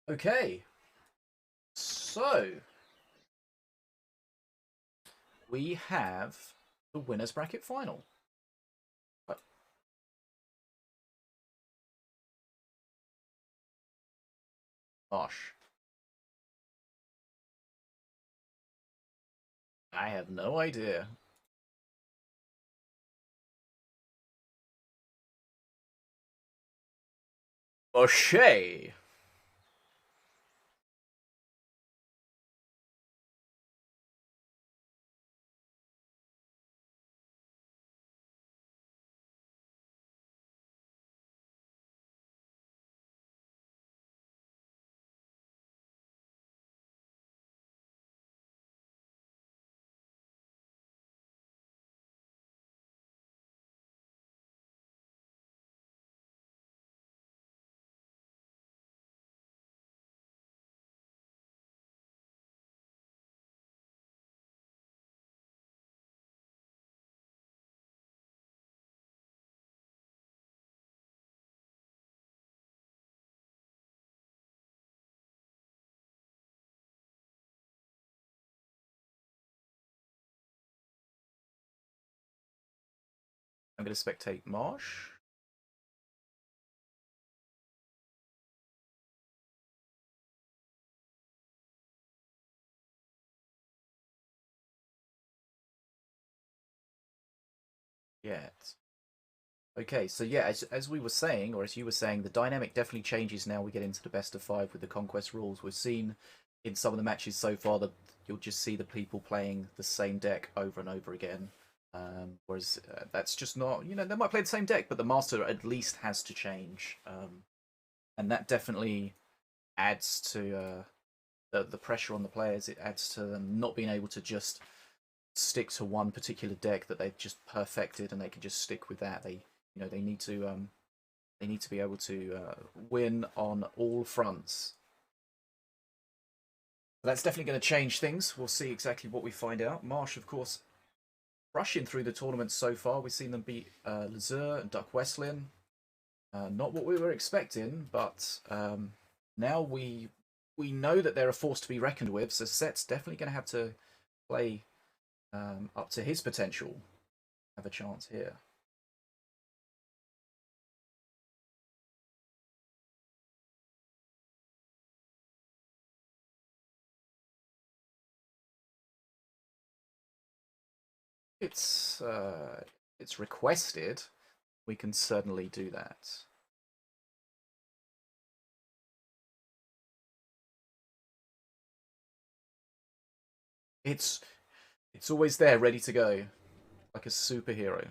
Okay, so we have the winners bracket final. Gosh, I have no idea. Marshe. I'm going to spectate Marshe. Yet. Okay, so yeah, as we were saying, or as you were saying, the dynamic definitely changes now we get into the best of 5 with the conquest rules. We've seen in some of the matches so far that you'll just see the people playing the same deck over and over again. Whereas that's just not, they might play the same deck, but the master at least has to change. And that definitely adds to the pressure on the players. It adds to them not being able to just stick to one particular deck that they've just perfected and they can just stick with that. They need to be able to win on all fronts. That's definitely going to change things. We'll see exactly what we find out. Marshe, of course, rushing through the tournament so far. We've seen them beat Lazur and DuckWestlin. Not what we were expecting, but now we know that they're a force to be reckoned with. So Set's definitely going to have to play up to his potential. Have a chance here. It's requested. We can certainly do that. It's always there, ready to go, like a superhero.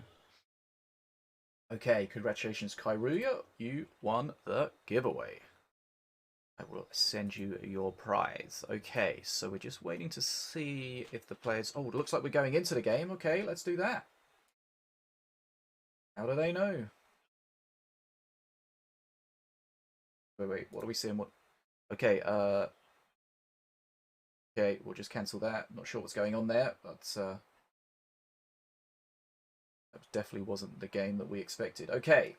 Okay, congratulations, Kairuya. You won the giveaway. I will send you your prize. Okay, so we're just waiting to see if the players... Oh, it looks like we're going into the game. Okay, let's do that. How do they know? Wait, what are we seeing? What? Okay, okay, we'll just cancel that. Not sure what's going on there, but that definitely wasn't the game that we expected. Okay.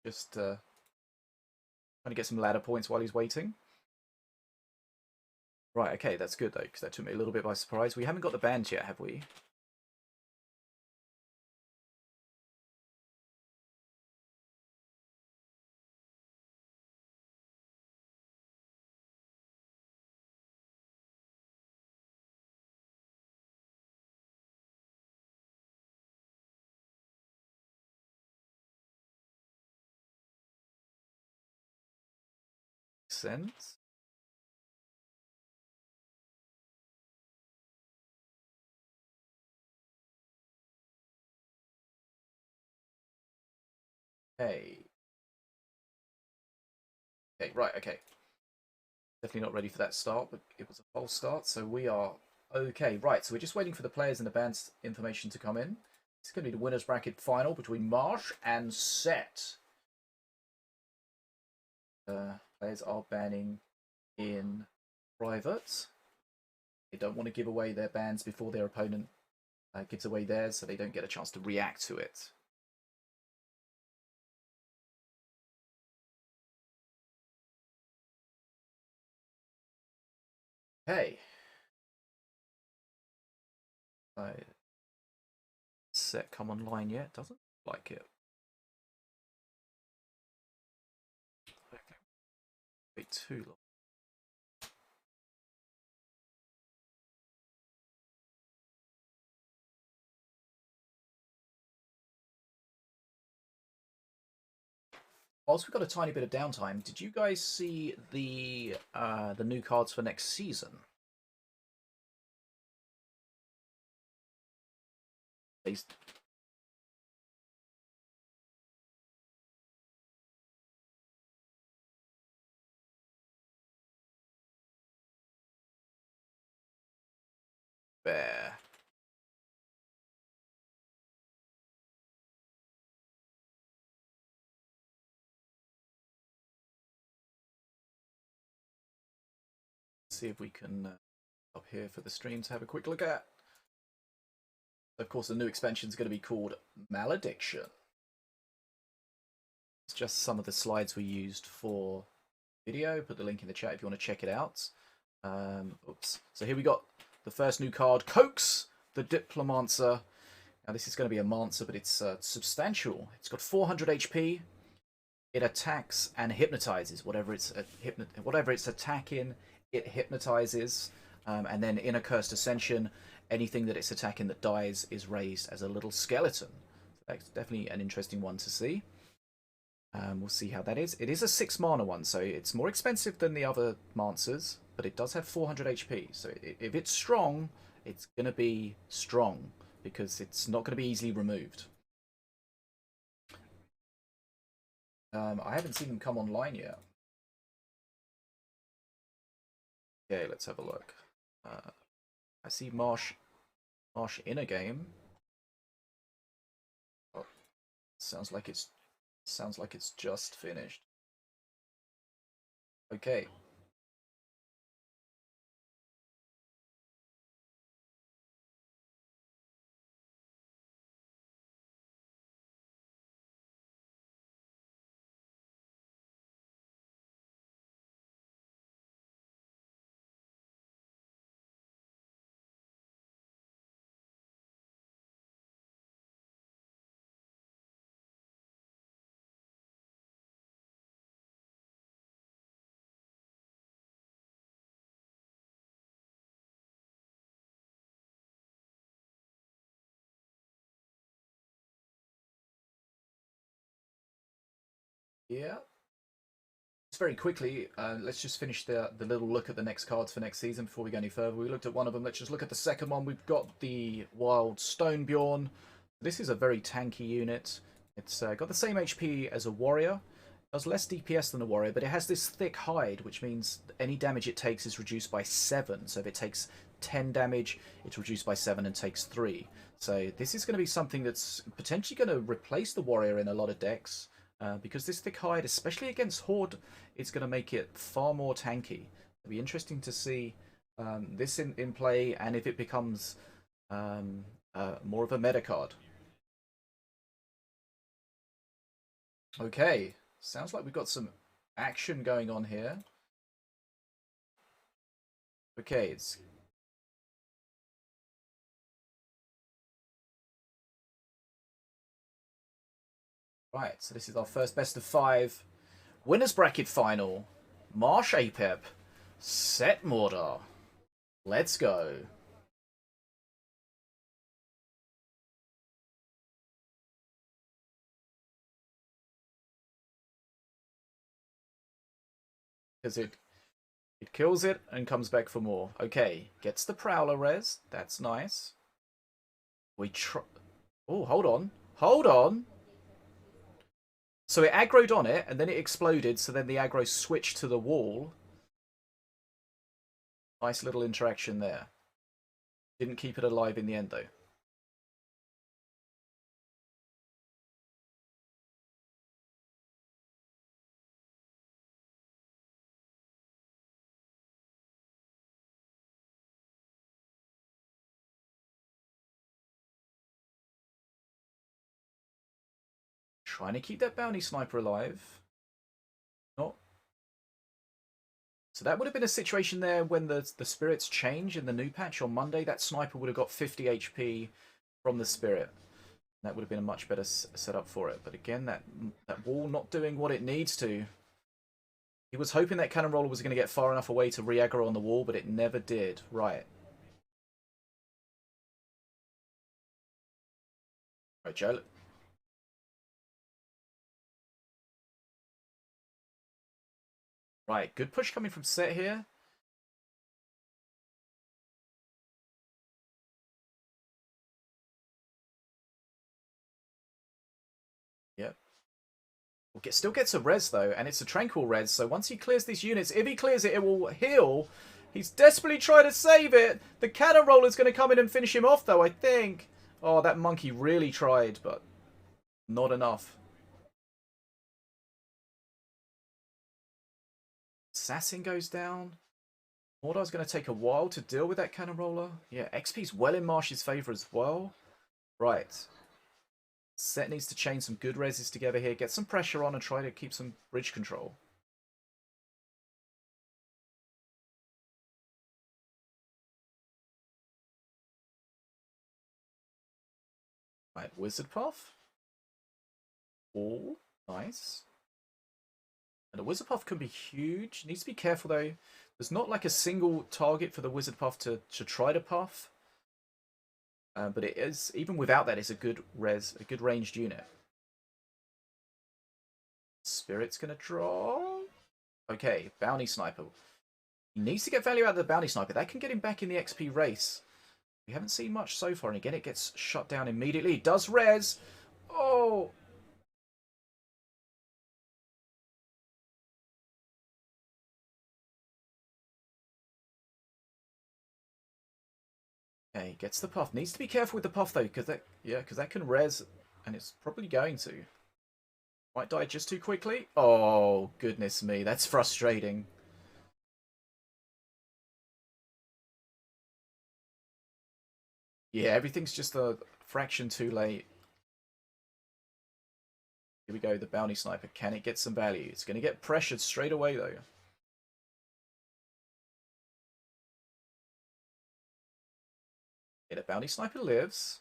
Just trying to get some ladder points while he's waiting. Right, okay, that's good though, because that took me a little bit by surprise. We haven't got the bands yet, have we? Sense. Hey. Okay, right, okay. Definitely not ready for that start, but it was a false start, so we are okay. Right, so we're just waiting for the players and the band's information to come in. It's going to be the winner's bracket final between Marshe and Set. Players are banning in private. They don't want to give away their bans before their opponent gives away theirs, so they don't get a chance to react to it. Hey. Set come online yet? Doesn't like it. Okay. Wait too long. Whilst we've got a tiny bit of downtime, did you guys see the new cards for next season? Bear. See if we can up here for the stream to have a quick look at. Of course, the new expansion is going to be called Malediction. It's just some of the slides we used for video. Put the link in the chat if you want to check it out. Oops. So here we got the first new card, Coax the Diplomancer. Now this is going to be a Mancer, but it's substantial. It's got 400 HP. It attacks and hypnotizes whatever it's attacking. It hypnotizes, and then in a Cursed Ascension, anything that it's attacking that dies is raised as a little skeleton. So that's definitely an interesting one to see. We'll see how that is. It is a 6 mana one, so it's more expensive than the other Mancers, but it does have 400 HP. So if it's strong, it's going to be strong, because it's not going to be easily removed. I haven't seen them come online yet. Okay, let's have a look. I see Marshe in a game. Oh, sounds like it's just finished. Okay. Yeah. Just very quickly, let's just finish the little look at the next cards for next season before we go any further. We looked at one of them. Let's just look at the second one. We've got the Wild Stonebjorn. This is a very tanky unit. It's got the same HP as a warrior. It does less DPS than a warrior, but it has this thick hide, which means any damage it takes is reduced by 7. So if it takes 10 damage, it's reduced by 7 and takes 3. So this is going to be something that's potentially going to replace the warrior in a lot of decks. Because this thick hide, especially against Horde, is going to make it far more tanky. It'll be interesting to see this in play, and if it becomes more of a meta card. Okay, sounds like we've got some action going on here. Okay, it's... Right, so this is our first best of 5 winners bracket final. Marshe Apep, Set Mortar. Let's go. Because it kills it and comes back for more. Okay, gets the Prowler res. That's nice. We try... Oh, hold on. Hold on. So it aggroed on it, and then it exploded, so then the aggro switched to the wall. Nice little interaction there. Didn't keep it alive in the end, though. Trying to keep that bounty sniper alive. Not. So that would have been a situation there when the spirits change in the new patch on Monday. That sniper would have got 50 HP from the spirit. That would have been a much better setup for it. But again, that wall not doing what it needs to. He was hoping that cannon roller was going to get far enough away to re-aggro on the wall, but it never did. Right. Right, Joe. Right, good push coming from Set here. Yep. Still gets a res, though, and it's a tranquil res, so once he clears these units, if he clears it, it will heal. He's desperately trying to save it. The cannon roller's going to come in and finish him off, though, I think. Oh, that monkey really tried, but not enough. Assassin goes down. Mordar's going to take a while to deal with that cannon roller. Yeah, XP's well in Marshe's favour as well. Right. Set needs to chain some good reses together here, get some pressure on and try to keep some bridge control. Wizard Puff. Oh, nice. And a Wizard Puff can be huge. Needs to be careful though. There's not like a single target for the Wizard Puff to try to puff. But it is, even without that, it's a good ranged unit. Spirit's gonna draw. Okay, Bounty Sniper. He needs to get value out of the Bounty Sniper. That can get him back in the XP race. We haven't seen much so far, and again, it gets shut down immediately. It does res. Oh! Okay, gets the puff. Needs to be careful with the puff, though, because that can res, and it's probably going to. Might die just too quickly. Oh, goodness me. That's frustrating. Yeah, everything's just a fraction too late. Here we go, the Bounty Sniper. Can it get some value? It's going to get pressured straight away, though. Yeah, the Bounty Sniper lives.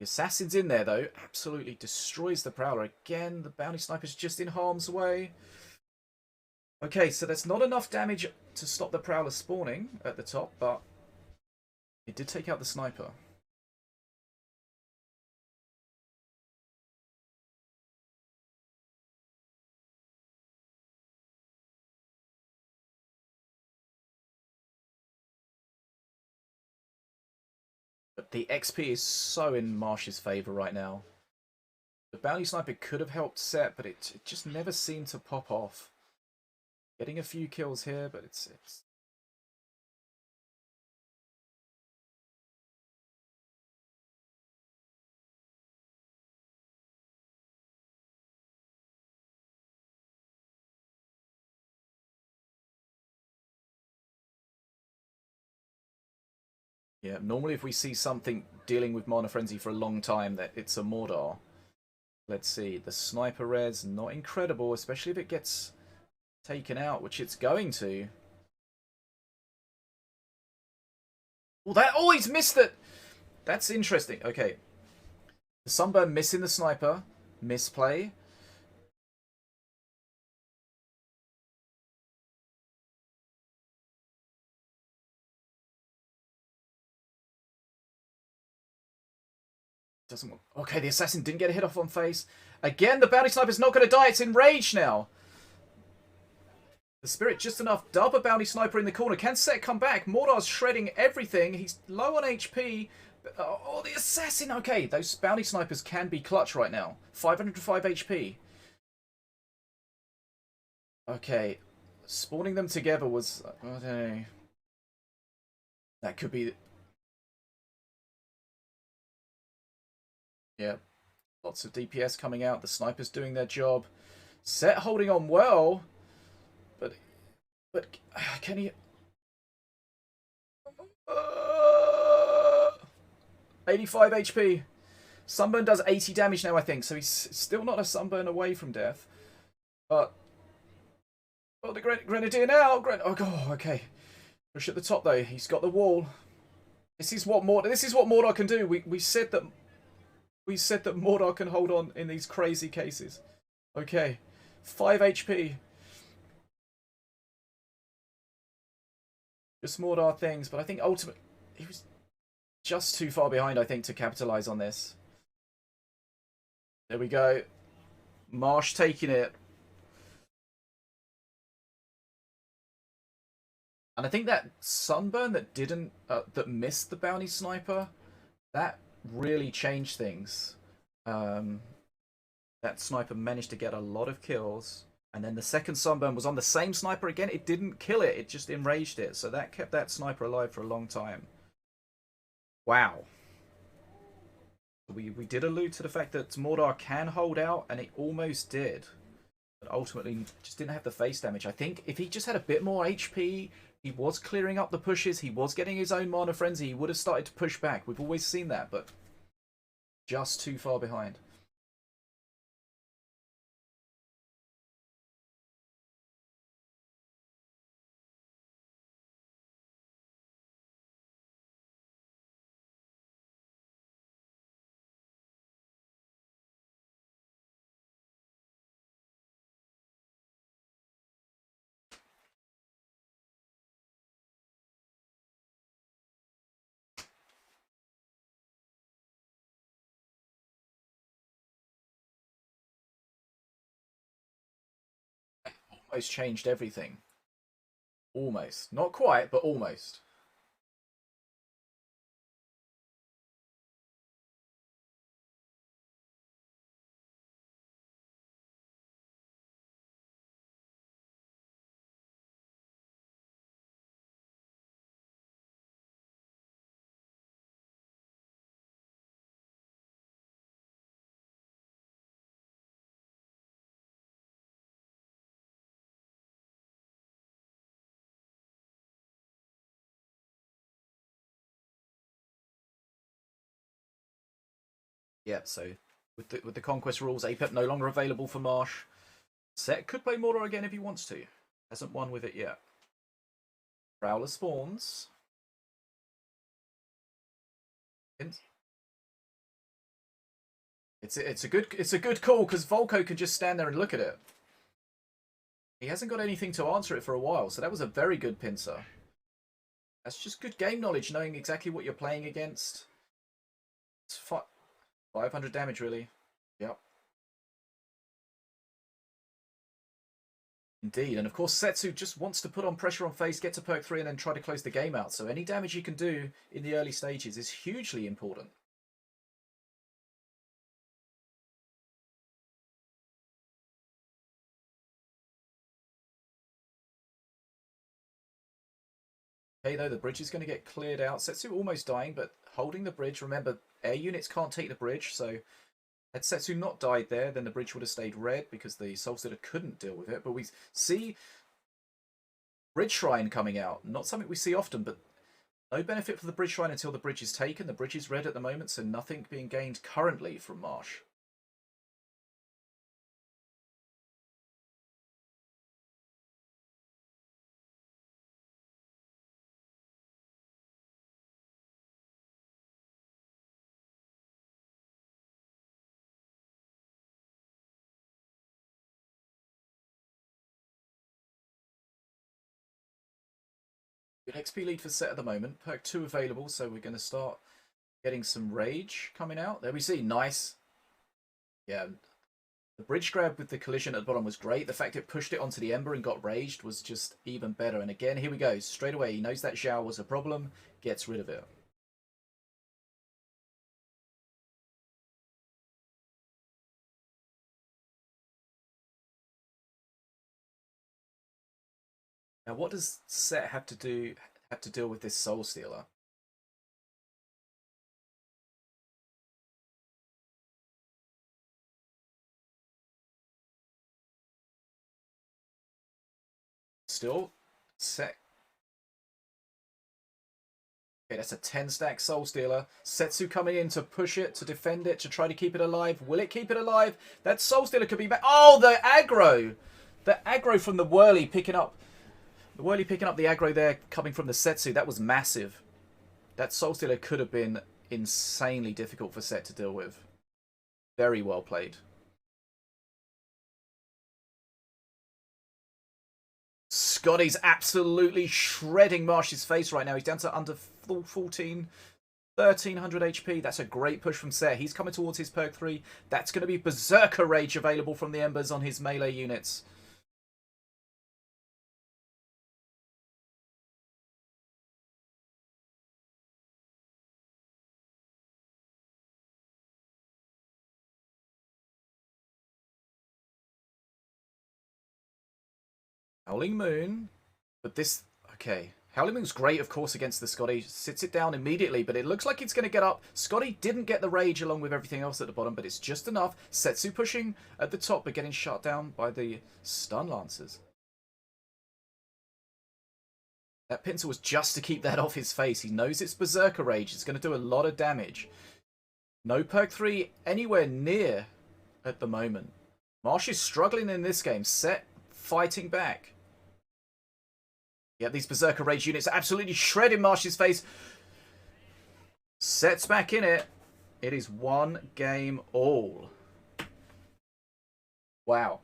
The Assassin's in there, though. Absolutely destroys the Prowler. Again, the Bounty Sniper's just in harm's way. Okay, so that's not enough damage to stop the Prowler spawning at the top, but it did take out the Sniper. But the XP is so in Marshe's favour right now. The Bounty Sniper could have helped set, but it just never seemed to pop off. Getting a few kills here, but it's... Yeah, normally if we see something dealing with Mana Frenzy for a long time, that it's a Mordor. Let's see, the Sniper res, not incredible, especially if it gets taken out, which it's going to. Oh, he's missed it! That's interesting. Okay. The Sunburn missing the Sniper. Misplay. Doesn't want... Okay, the Assassin didn't get a hit off on face. Again, the Bounty Sniper's not going to die. It's enraged now. The Spirit just enough. Dub a Bounty Sniper in the corner. Can Set come back? Mordor's shredding everything. He's low on HP. Oh, the Assassin. Okay, those Bounty Snipers can be clutch right now. 505 HP. Okay. Spawning them together was... I don't know. That could be... Yeah. Lots of DPS coming out. The Snipers doing their job. Set holding on well. But can he... 85 HP. Sunburn does 80 damage now, I think. So he's still not a Sunburn away from death. But... Oh, the Grenadier now. Oh, God, okay. Push at the top, though. He's got the wall. This is what Mordor can do. We said that Mordor can hold on in these crazy cases. Okay. 5 HP. Just Mordor things, but I think ultimately he was just too far behind, I think, to capitalize on this. There we go. Marshe taking it. And I think that Sunburn that didn't, that missed the Bounty Sniper, that really changed things. That Sniper managed to get a lot of kills. And then the second Sunburn was on the same Sniper again. It didn't kill it. It just enraged it. So that kept that Sniper alive for a long time. Wow. We did allude to the fact that Mordor can hold out, and it almost did. But ultimately, just didn't have the face damage. I think if he just had a bit more HP, he was clearing up the pushes, he was getting his own Mana Frenzy, he would have started to push back. We've always seen that, but just too far behind. almost changed everything. Almost. Not quite, but almost. Yeah, so with the conquest rules, APEP no longer available for Marsh. Set could play Mordor again if he wants to. Hasn't won with it yet. Prowler spawns. It's a good call because Volko can just stand there and look at it. He hasn't got anything to answer it for a while, so that was a very good pincer. That's just good game knowledge, knowing exactly what you're playing against. It's 500 damage, really. Yep. Indeed, and of course Setsu just wants to put on pressure on face, get to perk 3, and then try to close the game out. So any damage you can do in the early stages is hugely important. Okay, though, the bridge is going to get cleared out. Setsu almost dying, but holding the bridge. Remember, air units can't take the bridge, so had Setsu not died there, then the bridge would have stayed red because the Soulstealer couldn't deal with it. But we see Bridge Shrine coming out. Not something we see often, but no benefit for the Bridge Shrine until the bridge is taken. The bridge is red at the moment, so nothing being gained currently from Marsh. Good XP lead for Set at the moment. Perk 2 available, so we're going to start getting some Rage coming out. There we see. Nice. Yeah. The bridge grab with the collision at the bottom was great. The fact it pushed it onto the Ember and got raged was just even better. And again, here we go. Straight away, he knows that Zhao was a problem. Gets rid of it. Now, what does Set have to deal with this Soul Stealer? Still, Set. Okay, that's a 10 stack Soul Stealer. Setsu coming in to push it, to defend it, to try to keep it alive. Will it keep it alive? That Soul Stealer could be back. Oh, the aggro! The aggro from the Whirly picking up. The Whirly picking up the aggro there coming from the Setsu. That was massive. That Soul Stealer could have been insanely difficult for Set to deal with. Very well played. Scotty's absolutely shredding Marshe's face right now. He's down to under 1300 HP. That's a great push from Set. He's coming towards his perk 3. That's going to be Berserker Rage available from the Embers on his melee units. Howling Moon. But this... Okay. Howling Moon's great, of course, against the Scotty. Sits it down immediately, but it looks like it's going to get up. Scotty didn't get the rage along with everything else at the bottom, but it's just enough. Setsu pushing at the top, but getting shut down by the Stun Lancers. That pincer was just to keep that off his face. He knows it's Berserker Rage. It's going to do a lot of damage. No perk 3 anywhere near at the moment. Marsh is struggling in this game. Set fighting back. Yeah, these Berserker Rage units are absolutely shredding Marsh's face. Set's back in it. It is one game all. Wow.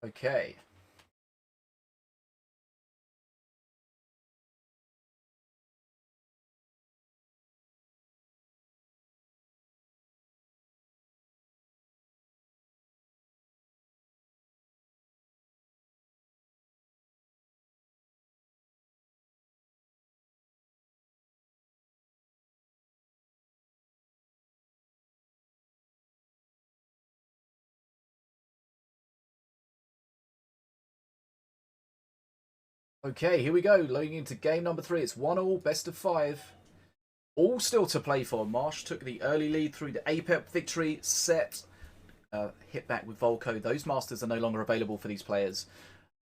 Okay. Okay, here we go. Loading into game number 3. It's 1-all, best of 5. All still to play for. Marshe took the early lead through the APEP victory. Set hit back with Volko. Those masters are no longer available for these players.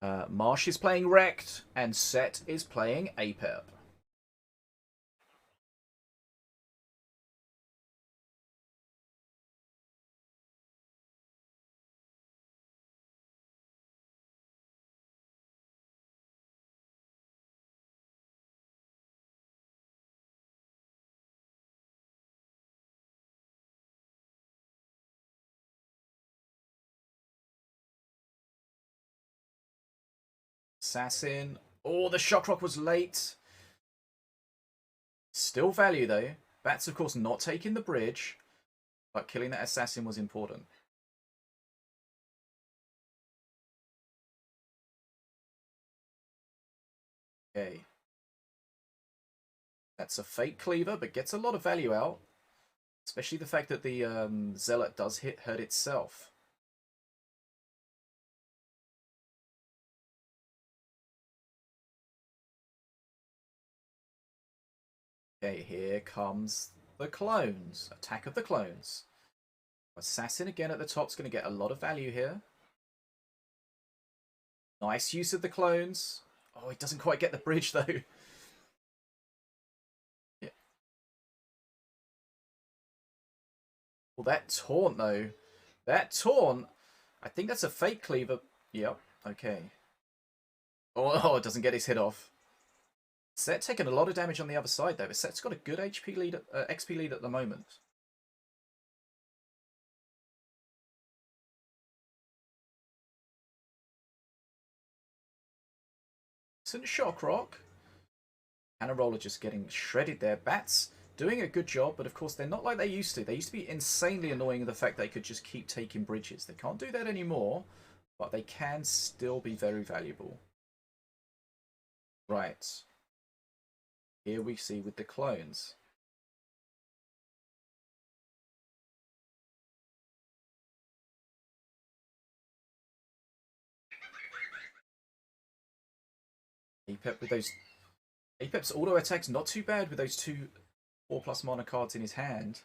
Marshe is playing Wrecked, and Set is playing APEP. Assassin. Oh, the shock rock was late. Still value though. Bats, of course, not taking the bridge, but killing that assassin was important. Okay. That's a fake cleaver, but gets a lot of value out. Especially the fact that the Zealot does hurt itself. Okay, here comes the clones. Attack of the clones. Assassin again at the top is going to get a lot of value here. Nice use of the clones. Oh, it doesn't quite get the bridge though. Yeah. Well, that taunt though. That taunt, I think that's a fake cleaver. Yep, okay. Oh, it doesn't get his hit off. Set taking a lot of damage on the other side though. Set's got a good HP lead, XP lead at the moment. Decent shock rock. Cannon roller just getting shredded there. Bats doing a good job, but of course they're not like they used to. They used to be insanely annoying in the fact they could just keep taking bridges. They can't do that anymore, but they can still be very valuable. Right. Here we see with the clones. Apep with those... Apep's auto attacks not too bad with those 2 4+ mana cards in his hand.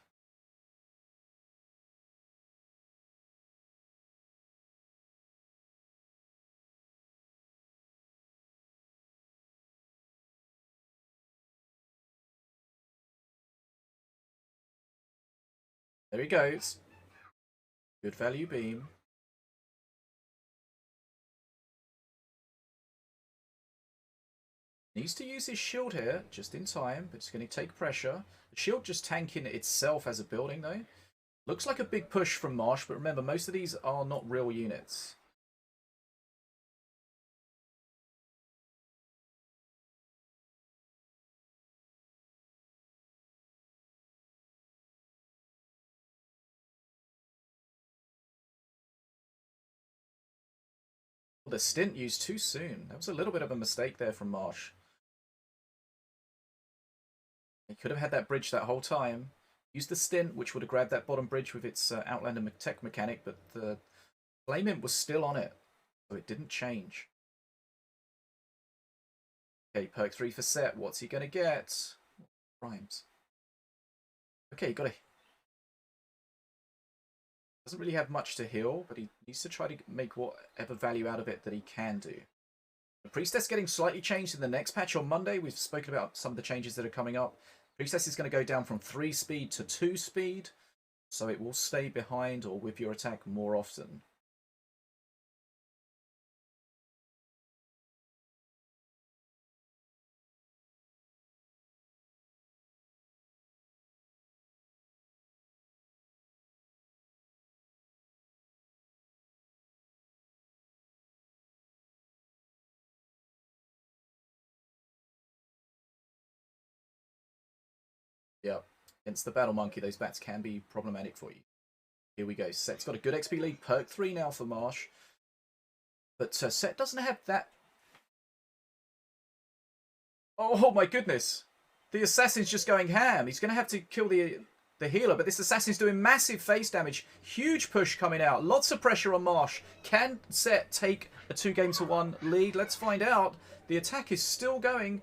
There he goes. Good value beam. Needs to use his shield here, just in time, but it's going to take pressure. The shield just tanking itself as a building, though. Looks like a big push from Marshe, but remember, most of these are not real units. Well, the stint used too soon. That was a little bit of a mistake there from Marshe. He could have had that bridge that whole time. Used the stint, which would have grabbed that bottom bridge with its Outlander tech mechanic, but the Flame Imp was still on it, so it didn't change. Okay, perk 3 for Set. What's he going to get? Rhymes. Okay, got it. Doesn't really have much to heal, but he needs to try to make whatever value out of it that he can do. The Priestess getting slightly changed in the next patch on Monday. We've spoken about some of the changes that are coming up. Priestess is going to go down from 3 speed to 2 speed, so it will stay behind or with your attack more often. Yeah. Against the Battle Monkey, those bats can be problematic for you. Here we go. Set's got a good XP lead. Perk 3 now for Marshe. But Set doesn't have that... Oh my goodness. The assassin's just going ham. He's going to have to kill the healer, but this assassin's doing massive face damage. Huge push coming out. Lots of pressure on Marshe. Can Set take a 2-1 lead? Let's find out. The attack is still going.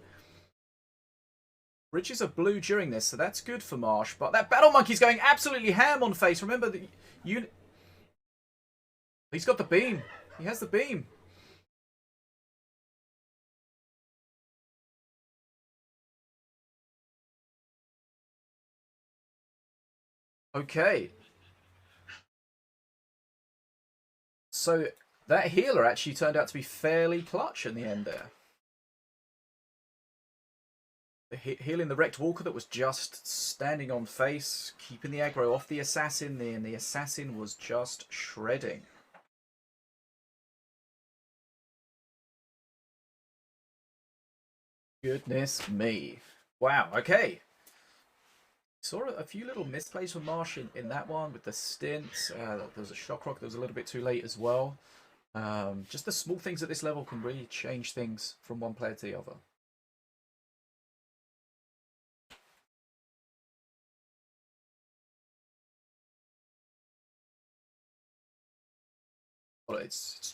Bridges are blue during this, so that's good for Marshe. But that Battle Monkey's going absolutely ham on face. Remember, he's got the beam. He has the beam. Okay. So that healer actually turned out to be fairly clutch in the end there. Healing the wrecked walker that was just standing on face, keeping the aggro off the assassin, and the assassin was just shredding. Goodness me. Wow, okay. Saw a few little misplays from Marshe in that one with the stints. There was a shock rock that was a little bit too late as well. Just the small things at this level can really change things from one player to the other. Well, it's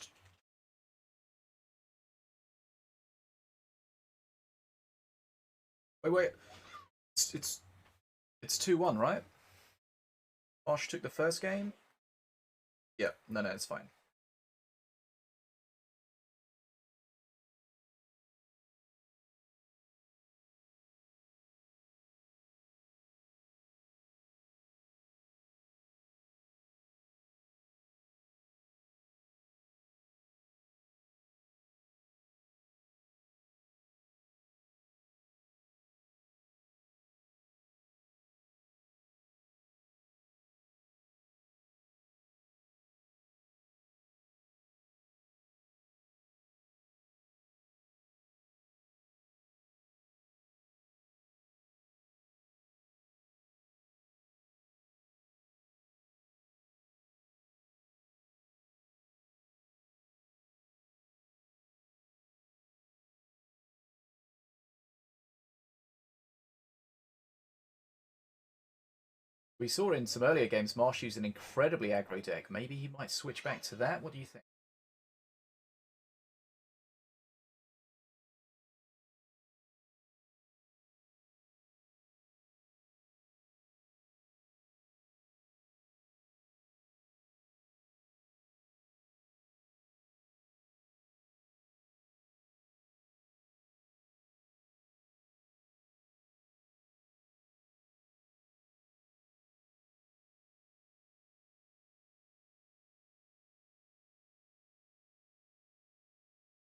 wait. It's 2-1, right? Marshe took the first game. Yeah, no, it's fine. We saw in some earlier games Marshe used an incredibly aggro deck. Maybe he might switch back to that. What do you think?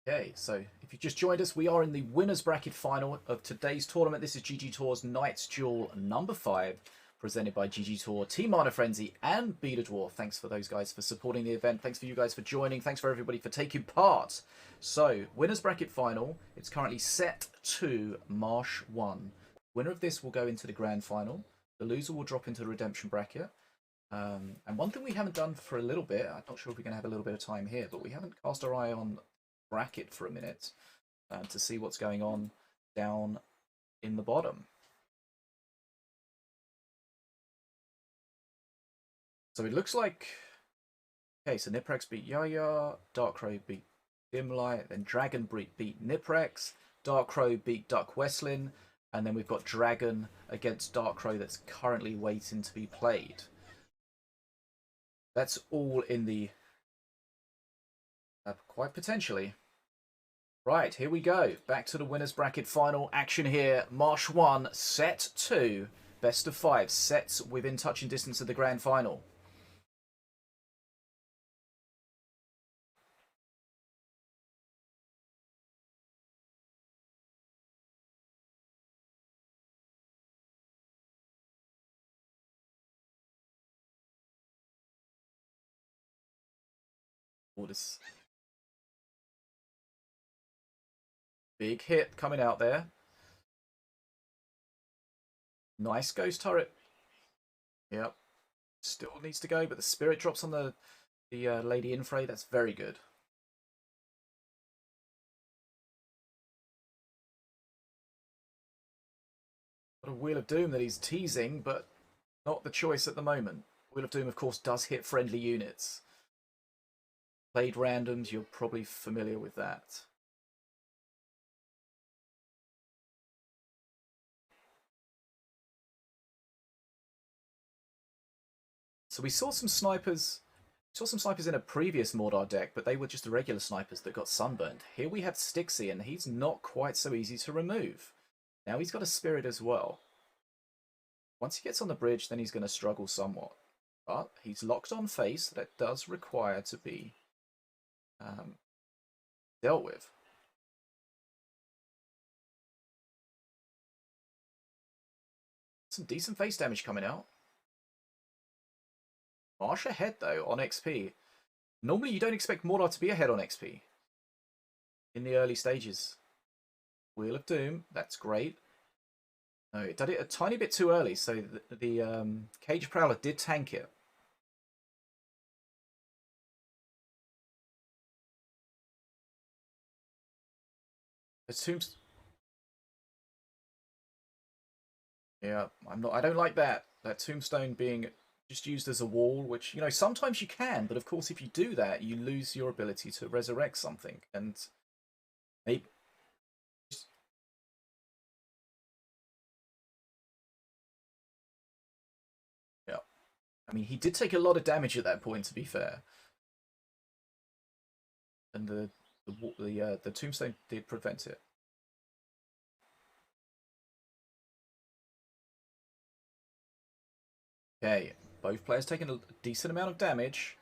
Okay, so if you just joined us, we are in the winners bracket final of today's tournament. This is GGtoor's Knights Duel number 5, presented by GGtoor, Team Mana Frenzy, and Betadwarf. Thanks for those guys for supporting the event. Thanks for you guys for joining. Thanks for everybody for taking part. So, winners bracket final. It's currently set to Marshe 1. Winner of this will go into the grand final. The loser will drop into the redemption bracket. And one thing we haven't done for a little bit, I'm not sure if we're going to have a little bit of time here, but we haven't cast our eye on bracket for a minute to see what's going on down in the bottom. So it looks like, okay, so Niprax beat Yaya, DarkCrow beat Dimlight, then Dragon beat Niprax, DarkCrow beat DuckWestlin, and then we've got Dragon against DarkCrow that's currently waiting to be played. That's all in the quite potentially. Right, here we go. Back to the winners bracket final action here. Marshe 1, set 2. Best of 5 sets within touching distance of the grand final. Oh, this big hit coming out there. Nice ghost turret. Yep. Still needs to go, but the spirit drops on the Lady Infray. That's very good. Got a Wheel of Doom that he's teasing, but not the choice at the moment. Wheel of Doom, of course, does hit friendly units. Played randoms, you're probably familiar with that. So we saw some snipers. In a previous Mordor deck, but they were just the regular snipers that got sunburned. Here we have Stixie, and he's not quite so easy to remove. Now he's got a spirit as well. Once he gets on the bridge, then he's going to struggle somewhat. But he's locked on face. That does require to be dealt with. Some decent face damage coming out. Marshe ahead, though, on XP. Normally, you don't expect Mordor to be ahead on XP in the early stages. Wheel of Doom, that's great. No, it did it a tiny bit too early, so the Cage Prowler did tank it. The tombs. Yeah, I don't like that. That tombstone being just used as a wall, which, you know, sometimes you can, but of course if you do that, you lose your ability to resurrect something. And maybe... Yeah. I mean, he did take a lot of damage at that point, to be fair. And the tombstone did prevent it. Okay, both players taking a decent amount of damage.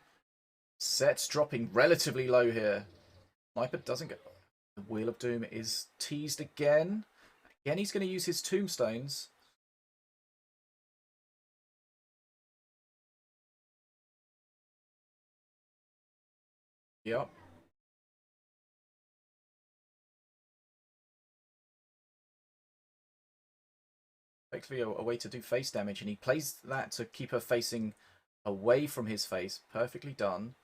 Set's dropping relatively low here. Sniper doesn't get... The Wheel of Doom is teased again. Again, he's going to use his tombstones. Yep. Effectively a way to do face damage, and he plays that to keep her facing away from his face. Perfectly done.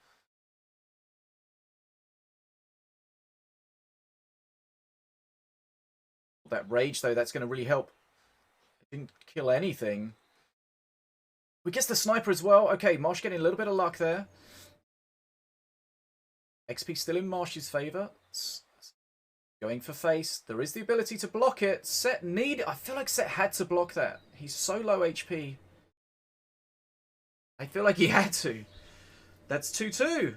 That rage, though, that's going to really help. It didn't kill anything. We guess the sniper as well. Okay, Marshe getting a little bit of luck there. XP still in Marshe's favour. Going for face. There is the ability to block it. I feel like Set had to block that. He's so low HP. I feel like he had to. That's 2-2.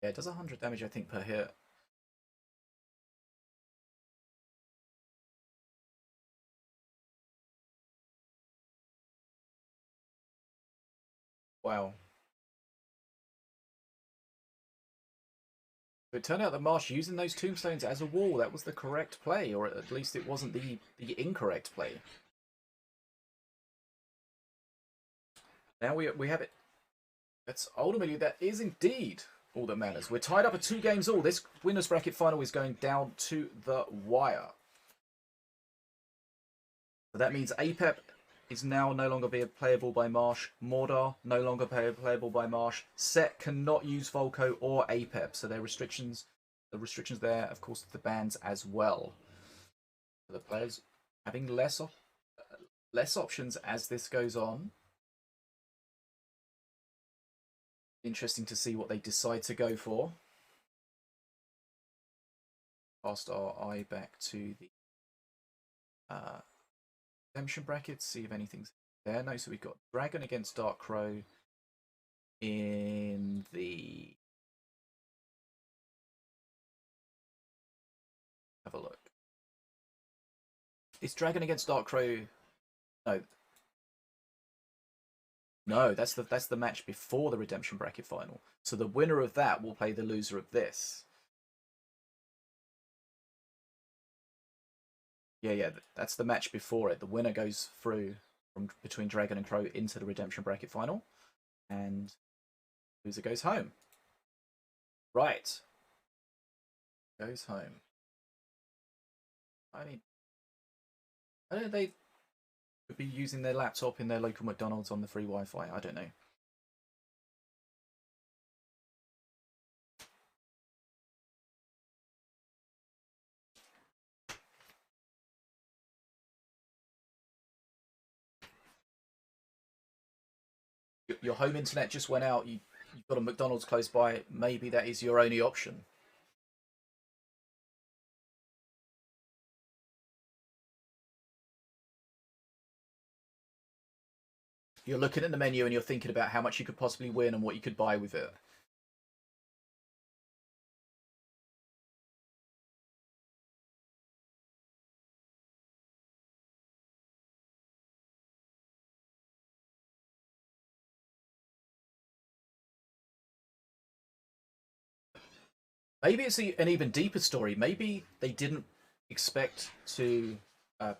Yeah, it does 100 damage, I think, per hit. Wow. But it turned out that Marshe using those tombstones as a wall, that was the correct play, or at least it wasn't the incorrect play. Now we have it. That's ultimately, that is indeed all that matters. We're tied up at 2 games all. This winner's bracket final is going down to the wire. So that means APEP is now no longer being playable by Marshe. Mordor no longer playable by Marshe. Set cannot use Volko or APEP, so there are restrictions. The restrictions there, of course, the bans as well. So the players having less options as this goes on. Interesting to see what they decide to go for. cast our eye back to the redemption brackets, see if anything's there. No, so we've got Dragon against DarkCrow in the... Have a look. It's Dragon against DarkCrow. No. No, that's the match before the redemption bracket final. So the winner of that will play the loser of this. Yeah, that's the match before it. The winner goes through from between Dragon and Crow into the redemption bracket final, and loser goes home. Right. Goes home. I mean, I don't know, they could be using their laptop in their local McDonald's on the free Wi-Fi. I don't know. Your home internet just went out. You've got a McDonald's close by. Maybe that is your only option. You're looking at the menu and you're thinking about how much you could possibly win and what you could buy with it. Maybe it's an even deeper story. Maybe they didn't expect to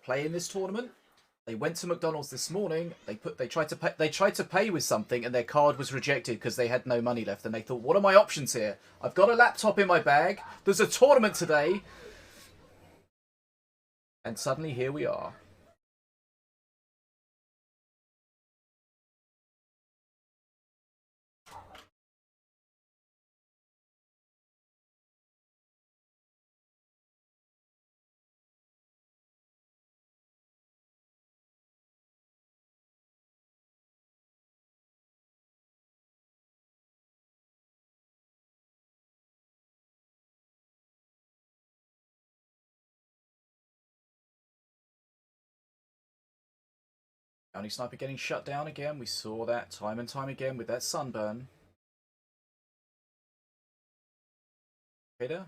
play in this tournament. They went to McDonald's this morning. They tried to pay with something, and their card was rejected because they had no money left. And they thought, "What are my options here? I've got a laptop in my bag. There's a tournament today." And suddenly here we are. Bounty Sniper getting shut down again. We saw that time and time again with that sunburn. Peter?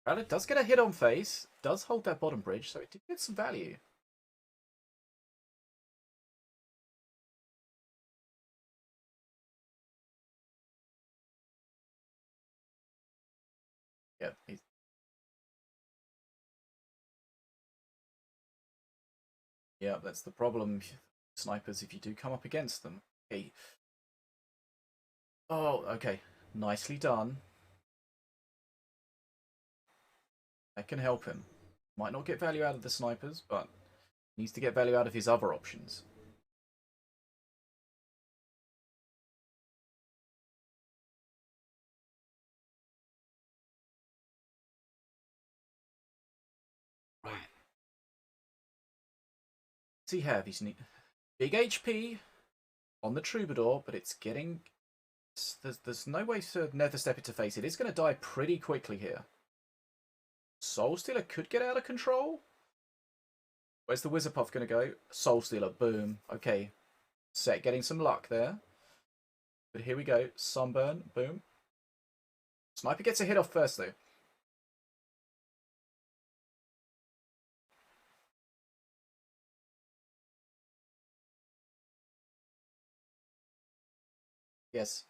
Well, it does get a hit on face. Does hold that bottom bridge, so it did get some value. Yeah, yeah, that's the problem. Snipers, if you do come up against them. Okay. Oh, okay. Nicely done. That can help him. Might not get value out of the snipers, but needs to get value out of his other options. Right. What's he have? He's big HP on the Troubadour, but it's getting... There's no way to Nether Step it to face it. It's going to die pretty quickly here. Soul Stealer could get out of control. Where's the Wizard Puff going to go? Soul Stealer, boom. Okay. Set getting some luck there. But here we go. Sunburn, boom. Sniper gets a hit off first, though. Yes.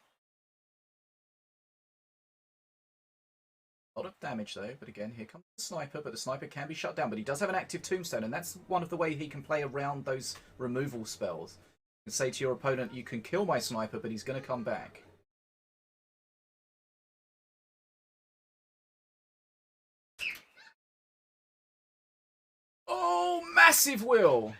A lot of damage, though. But again, here comes the Sniper. But the Sniper can be shut down. But he does have an active Tombstone. And that's one of the ways he can play around those removal spells. You can say to your opponent, you can kill my Sniper, but he's going to come back. Oh, massive will!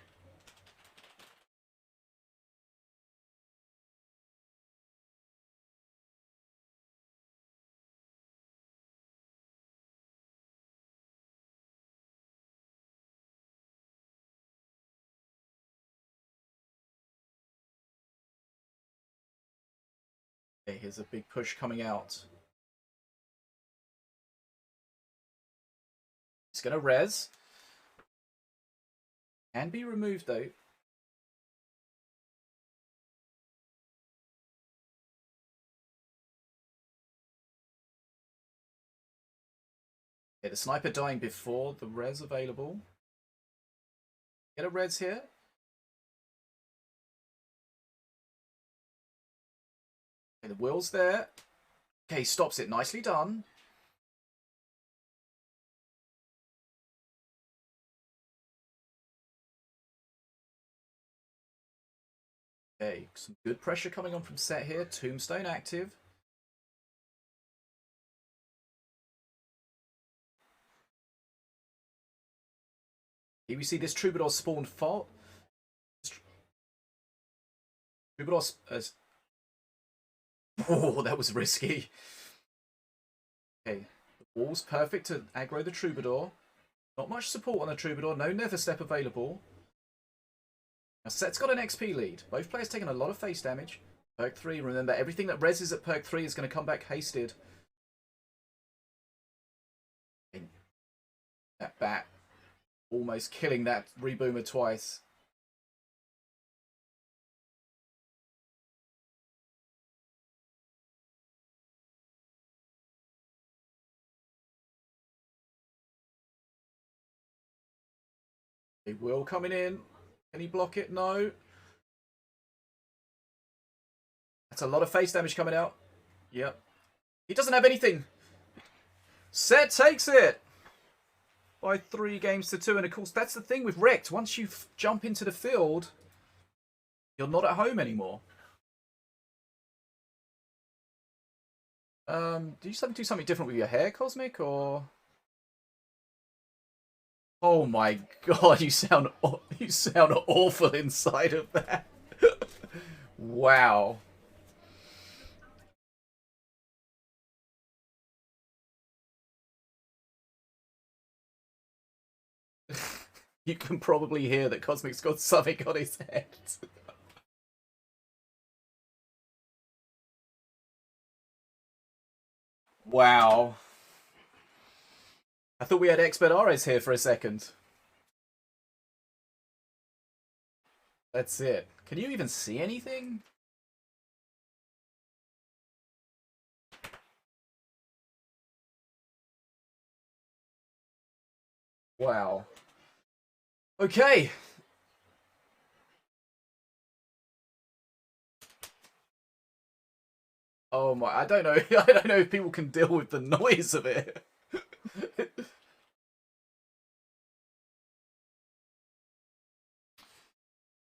Okay, here's a big push coming out. It's going to res. Can be removed, though. Okay, the sniper dying before the res available. Get a res here. Okay, the will's there. Okay, stops it. Nicely done. Okay, some good pressure coming on from Set here. Tombstone active. Here we see this Troubadour spawn fault. Troubadour oh, that was risky. Okay, the wall's perfect to aggro the Troubadour. Not much support on the Troubadour. No Nether Step available. Now Set's got an XP lead. Both players taking a lot of face damage. Perk 3, remember, everything that reses at perk 3 is going to come back hasted. That bat almost killing that reboomer twice. He will coming in. Can he block it? No. That's a lot of face damage coming out. Yep. He doesn't have anything. Set takes it by 3 games to 2. And of course, that's the thing with Wrecked. Once you jump into the field, you're not at home anymore. Do you do something different with your hair, Cosmic, or? Oh my god, you sound awful inside of that. Wow. You can probably hear that Cosmic's got something on his head. Wow. I thought we had Expert Ares here for a second. That's it. Can you even see anything? Wow. Okay. Oh my, I don't know. I don't know if people can deal with the noise of it.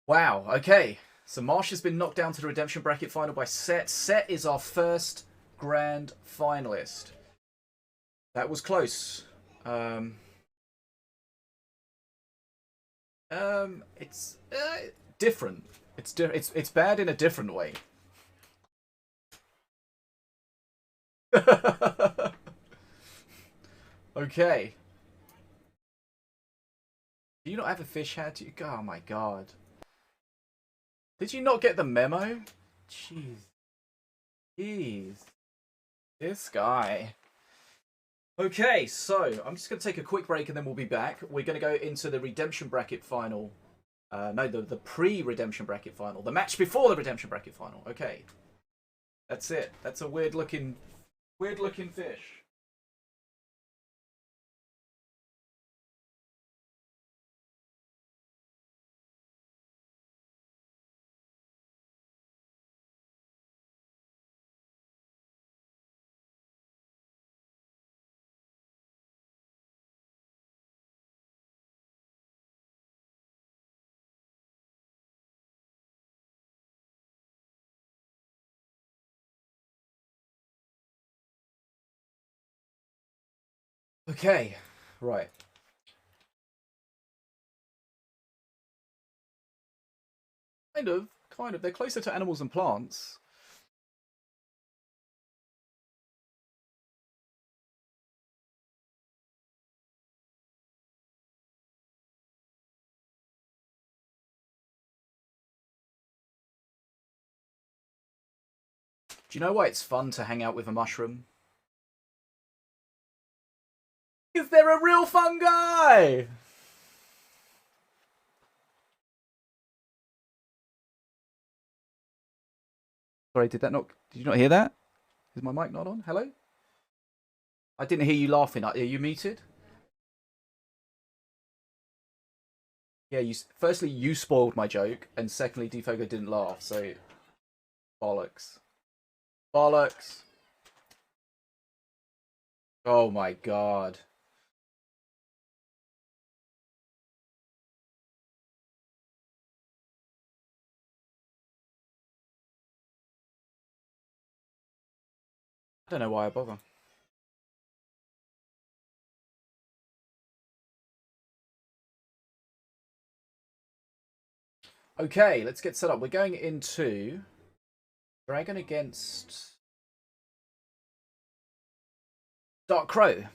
Wow, okay. So Marshe has been knocked down to the redemption bracket final by Set. Set is our first grand finalist. That was close. It's different. It's bad in a different way. Okay. Do you not have a fish hat? Oh my god. Did you not get the memo? Jeez. Jeez. This guy. Okay, so I'm just going to take a quick break and then we'll be back. We're going to go into the redemption bracket final. No, the pre-redemption bracket final. The match before the redemption bracket final. Okay. That's it. That's a weird looking fish. Okay, right. Kind of. They're closer to animals and plants. Do you know why it's fun to hang out with a mushroom? Because they're a real fun guy! Sorry, did you not hear that? Is my mic not on? Hello? I didn't hear you laughing. Are you muted? Yeah, firstly, you spoiled my joke, and secondly, Dfogo didn't laugh, so bollocks. Bollocks. Oh my god. I don't know why I bother. Okay, let's get set up. We're going into Dragon against DarkCrow.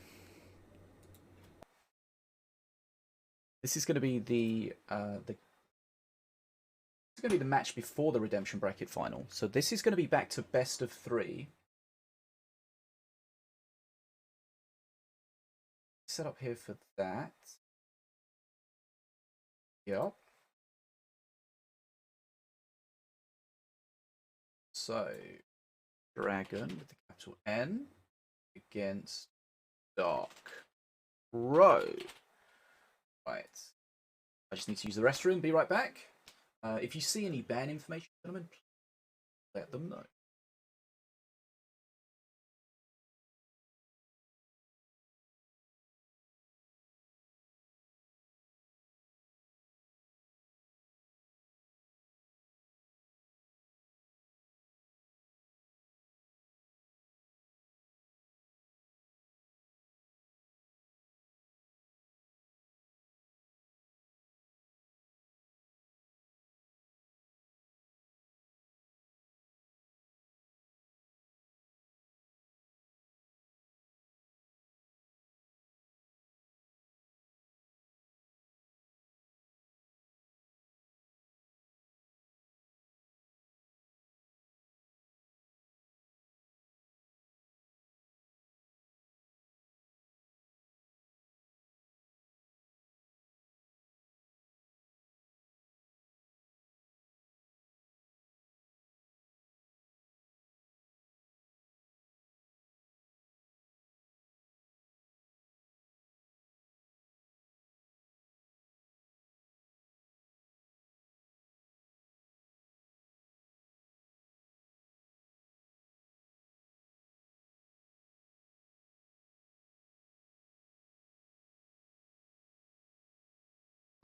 This is going to be the match before the redemption bracket final. So this is going to be back to best of 3. Set up here for that. Yep. So Dragon with the capital N against DarkCrow. Right. I just need to use the restroom. Be right back. If you see any ban information, gentlemen, let them know.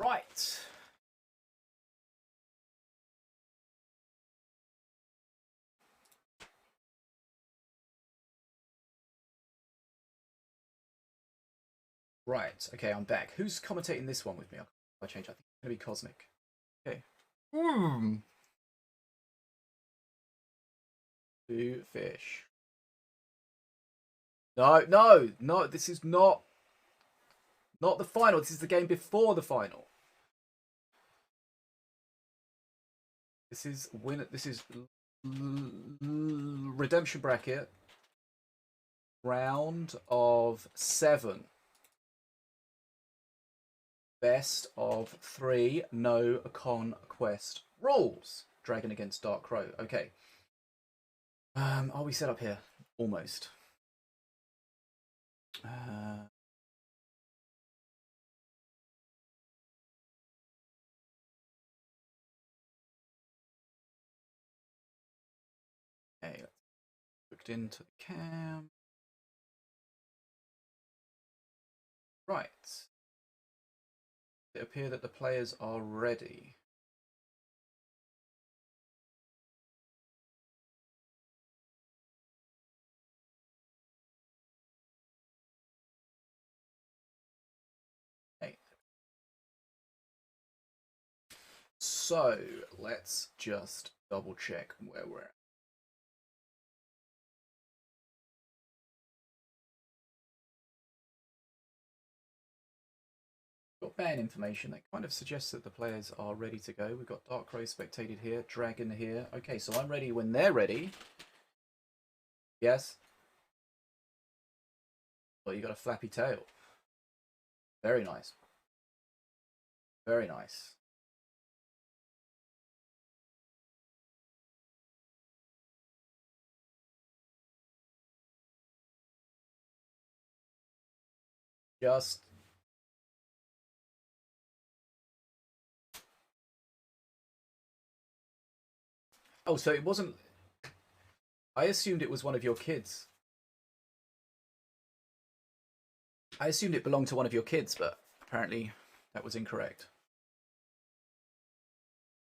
Right. Right. Okay, I'm back. Who's commentating this one with me? I'll change. I think it's going to be Cosmic. Okay. Two fish. No. This is not the final. This is the game before the final. This is redemption bracket round of 7. Best of 3. No conquest rules. Dragon against DarkCrow. Okay. Are we set up here? Almost. Okay, looked into the cam. Right. It appears that the players are ready. Okay. So let's just double check where we're at. Got ban information that kind of suggests that the players are ready to go. We've got DarkCrow spectated here, Dragon here. Okay, so I'm ready when they're ready. Yes. Well, you got a flappy tail. Very nice. Very nice. Just oh, so it wasn't. I assumed it was one of your kids. I assumed it belonged to one of your kids, but apparently that was incorrect.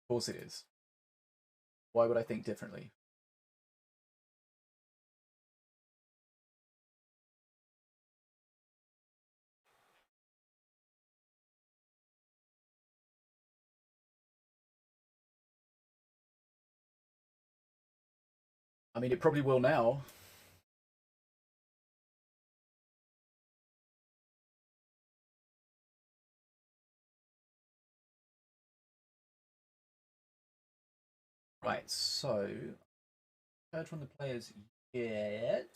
Of course it is. Why would I think differently? I mean, it probably will now. Right, so heard from the players yet.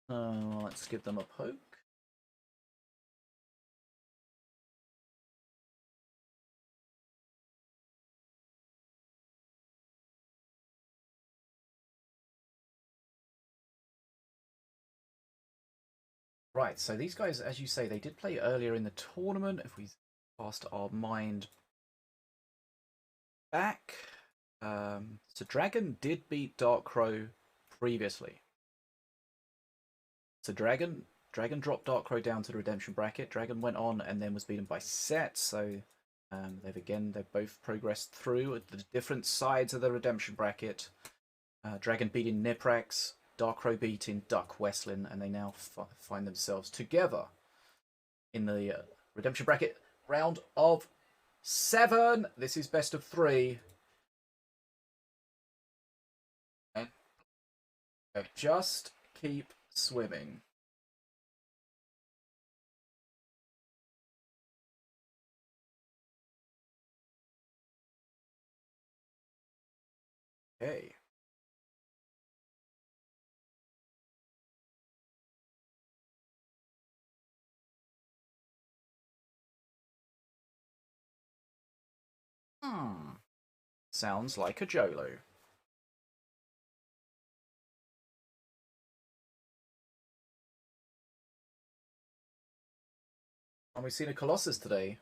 Let's give them a poke. Right, so these guys, as you say, they did play earlier in the tournament. If we cast our mind back, so Dragon did beat DarkCrow previously. So Dragon dropped DarkCrow down to the redemption bracket. Dragon went on and then was beaten by Set. So they've both progressed through the different sides of the redemption bracket. Dragon beating Niprax, DarkCrow beating DuckWestlin, and they now find themselves together in the redemption bracket round of 7. This is best of 3. And just keep swimming. Okay. Sounds like a Jolo. And we've seen a Colossus today.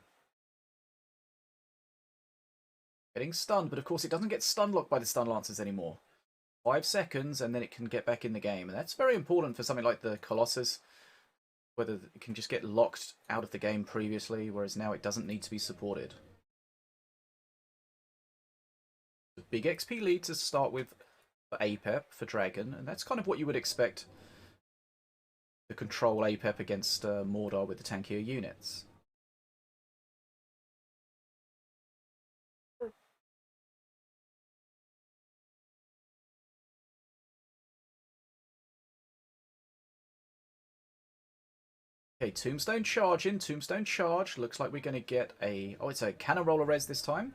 Getting stunned, but of course it doesn't get stun locked by the stun lancers anymore. 5 seconds and then it can get back in the game. And that's very important for something like the Colossus, whether it can just get locked out of the game previously, whereas now it doesn't need to be supported. The big XP lead to start with for APEP, for Dragon, and that's kind of what you would expect to control APEP against Mordor with the tankier units. Okay, Tombstone charge in, Tombstone charge. Looks like we're going to get a... Oh, it's a Cannon Roller res this time.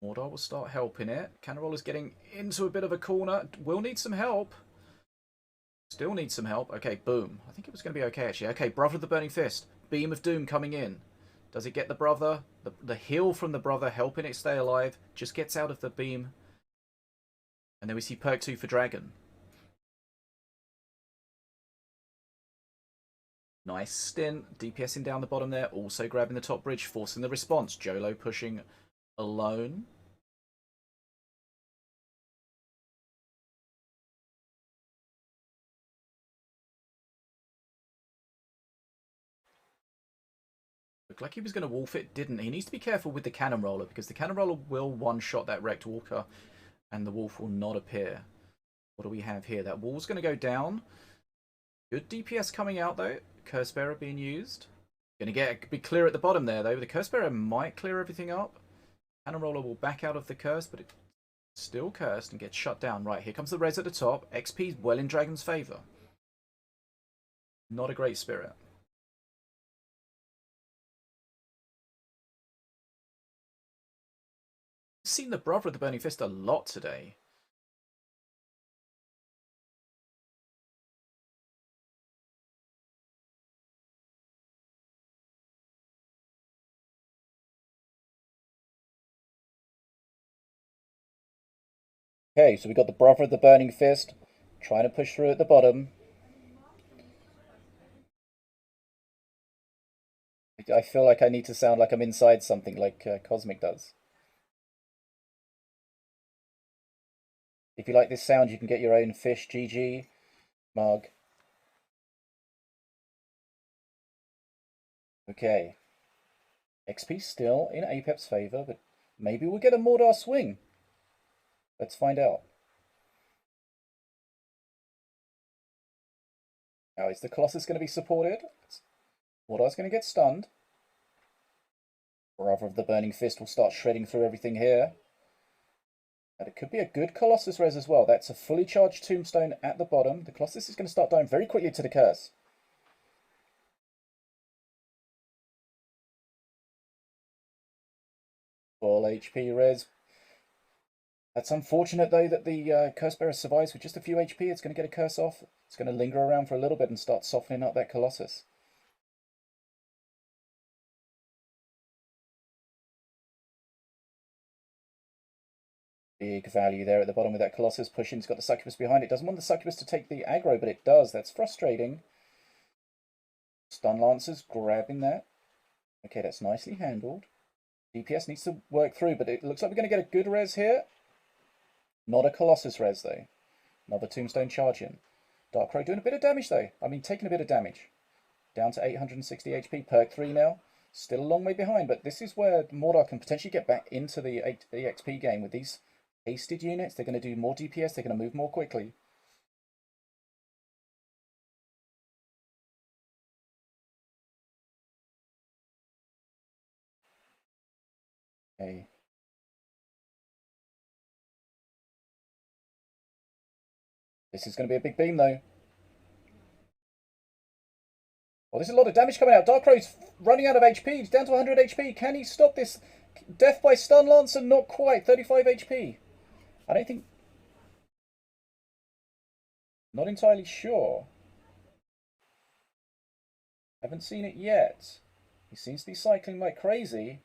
Mordor will start helping it. Cannon Roller's getting into a bit of a corner. Will need some help. Still needs some help. Okay, boom. I think it was going to be okay, actually. Okay, Brother of the Burning Fist. Beam of Doom coming in. Does it get the brother? The heal from the brother helping it stay alive. Just gets out of the beam. And then we see perk 2 for Dragon. Nice stint. DPSing down the bottom there. Also grabbing the top bridge. Forcing the response. Jolo pushing alone. Looked like he was going to wolf it, didn't he? He needs to be careful with the Cannon Roller, because the Cannon Roller will one-shot that Wrecked Walker, and the wolf will not appear. What do we have here? That wall's going to go down. Good DPS coming out, though. Curse Bearer being used. Going to be clear at the bottom there, though. The Curse Bearer might clear everything up. Cannon Roller will back out of the curse, but it's still cursed and gets shut down. Right, here comes the res at the top. XP's well in Dragon's favour. Not a great spirit. Seen the Brother of the Burning Fist a lot today. Okay, so we got the Brother of the Burning Fist trying to push through at the bottom. I feel like I need to sound like I'm inside something like Cosmic does. If you like this sound, you can get your own fish GG mug. Okay. XP still in Apep's favour, but maybe we'll get a Mordor swing. Let's find out. Now, is the Colossus going to be supported? Mordor's going to get stunned. Brother of the Burning Fist will start shredding through everything here. And it could be a good Colossus res as well. That's a fully charged tombstone at the bottom. The Colossus is going to start dying very quickly to the curse. Full HP res. That's unfortunate though that the Curse Bearer survives with just a few HP. It's going to get a curse off. It's going to linger around for a little bit and start softening up that Colossus. Big value there at the bottom with that Colossus pushing. It's got the Succubus behind it. Doesn't want the Succubus to take the aggro, but it does. That's frustrating. Stun Lancers grabbing that. Okay, that's nicely handled. DPS needs to work through, but it looks like we're going to get a good res here. Not a Colossus res, though. Another Tombstone charge in. DarkCrow doing a bit of damage, though. I mean, taking a bit of damage. Down to 860 HP. Perk 3 now. Still a long way behind, but this is where Mordor can potentially get back into the XP game with these hasted units. They're going to do more DPS. They're going to move more quickly. Okay. This is going to be a big beam, though. Well, there's a lot of damage coming out. DarkCrow's running out of HP. He's down to 100 HP. Can he stop this? Death by Stun Lancer? Not quite. 35 HP. I don't think... Not entirely sure. Haven't seen it yet. He seems to be cycling like crazy.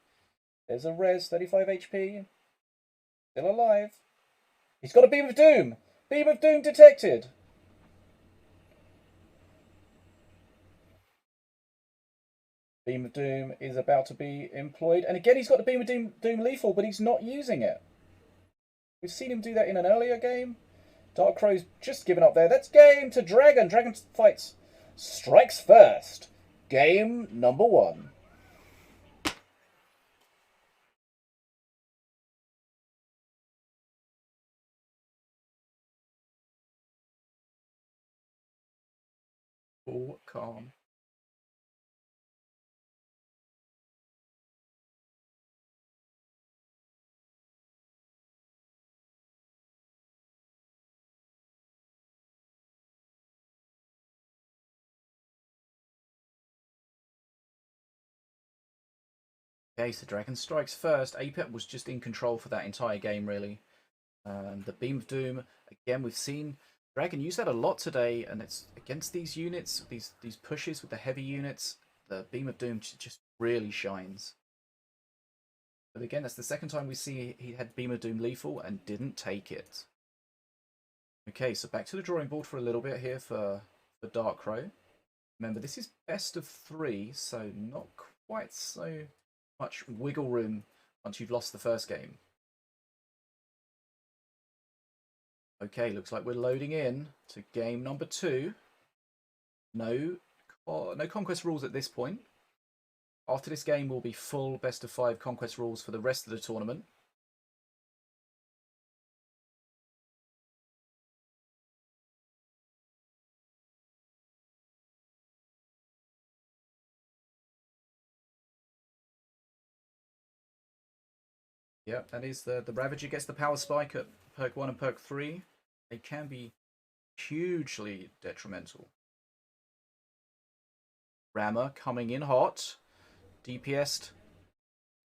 There's a res, 35 HP. Still alive. He's got a Beam of Doom. Beam of Doom detected. Beam of Doom is about to be employed. And again, he's got the Beam of Doom lethal, but he's not using it. We've seen him do that in an earlier game. DarkCrow's just given up there. That's game to Dragon. Dragon fights. Strikes first. Game number 1. All calm. Okay, so Dragon strikes first. Apep was just in control for that entire game, really. The Beam of Doom, again, we've seen Dragon use that a lot today, and it's against these units, these pushes with the heavy units. The Beam of Doom just really shines. But again, that's the second time we see he had Beam of Doom lethal and didn't take it. Okay, so back to the drawing board for a little bit here for DarkCrow. Remember, this is best of 3, so not quite so much wiggle room once you've lost the first game. Okay, looks like we're loading in to game number 2. No conquest rules at this point. After this game will be full best of 5 conquest rules for the rest of the tournament. Yep, that is the Ravager gets the power spike at perk 1 and perk 3. They can be hugely detrimental. Rammer coming in hot. DPS'd.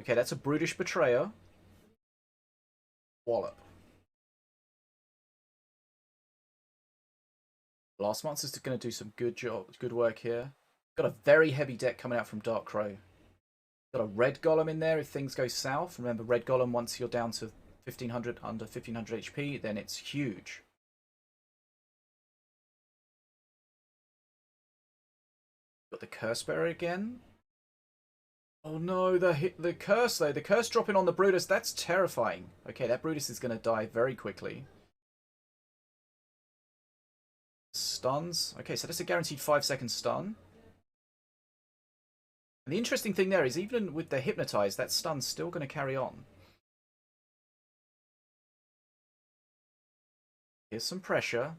Okay, that's a Brutish Betrayer. Wallop. Blast Monster's going to do some good work here. Got a very heavy deck coming out from DarkCrow. Got a Red Golem in there if things go south. Remember, Red Golem, once you're down to 1500, under 1500 HP, then it's huge. Got the Curse Bearer again. Oh no, the curse though. The curse dropping on the Brutus, that's terrifying. Okay, that Brutus is going to die very quickly. Stuns. Okay, so that's a guaranteed 5-second stun. And the interesting thing there is, even with the Hypnotize, that stun's still going to carry on. Here's some pressure.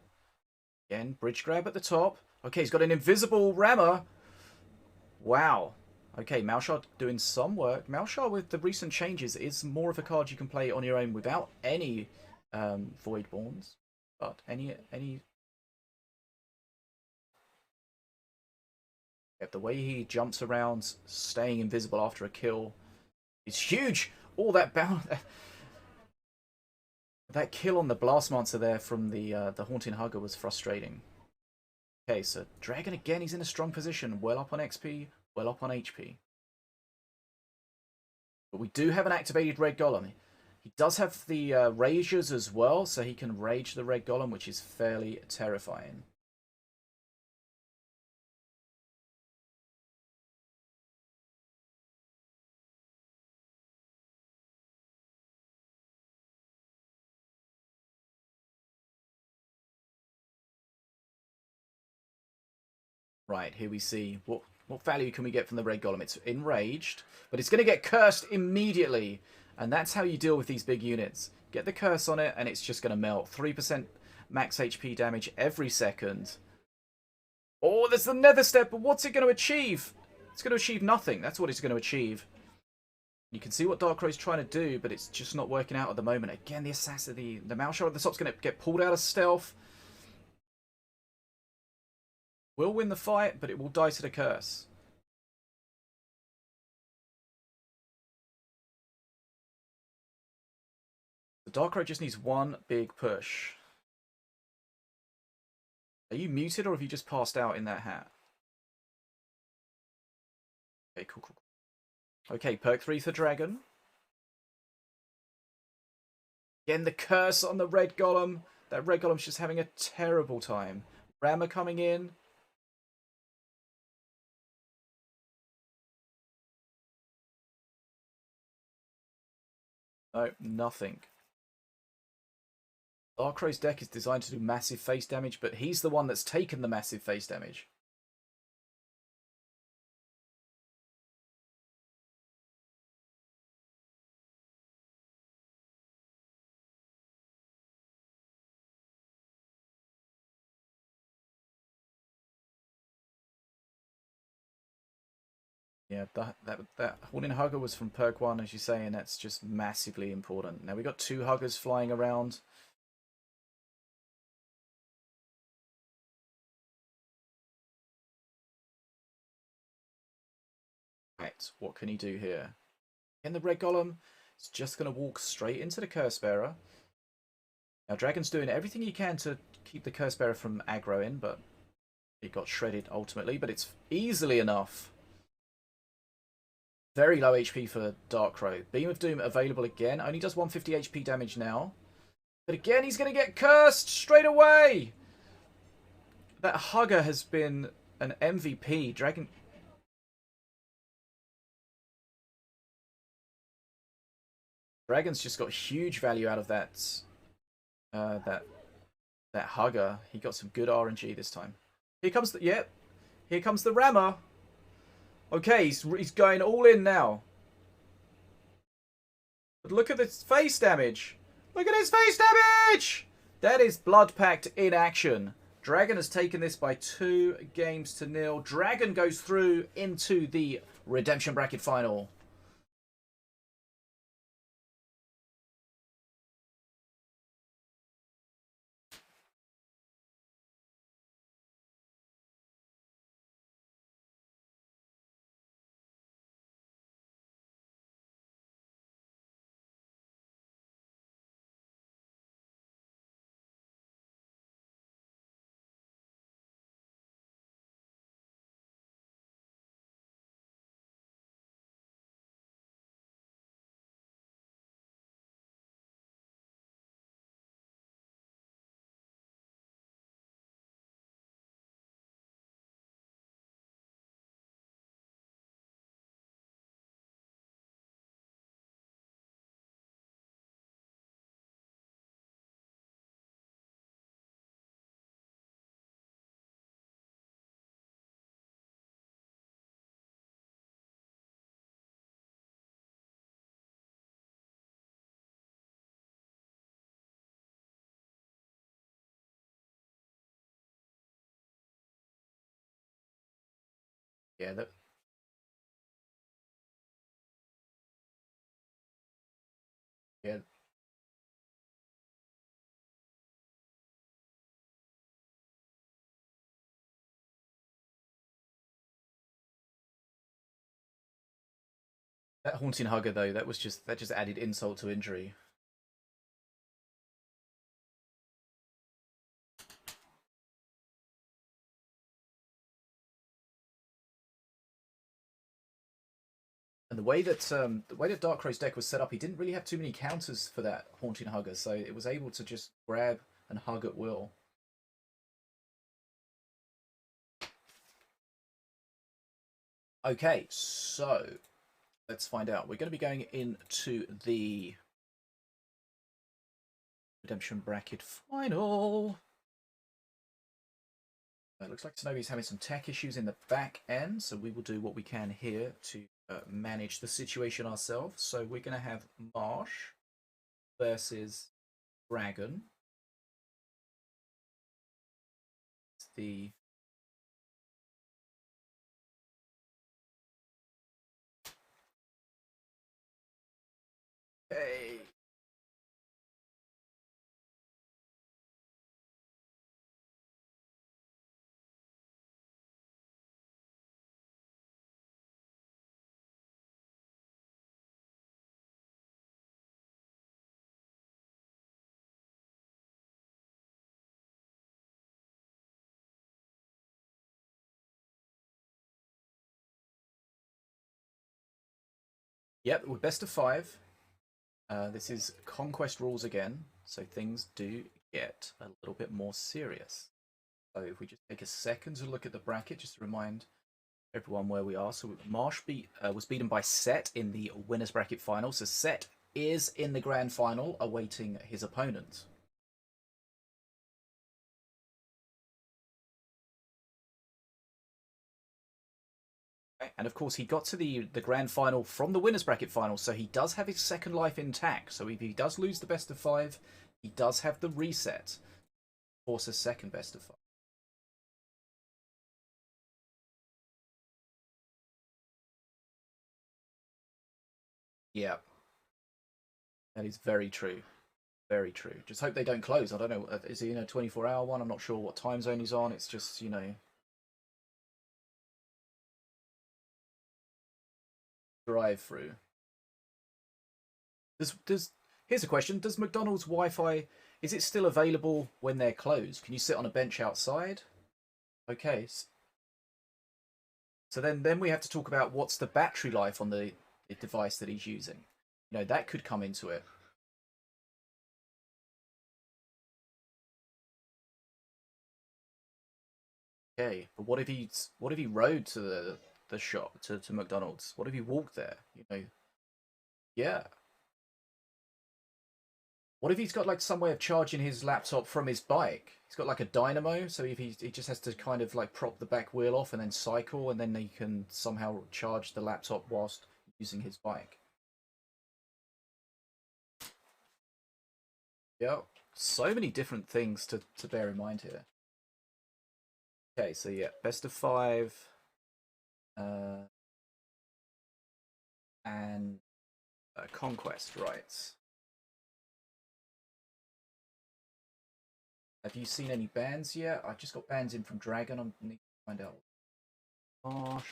Again, bridge grab at the top. Okay, he's got an invisible rammer. Wow. Okay, Marshe doing some work. Marshe, with the recent changes, is more of a card you can play on your own without any Voidborns. But any... Yep, the way he jumps around, staying invisible after a kill is huge. All that bound... That kill on the Blastmancer there from the Haunting Hugger was frustrating. Okay, so Dragon again, he's in a strong position. Well up on XP, well up on HP. But we do have an activated Red Golem. He does have the Rages as well, so he can rage the Red Golem, which is fairly terrifying. Right, here we see what value can we get from the Red Golem. It's enraged, but it's going to get cursed immediately. And that's how you deal with these big units. Get the curse on it, and it's just going to melt. 3% max HP damage every second. Oh, there's the Nether Step, but what's it going to achieve? It's going to achieve nothing. That's what it's going to achieve. You can see what DarkCrow's trying to do, but it's just not working out at the moment. Again, the assassin, the Marshe at the top's going to get pulled out of stealth. Will win the fight, but it will die to the curse. The DarkCrow just needs one big push. Are you muted or have you just passed out in that hat? Okay, cool. Okay, perk 3 for Dragon. Again, the curse on the Red Golem. That Red Golem's just having a terrible time. Rammer coming in. No, nothing. DarkCrow's deck is designed to do massive face damage, but he's the one that's taken the massive face damage. Yeah, that Haunting Hugger was from perk 1, as you say, and that's just massively important. Now we got 2 Huggers flying around. Right, what can he do here? And the Red Golem is just going to walk straight into the Curse Bearer. Now Dragon's doing everything he can to keep the Curse Bearer from aggroing, but he got shredded ultimately, but it's easily enough. Very low HP for DarkCrow. Beam of Doom available again. Only does 150 HP damage now. But again, he's going to get cursed straight away. That Hugger has been an MVP. Dragon's just got huge value out of that that Hugger. He got some good RNG this time. Here comes the... Yep. Here comes the Rammer. Okay, he's going all in now. But look at this face damage. Look at his face damage! That is Blood Pact in action. Dragon has taken this by 2-0. Dragon goes through into the Redemption Bracket final. Yeah, yeah, that haunting hugger though, that just added insult to injury. And the way that DarkCrow's deck was set up, he didn't really have too many counters for that haunting hugger, so it was able to just grab and hug at will. Okay, so let's find out. We're going to be going into the redemption bracket final. It looks like Sinobie's having some tech issues in the back end, so we will do what we can here to manage the situation ourselves. So we're going to have Marshe versus Dragon. It's the hey. Yep, we're best of 5. This is Conquest rules again, so things do get a little bit more serious. So if we just take a second to look at the bracket, just to remind everyone where we are. So Marshe was beaten by Set in the winners bracket final. So Set is in the grand final, awaiting his opponent. And of course, he got to the grand final from the winners bracket final, so he does have his second life intact. So if he does lose the best of 5, he does have the reset, force a second best of 5. Yeah, that is very true. Very true. Just hope they don't close. I don't know. Is he in a 24-hour one? I'm not sure what time zone he's on. It's just, you know, drive through. Here's a question: does McDonald's Wi-Fi, is it still available when they're closed? Can you sit on a bench outside? Okay, so then we have to talk about what's the battery life on the device that he's using. You know, that could come into it. Okay, but what if he rode to the shop to McDonald's? What if he walked there? You know, yeah. What if he's got like some way of charging his laptop from his bike? He's got like a dynamo, so if he just has to kind of like prop the back wheel off and then cycle, and then he can somehow charge the laptop whilst using his bike. Yeah, so many different things to bear in mind here. Okay, so yeah, best of 5, uh, and conquest, right? Have you seen any bans yet? I just got bans in from Dragon. I need to find out. Gosh.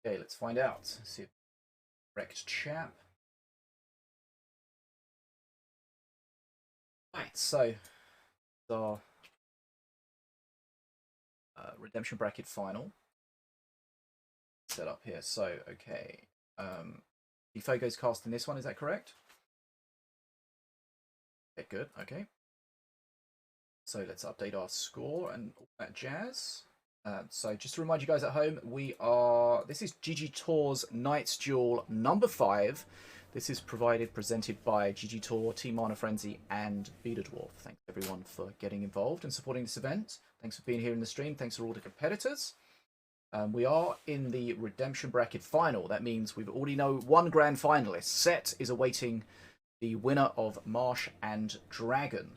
Okay, let's find out. Let's see if correct chap. Right, so our redemption bracket final set up here. So okay, DfogoX casting this one. Is that correct? Okay, good. Okay. So let's update our score and all that jazz. So just to remind you guys at home, this is GGtoor's Knights Duel number 5. This is presented by GGtoor, Team Mana Frenzy, and Betadwarf. Thanks everyone for getting involved and supporting this event. Thanks for being here in the stream. Thanks for all the competitors. We are in the redemption bracket final. That means we've already know one grand finalist. Set is awaiting the winner of Marshe and Dragon.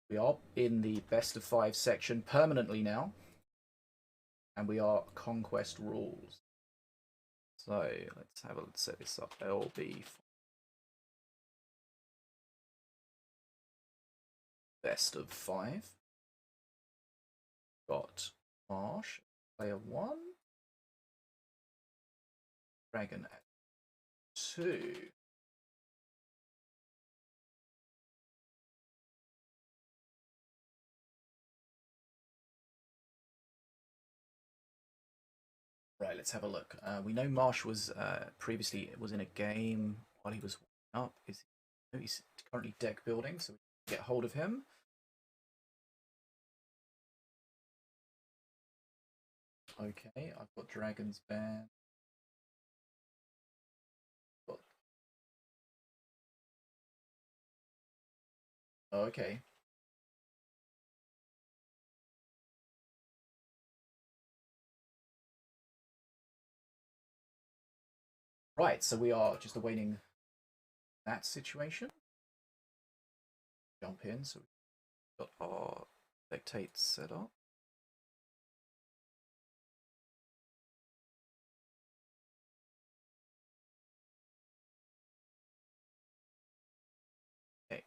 We are in the best of 5 section permanently now. And we are conquest rules. So let's set this up. LB best of 5. Got Marshe, player 1. Dragon at 2. Right, let's have a look. We know Marshe was previously was in a game while he was up. He's currently deck building, so we can get hold of him. Okay, I've got Dragon's Band. Oh, okay. Right, so we are just awaiting that situation. Jump in, so we've got our spectate set up. Okay,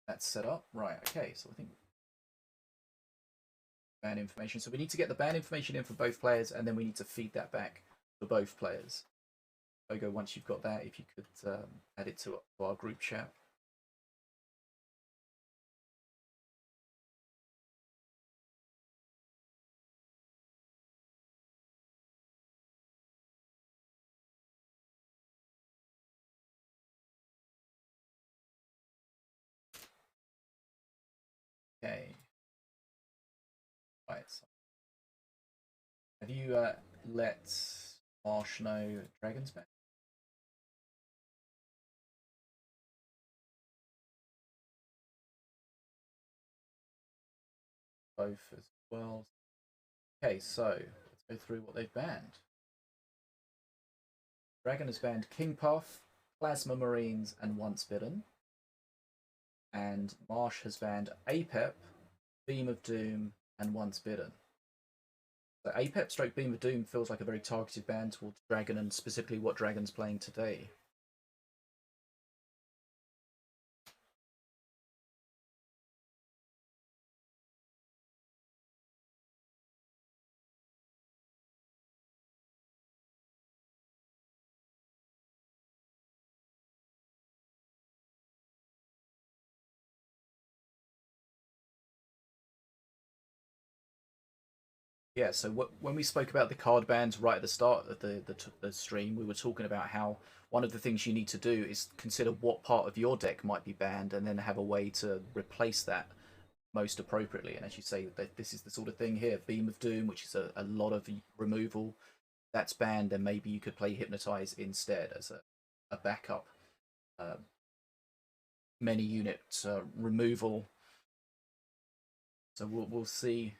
that's set up. Right, okay, so I think ban information. So we need to get the ban information in for both players, and then we need to feed that back for both players. Logo, once you've got that, if you could add it to our group chat. Okay. Right. So have you let Marshe know Dragon's back? Both as well. Okay, so let's go through what they've banned. Dragon has banned King Puff, Plasma Marines, and Once Bidden. And Marshe has banned Apep, Beam of Doom, and Once Bidden. So Apep stroke Beam of Doom feels like a very targeted ban towards Dragon and specifically what Dragon's playing today. Yeah, so when we spoke about the card bans right at the start of the stream, we were talking about how one of the things you need to do is consider what part of your deck might be banned and then have a way to replace that most appropriately. And as you say, this is the sort of thing here, Beam of Doom, which is a lot of removal, that's banned, and maybe you could play Hypnotize instead as a backup many unit removal. So we'll see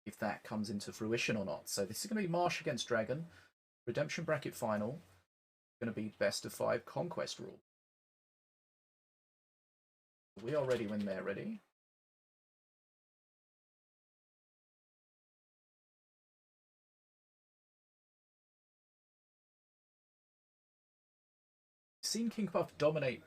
if that comes into fruition or not. So this is going to be Marshe against Dragon, redemption bracket final. Going to be best of 5 conquest rule. We are ready when they're ready. Seen King Puff dominate.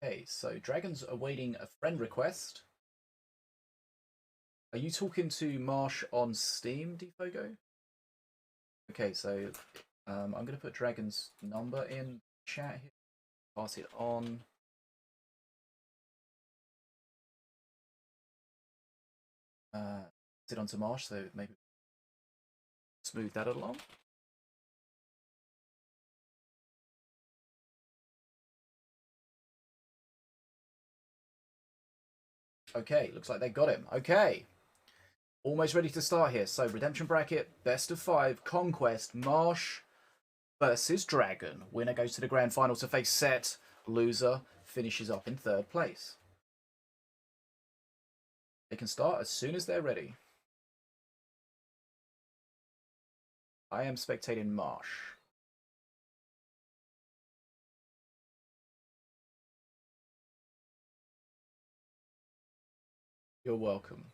Okay, so Dragon's awaiting a friend request. Are you talking to Marshe on Steam, DfogoX? Okay, so I'm going to put Dragon's number in chat here. Pass it on. Pass it on to Marshe, so maybe smooth that along. Okay, looks like they got him. Okay. Almost ready to start here. So, redemption bracket, best of 5, conquest, Marshe versus Dragon. Winner goes to the grand final to face Set. Loser finishes up in 3rd place. They can start as soon as they're ready. I am spectating Marshe. You're welcome.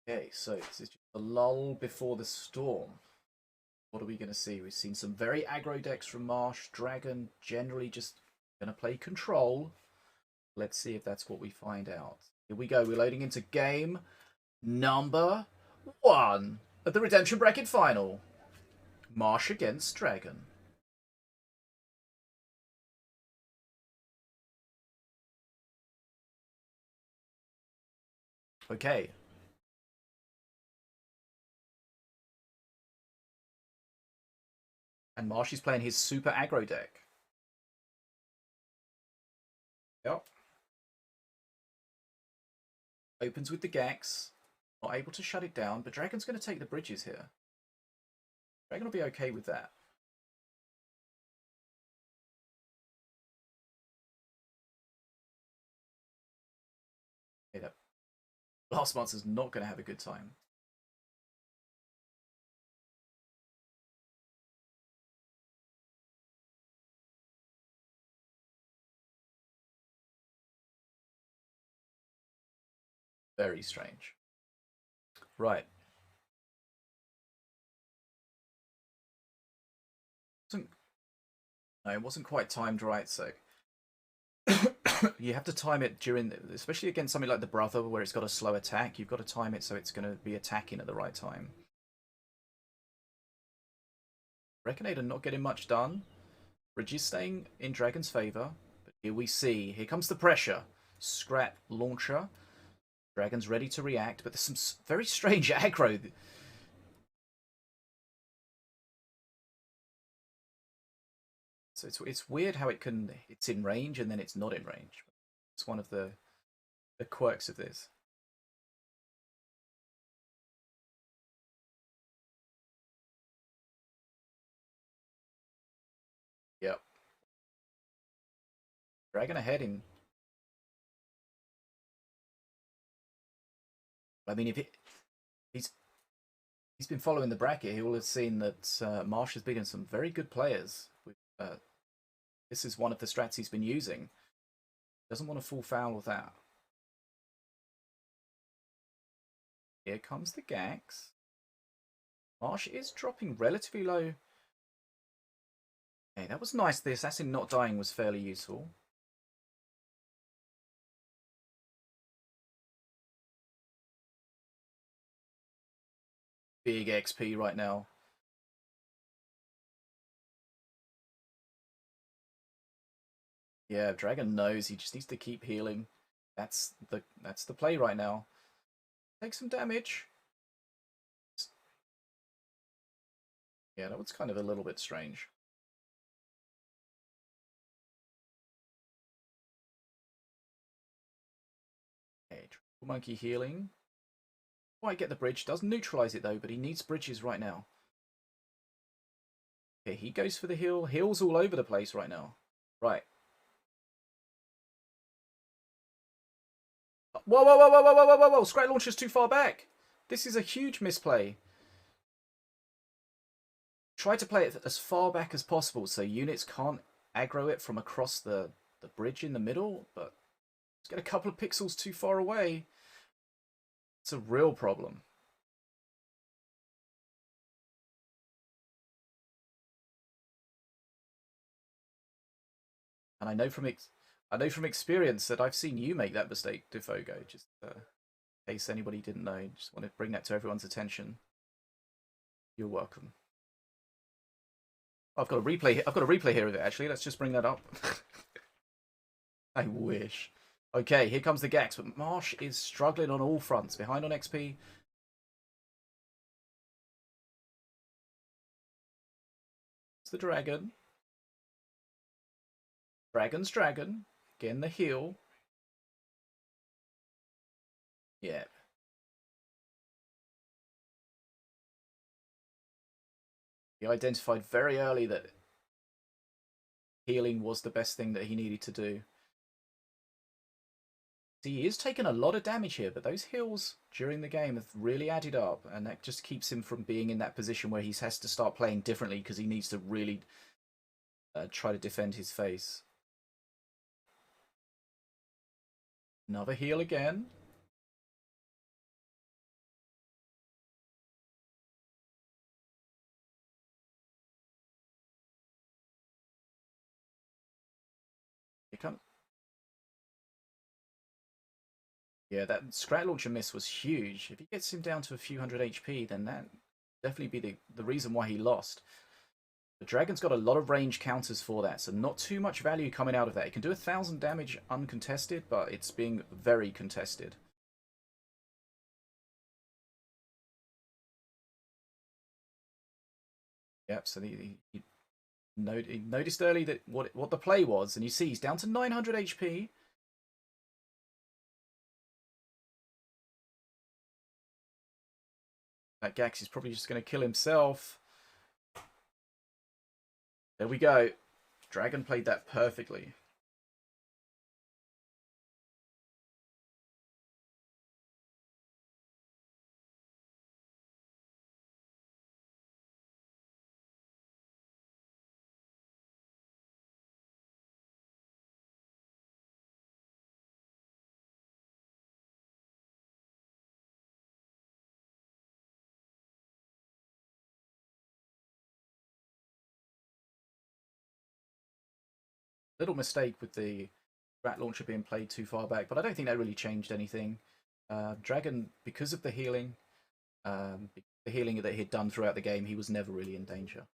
Okay, so this is just a lull before the storm. What are we going to see? We've seen some very aggro decks from Marshe. Dragon generally just going to play control. Let's see if that's what we find out. Here we go. We're loading into game number 1 of the redemption bracket final. Marshe against Dragon. Okay. And Marshe's playing his super aggro deck. Yep. Opens with the Gax. Not able to shut it down, but Dragon's going to take the bridges here. Dragon will be okay with that. Okay, that last monster's not going to have a good time. Very strange. Right. No, it wasn't quite timed right, so you have to time it during, especially against something like the Brother, where it's got a slow attack. You've got to time it so it's going to be attacking at the right time. Reconator not getting much done. Bridges staying in Dragon's favour, but here we see, here comes the pressure. Scrap launcher. Dragon's ready to react, but there's some very strange aggro. So it's weird how it's in range and then it's not in range. It's one of the quirks of this. Yep. Dragon ahead in. I mean, if he's been following the bracket, he will have seen that Marshe has beaten some very good players. This is one of the strats he's been using. Doesn't want to fall foul of that. Here comes the Gax. Marshe is dropping relatively low. Okay, that was nice. The assassin not dying was fairly useful. Big XP right now. Yeah, Dragon knows he just needs to keep healing. That's the play right now. Take some damage. Yeah, that was kind of a little bit strange. Okay, Monkey healing. Quite get the bridge. Does neutralize it though, but he needs bridges right now. Okay, he goes for the heal. Heals all over the place right now. Right. Whoa, whoa, whoa, whoa, whoa, whoa, whoa, whoa. Scrap launcher's too far back. This is a huge misplay. Try to play it as far back as possible so units can't aggro it from across the bridge in the middle, but let's get a couple of pixels too far away. It's a real problem. And I know from experience that I've seen you make that mistake, DfogoX. Just in case anybody didn't know, just want to bring that to everyone's attention. You're welcome. I've got a replay. I've got a replay here of it. Actually, let's just bring that up. I wish. Okay, here comes the Gax, but Marshe is struggling on all fronts. Behind on XP. It's the dragon. Dragon's dragon. Again, the heal. Yeah. He identified very early that healing was the best thing that he needed to do. He is taking a lot of damage here, but those heals during the game have really added up, and that just keeps him from being in that position where he has to start playing differently because he needs to really try to defend his face. Another heal again. Here comes. Yeah, that Scrat Launcher miss was huge. If he gets him down to a few hundred HP, then that definitely be the reason why he lost. The Dragon's got a lot of range counters for that, so not too much value coming out of that. It can do 1,000 damage uncontested, but it's being very contested. Yep, so he noticed early that what the play was, and you see he's down to 900 HP. That Gax is probably just going to kill himself. There we go. Dragon played that perfectly. Little mistake with the Rat Launcher being played too far back, but I don't think that really changed anything. Dragon, because of the healing that he'd done throughout the game, he was never really in danger.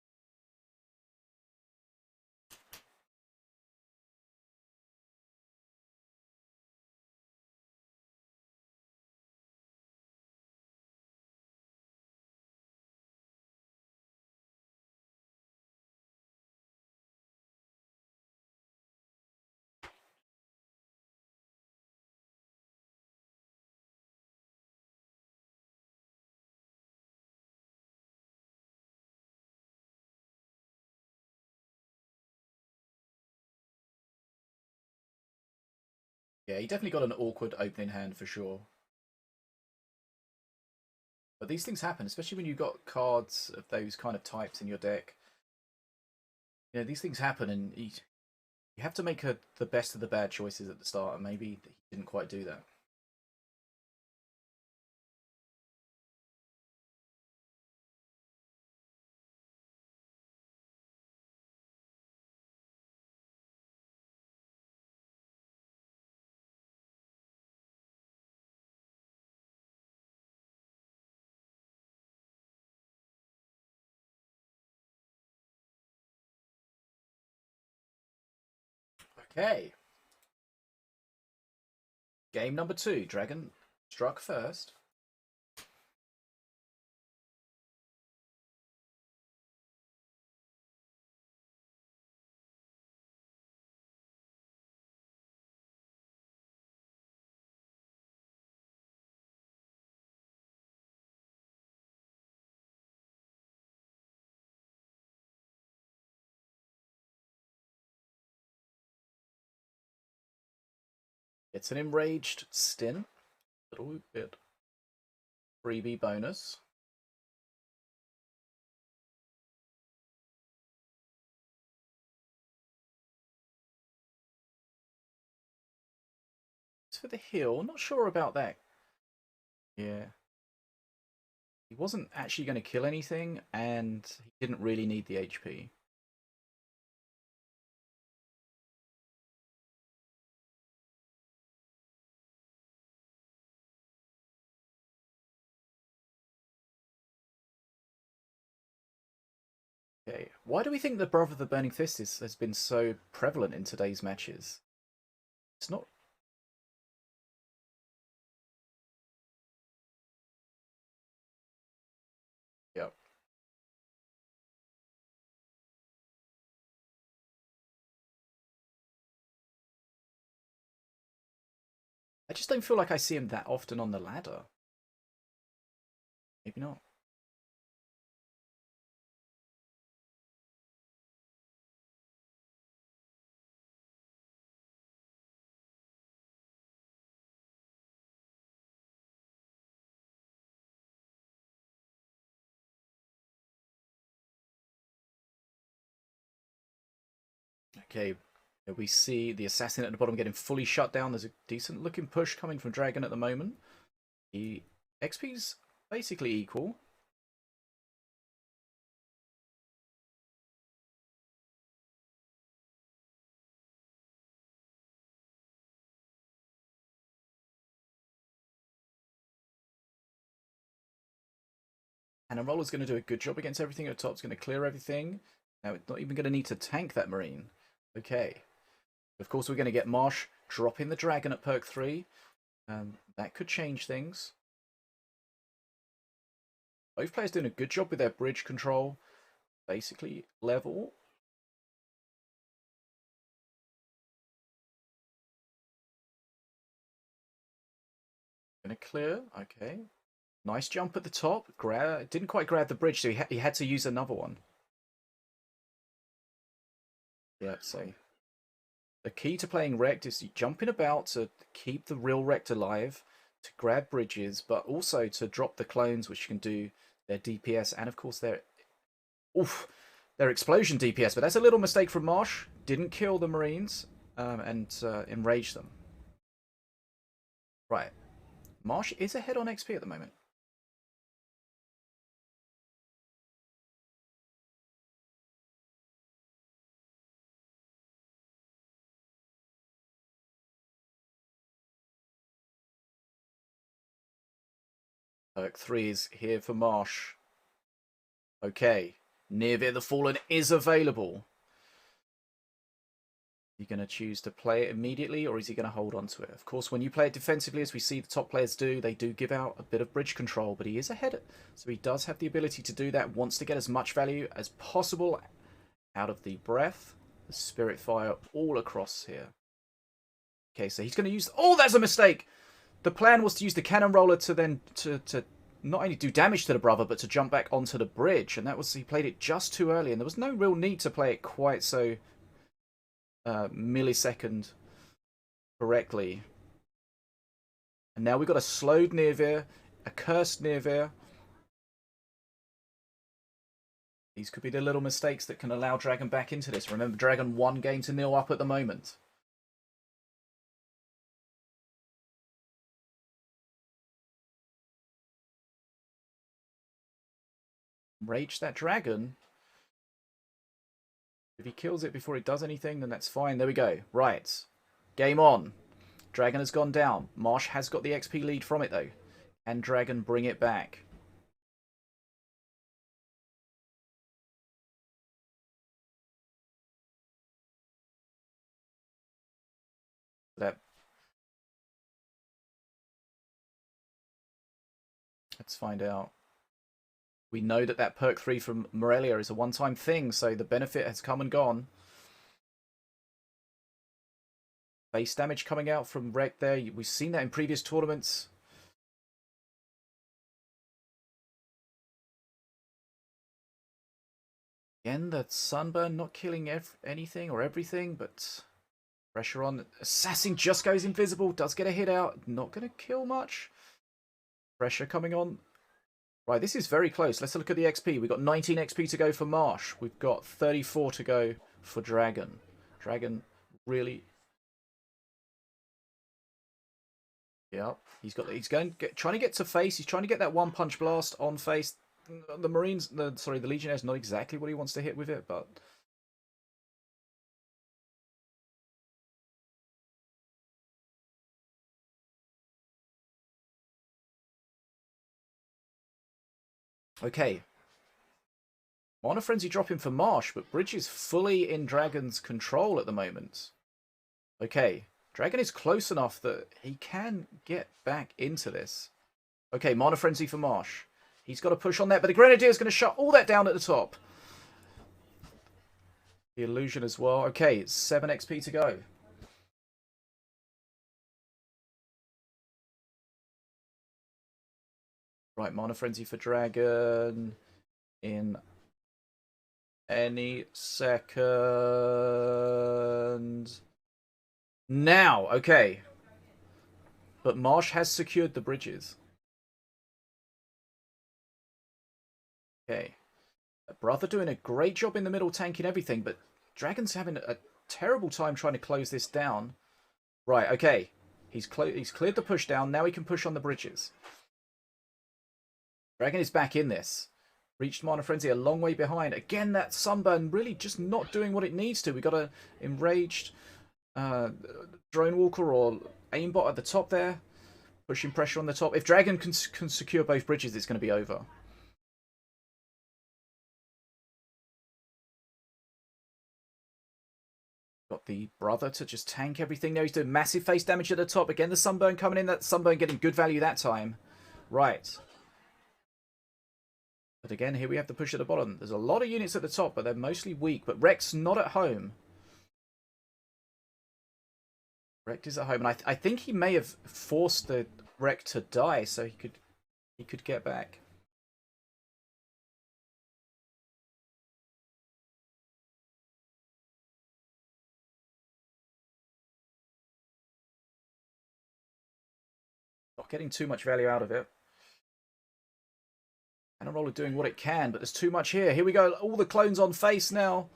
Yeah, he definitely got an awkward opening hand for sure. But these things happen, especially when you've got cards of those kind of types in your deck. You know, these things happen, and you have to make the best of the bad choices at the start, and maybe he didn't quite do that. Okay. Game number 2. Dragon struck first. It's an enraged stint. Little bit freebie bonus. It's for the heal. Not sure about that. Yeah. He wasn't actually going to kill anything, and he didn't really need the HP. Okay. Why do we think the Brother of the Burning Fist has been so prevalent in today's matches? It's not. Yeah. I just don't feel like I see him that often on the ladder. Maybe not. Okay. We see the assassin at the bottom getting fully shut down. There's a decent looking push coming from Dragon at the moment. The XP's basically equal. And Roller's going to do a good job against everything at the top. It's going to clear everything. Now it's not even going to need to tank that Marine. Okay. Of course, we're going to get Marshe dropping the Dragon at perk 3. That could change things. Both players doing a good job with their bridge control. Basically level. Going to clear. Okay. Nice jump at the top. Didn't quite grab the bridge, so he had to use another one. Yeah, so the key to playing Wrecked is jumping about to keep the real Wrecked alive, to grab bridges, but also to drop the clones, which can do their DPS and, of course, their explosion DPS. But that's a little mistake from Marshe. Didn't kill the Marines and enrage them. Right. Marshe is ahead on XP at the moment. Perk 3 is here for Marshe. Okay. Nirvir the Fallen is available. Is he going to choose to play it immediately, or is he going to hold on to it? Of course, when you play it defensively, as we see the top players do, they do give out a bit of bridge control, but he is ahead. So he does have the ability to do that, wants to get as much value as possible out of the breath, the spirit fire, all across here. Okay, so he's going to use... Oh, that's a mistake! The plan was to use the cannon roller to then... to not only do damage to the brother, but to jump back onto the bridge. And that was... he played it just too early, and there was no real need to play it quite so... millisecond correctly. And now we've got a slowed Nirvir, a cursed Nirvir. These could be the little mistakes that can allow Dragon back into this. Remember, Dragon 1-0 up at the moment. Rage that Dragon. If he kills it before it does anything, then that's fine. There we go. Right. Game on. Dragon has gone down. Marshe has got the XP lead from it, though. Can Dragon bring it back? Let's find out. We know that that perk 3 from Morelia is a one-time thing, so the benefit has come and gone. Base damage coming out from Wreck there. We've seen that in previous tournaments. Again, the sunburn not killing anything or everything, but pressure on. Assassin just goes invisible, does get a hit out. Not going to kill much. Pressure coming on. Right, this is very close. Let's look at the XP. We've got 19 XP to go for Marshe. We've got 34 to go for Dragon. Dragon really... Yep, he's trying to get to face. He's trying to get that one punch blast on face. The Marines, the Legionnaires, not exactly what he wants to hit with it, but okay. Mana Frenzy dropping for Marshe, but Bridge is fully in Dragon's control at the moment. Okay, Dragon is close enough that he can get back into this. Okay, Mana Frenzy for Marshe. He's got to push on that, but the Grenadier is going to shut all that down at the top. The Illusion as well. Okay, it's 7 XP to go. Right, Mana Frenzy for Dragon. In any second. Now, okay. But Marshe has secured the bridges. Okay. Brother doing a great job in the middle, tanking everything, but Dragon's having a terrible time trying to close this down. Right, okay. He's cleared the push down. Now he can push on the bridges. Dragon is back in this. Reached Mana Frenzy a long way behind. Again, that Sunburn really just not doing what it needs to. We got a enraged Drone Walker or Aimbot at the top there. Pushing pressure on the top. If Dragon can secure both bridges, it's going to be over. Got the Brother to just tank everything there. He's doing massive face damage at the top. Again, the Sunburn coming in. That Sunburn getting good value that time. Right. But again, here we have the push at the bottom. There's a lot of units at the top, but they're mostly weak. But Rex not at home. Rex is at home, and I think he may have forced the Rex to die so he could get back. Not getting too much value out of it. And Roller doing what it can, but there's too much here. Here we go. All the clones on face now.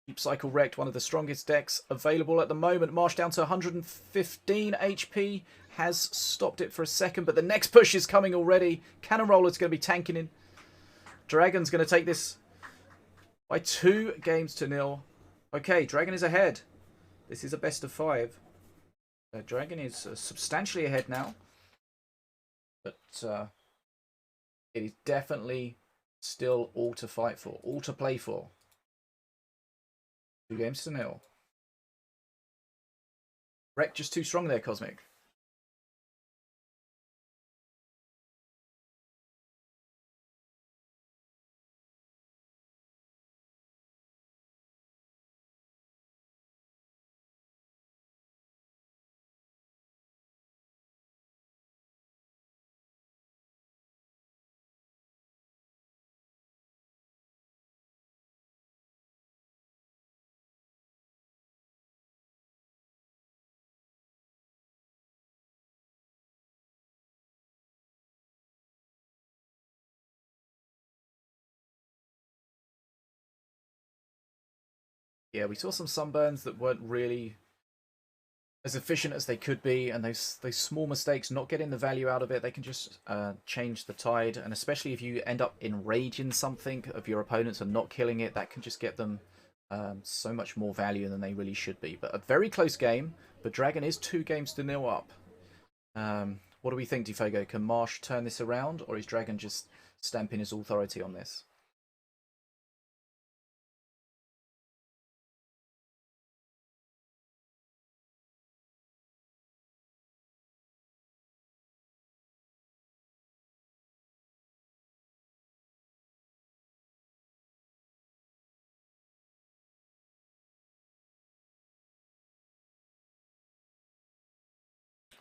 Deep Cycle Wrecked, one of the strongest decks available at the moment. Marshe down to 115 HP. Has stopped it for a second, but the next push is coming already. Cannon Roller's going to be tanking in. Dragon's going to take this by 2 games to 0. Okay, Dragon is ahead. This is a best of 5. Dragon is substantially ahead now. But it is definitely still all to fight for, all to play for. 2 games to 0. Wreck just too strong there, Cosmic. Yeah, we saw some sunburns that weren't really as efficient as they could be, and those small mistakes, not getting the value out of it, they can just change the tide. And especially if you end up enraging something of your opponents and not killing it, that can just get them so much more value than they really should be. But a very close game, but Dragon is 2 games to 0 up. What do we think, DfogoX? Can Marshe turn this around, or is Dragon just stamping his authority on this?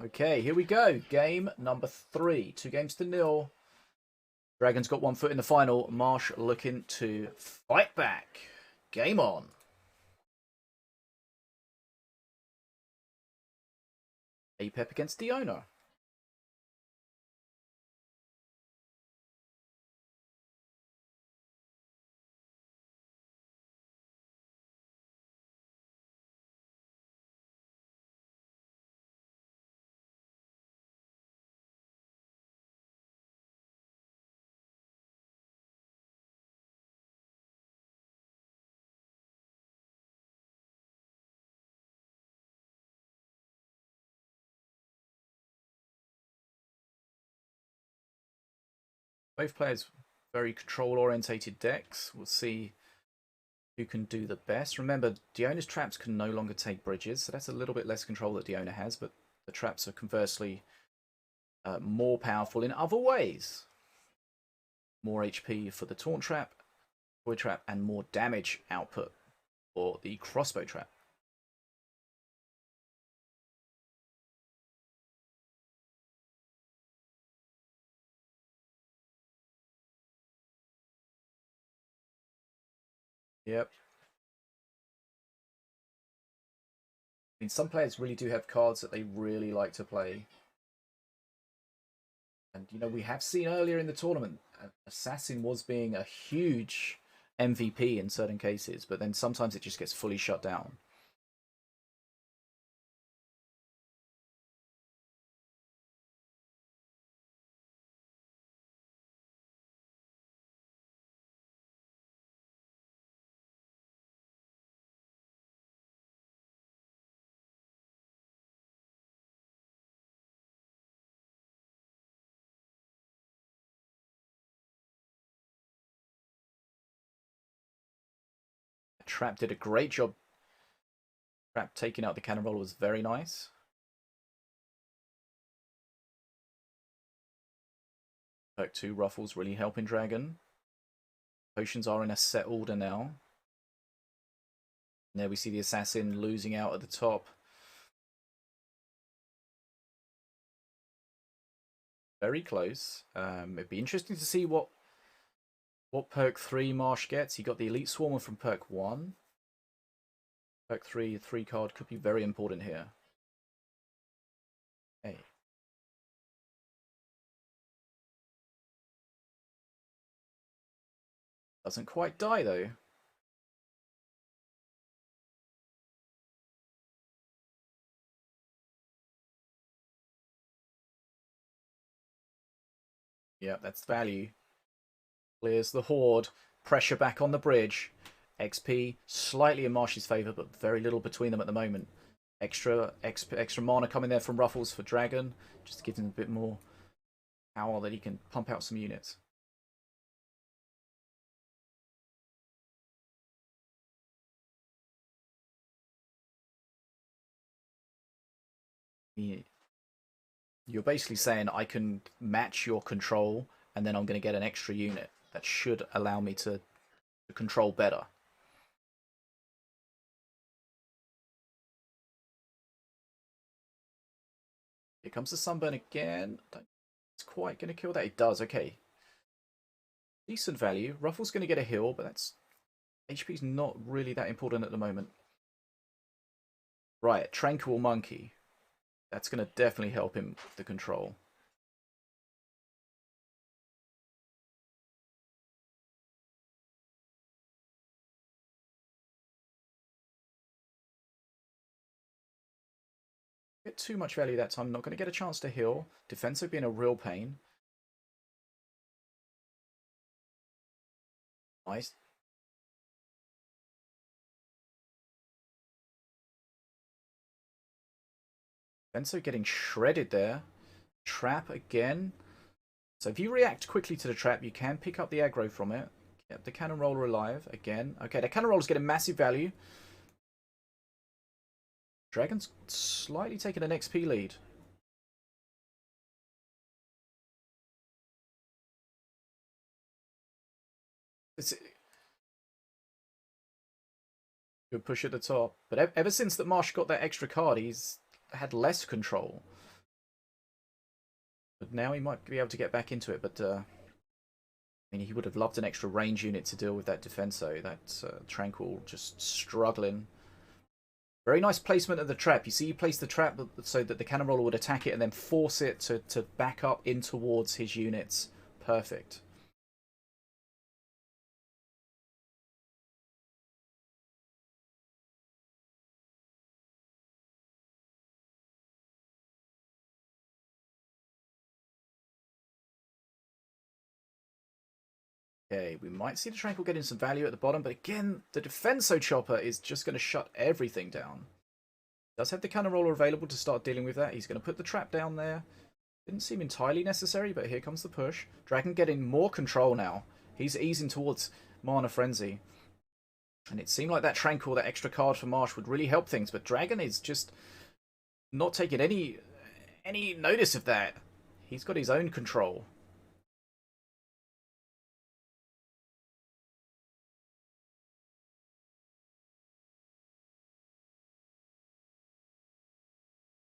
Okay, here we go. Game number 3. 2 games to 0. Dragon's got 1 foot in the final. Marshe looking to fight back. Game on. Apep against the owner. Both players very control-orientated decks. We'll see who can do the best. Remember, Diona's traps can no longer take bridges, so that's a little bit less control that Diona has, but the traps are conversely more powerful in other ways. More HP for the taunt trap, void trap, and more damage output for the crossbow trap. Yep. I mean, some players really do have cards that they really like to play. And, you know, we have seen earlier in the tournament, Assassin was being a huge MVP in certain cases, but then sometimes it just gets fully shut down. Trap did a great job. Trap taking out the cannon roller was very nice. Perk 2 Ruffles really helping Dragon. Potions are in a set order now. And there we see the Assassin losing out at the top. Very close. It'd be interesting to see what perk 3 Marshe gets. He got the Elite Swarmer from perk 1. Perk 3 card could be very important here. Hey. Doesn't quite die though. Yeah, that's value. Clears the Horde. Pressure back on the bridge. XP slightly in Marshe's favour, but very little between them at the moment. Extra mana coming there from Ruffles for Dragon. Just to give him a bit more power that he can pump out some units. You're basically saying I can match your control and then I'm going to get an extra unit. That should allow me to control better. Here comes the Sunburn again. It's quite going to kill that. It does, okay. Decent value. Ruffle's going to get a heal, but that's HP's not really that important at the moment. Right, Tranquil Monkey. That's going to definitely help him with the control. Get too much value that time. Not going to get a chance to heal. Defensive being a real pain. Nice. Benso getting shredded there. Trap again. So if you react quickly to the trap, you can pick up the aggro from it. Get the cannon roller alive again. Okay, the cannon roller's getting massive value. Dragon's slightly taking an XP lead. It's good push at the top. But ever since that Marshe got that extra card, he's had less control. But now he might be able to get back into it. But I mean, he would have loved an extra range unit to deal with that Defenso. That Tranquil just struggling. Very nice placement of the trap. You see, you place the trap so that the cannon roller would attack it and then force it to back up in towards his units. Perfect. Okay, we might see the Tranquil getting some value at the bottom, but again, the Defenso Chopper is just going to shut everything down. Does have the cannon roller available to start dealing with that. He's going to put the trap down there. Didn't seem entirely necessary, but here comes the push. Dragon getting more control now. He's easing towards Mana Frenzy. And it seemed like that Tranquil, that extra card for Marshe would really help things, but Dragon is just not taking any notice of that. He's got his own control.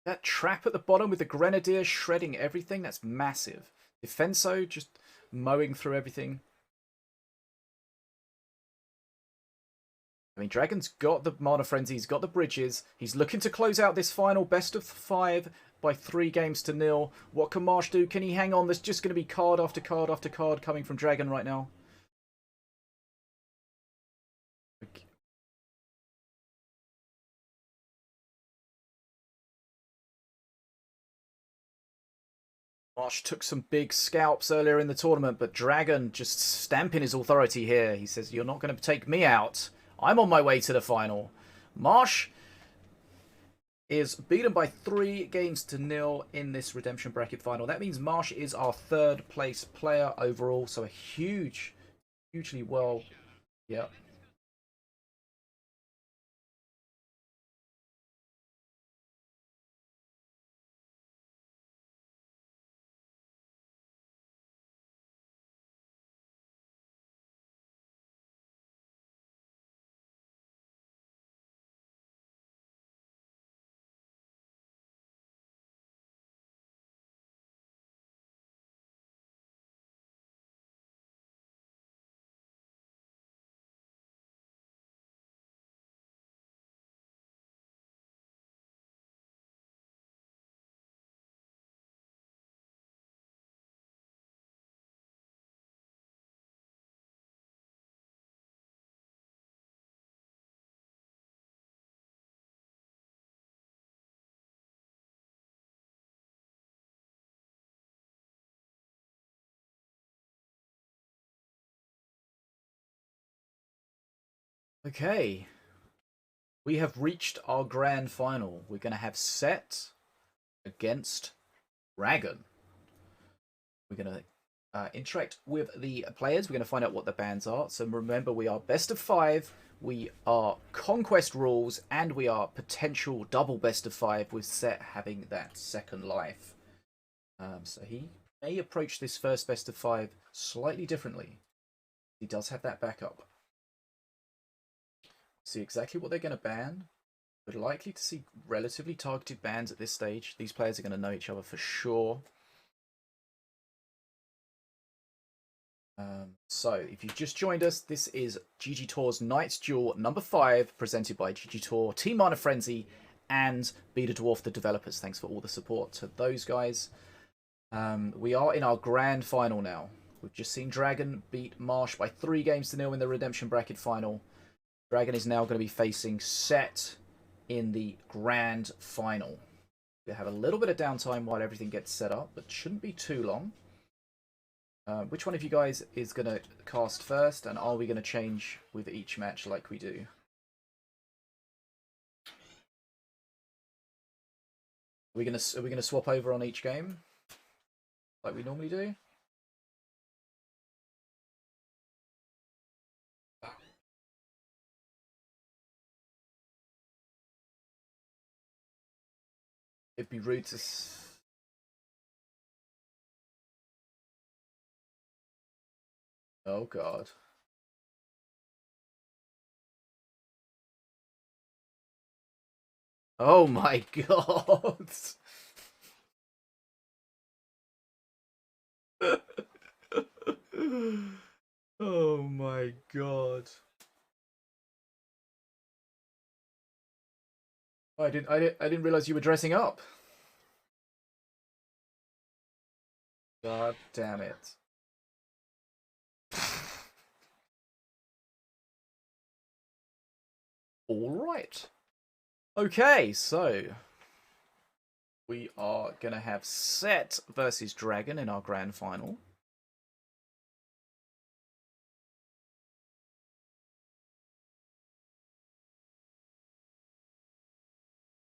That trap at the bottom with the Grenadier shredding everything, that's massive. Defenso just mowing through everything. I mean, Dragon's got the Mana Frenzy, he's got the bridges. He's looking to close out this final best of 5 by 3 games to 0. What can Marshe do? Can he hang on? There's just going to be card after card after card coming from Dragon right now. Marshe took some big scalps earlier in the tournament, but Dragon just stamping his authority here. He says, you're not going to take me out. I'm on my way to the final. Marshe is beaten by 3 games to 0 in this redemption bracket final. That means Marshe is our 3rd place player overall, so a hugely well, yeah. Okay. We have reached our grand final. We're going to have Set against Dragon. We're going to interact with the players. We're going to find out what the bans are. So remember, we are best of 5. We are conquest rules, and we are potential double best of 5 with Set having that second life. So he may approach this first best of 5 slightly differently. He does have that backup. See exactly what they're going to ban. We're likely to see relatively targeted bans at this stage. These players are going to know each other for sure. So, if you've just joined us, this is GGtoor's Night's Duel number 5, presented by GGtoor, Team Mana Frenzy, and Betadwarf, the developers. Thanks for all the support to those guys. We are in our grand final now. We've just seen Dragon beat Marshe by 3 games to 0 in the redemption bracket final. Dragon is now going to be facing Set in the grand final. We have a little bit of downtime while everything gets set up, but shouldn't be too long. Which one of you guys is going to cast first, and are we going to change with each match like we do? Are we going to swap over on each game like we normally do? It'd be rude to. Oh god. Oh my god. Oh my god. I didn't realize you were dressing up. God damn it. All right. Okay, so we are going to have Set versus Dragon in our grand final.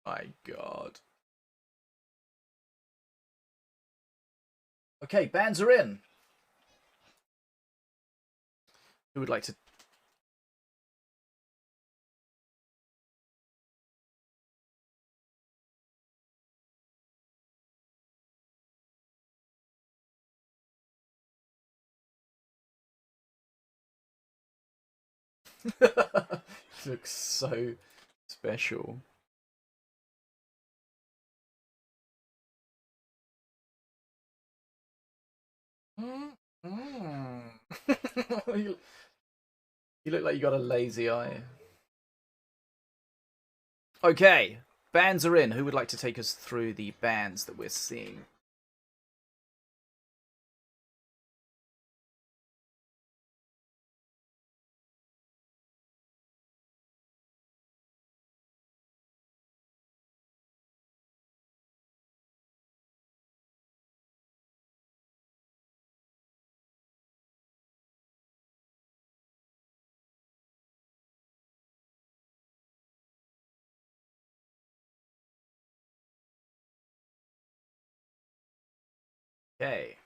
My god. Okay, bands are in. Who would like to... Looks so special. You look like you got a lazy eye. Okay, bands are in. Who would like to take us through the bands that we're seeing? Okay.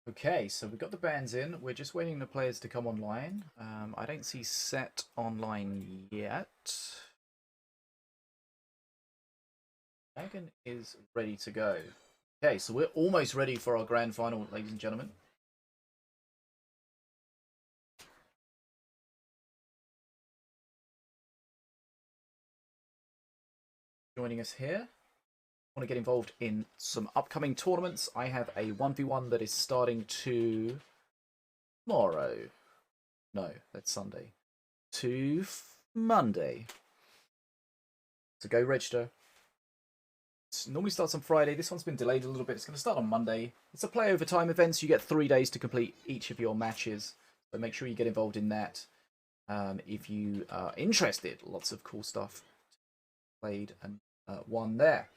Okay, so we've got the bands in. We're just waiting the players to come online. I don't see Set online yet. Dragon is ready to go. Okay, so we're almost ready for our grand final, ladies and gentlemen. Joining us here. Want to get involved in some upcoming tournaments. I have a 1v1 that is starting tomorrow. No, that's Sunday. To Monday. So go register. It normally starts on Friday. This one's been delayed a little bit. It's going to start on Monday. It's a play over time event, so you get 3 days to complete each of your matches. So make sure you get involved in that if you are interested. Lots of cool stuff played and won there.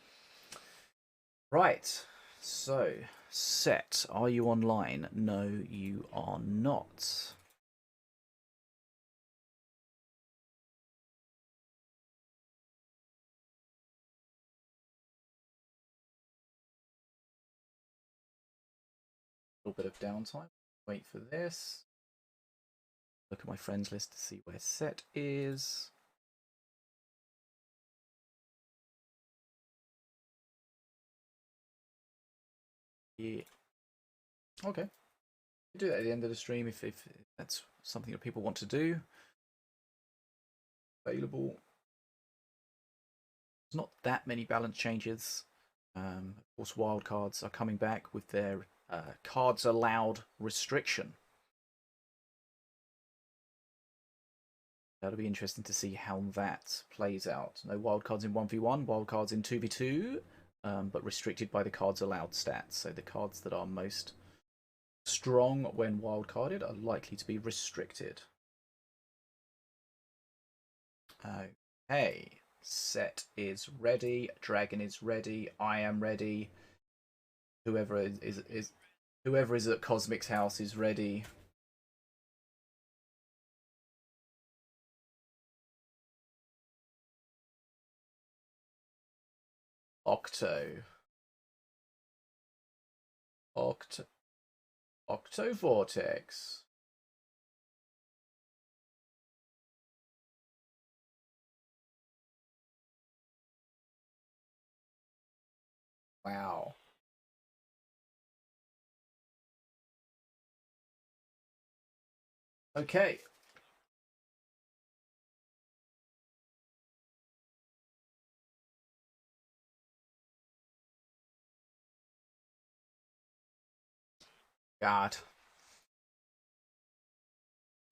Right, so Set, are you online? No, you are not. A little bit of downtime. Wait for this. Look at my friends list to see where Set is. Yeah. Okay. Do that at the end of the stream if that's something that people want to do. Available. There's not that many balance changes. Of course, wildcards are coming back with their cards allowed restriction. That'll be interesting to see how that plays out. No wildcards in 1v1, wildcards in 2v2, but restricted by the cards allowed stats. So the cards that are most strong when wildcarded are likely to be restricted. Okay, Set is ready. Dragon is ready. I am ready. Whoever is at Cosmic's house is ready. Octovortex. Wow. Okay. God.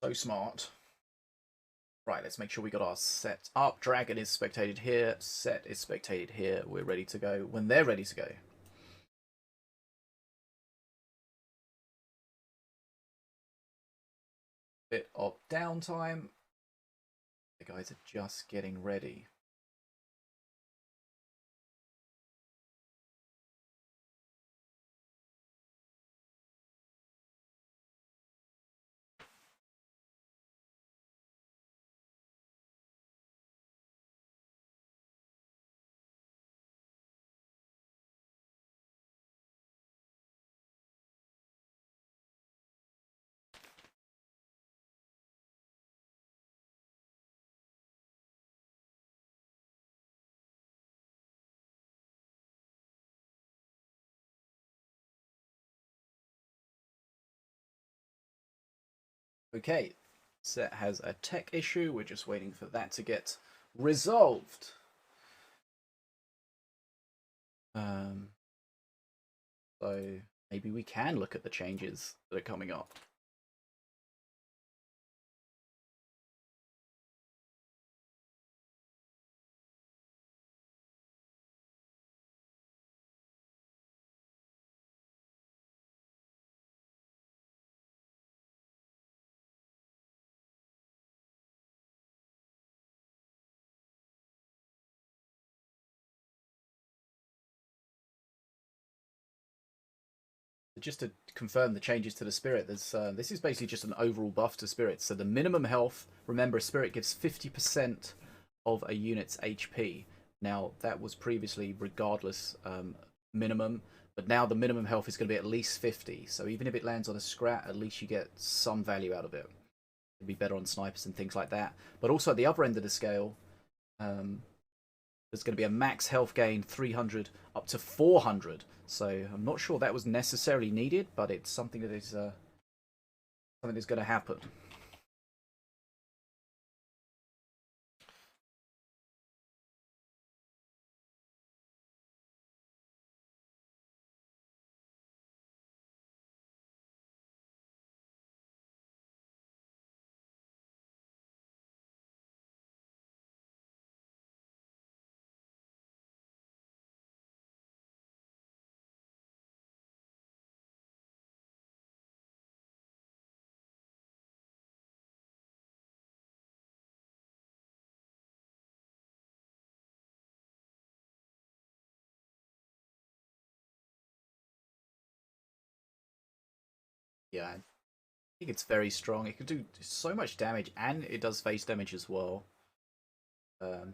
So smart. Right, let's make sure we got our set up. Dragon is spectated here. Set is spectated here. We're ready to go when they're ready to go. Bit of downtime. The guys are just getting ready. Okay, Set has a tech issue. We're just waiting for that to get resolved. So maybe we can look at the changes that are coming up. Just to confirm the changes to the spirit, this is basically just an overall buff to spirits. So the minimum health, remember, a spirit gives 50% of a unit's HP. Now that was previously regardless minimum, but now the minimum health is going to be at least 50. So even if it lands on a scrat, at least you get some value out of it. It'd be better on snipers and things like that. But also at the other end of the scale, there's going to be a max health gain 300 up to 400. So I'm not sure that was necessarily needed, but it's something that is something that's going to happen. Yeah, I think it's very strong. It can do so much damage, and it does face damage as well. Um,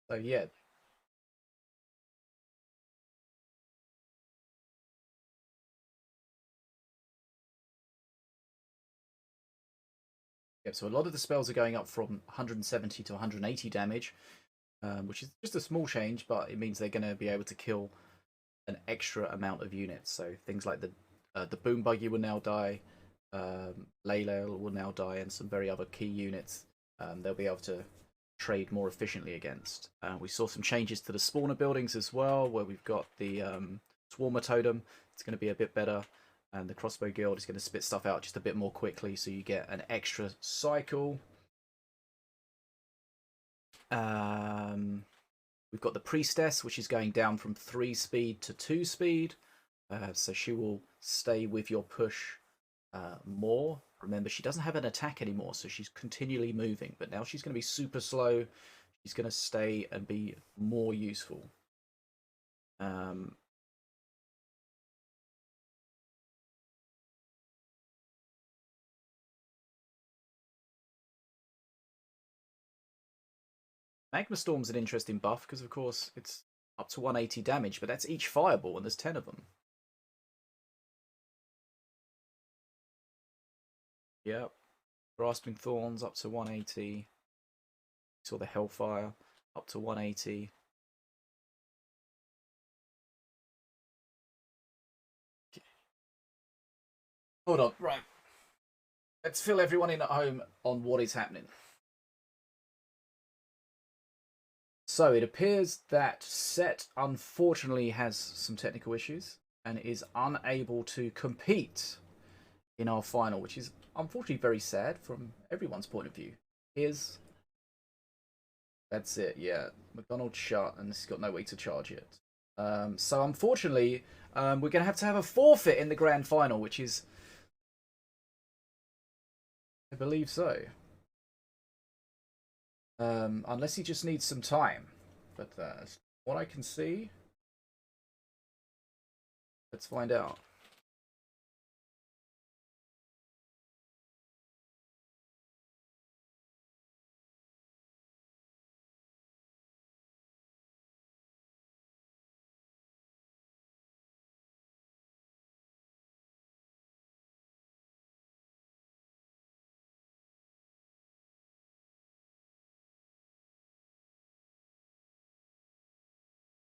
so yeah, yep. So a lot of the spells are going up from 170 to 180 damage, which is just a small change, but it means they're going to be able to kill an extra amount of units. So things like the boom buggy will now die, Layla will now die, and some very other key units they'll be able to trade more efficiently against. We saw some changes to the spawner buildings as well, where we've got the Swarmer Totem. It's going to be a bit better, and the Crossbow Guild is going to spit stuff out just a bit more quickly, so you get an extra cycle. We've got the Priestess, which is going down from 3 speed to 2 speed. So she will stay with your push more. Remember, she doesn't have an attack anymore, so she's continually moving. But now she's going to be super slow. She's going to stay and be more useful. Magma Storm's an interesting buff because, of course, it's up to 180 damage, but that's each fireball, and there's 10 of them. Yep. Grasping Thorns up to 180. Saw the Hellfire up to 180. Hold on, right. Let's fill everyone in at home on what is happening. So it appears that Set unfortunately has some technical issues and is unable to compete in our final, which is unfortunately very sad from everyone's point of view. Here's That's it, yeah. McDonald's shut and it's got no way to charge it. So unfortunately, we're going to have a forfeit in the grand final, which is... I believe so. Unless he just needs some time. But what I can see... Let's find out.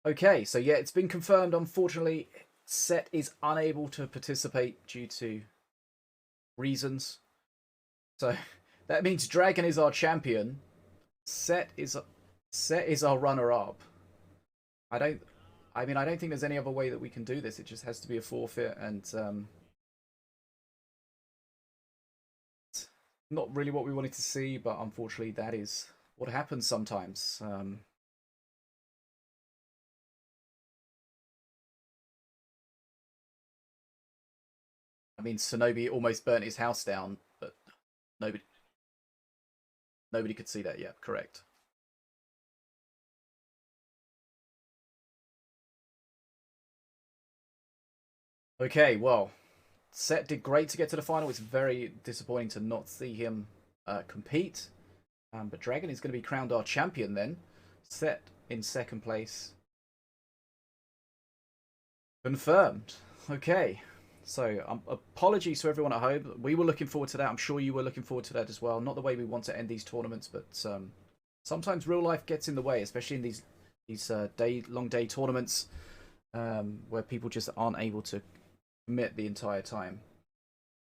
Okay, so yeah, it's been confirmed. Unfortunately, Set is unable to participate due to reasons. So that means Dragon is our champion. Set is our runner-up. I don't think there's any other way that we can do this. It just has to be a forfeit, and not really what we wanted to see, but unfortunately that is what happens sometimes. I mean, Sinobii almost burnt his house down, but nobody could see that yet. Correct. Okay, well, Set did great to get to the final. It's very disappointing to not see him compete. But Dragon is going to be crowned our champion then. Set in second place. Confirmed. Okay. So apologies to everyone at home. We were looking forward to that. I'm sure you were looking forward to that as well. Not the way we want to end these tournaments, but sometimes real life gets in the way, especially in these long day tournaments where people just aren't able to commit the entire time.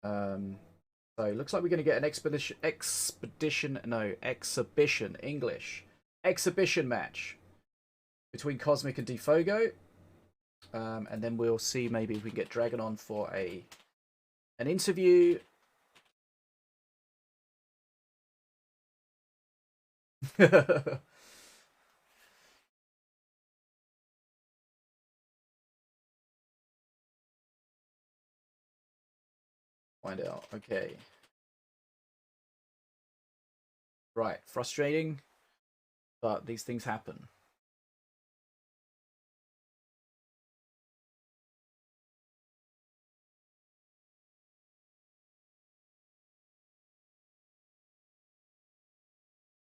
So it looks like we're going to get an exhibition match between Cosmic and DfogoX. And then we'll see maybe if we can get Dragon on for an interview. Find out. Okay. Right. Frustrating, but these things happen.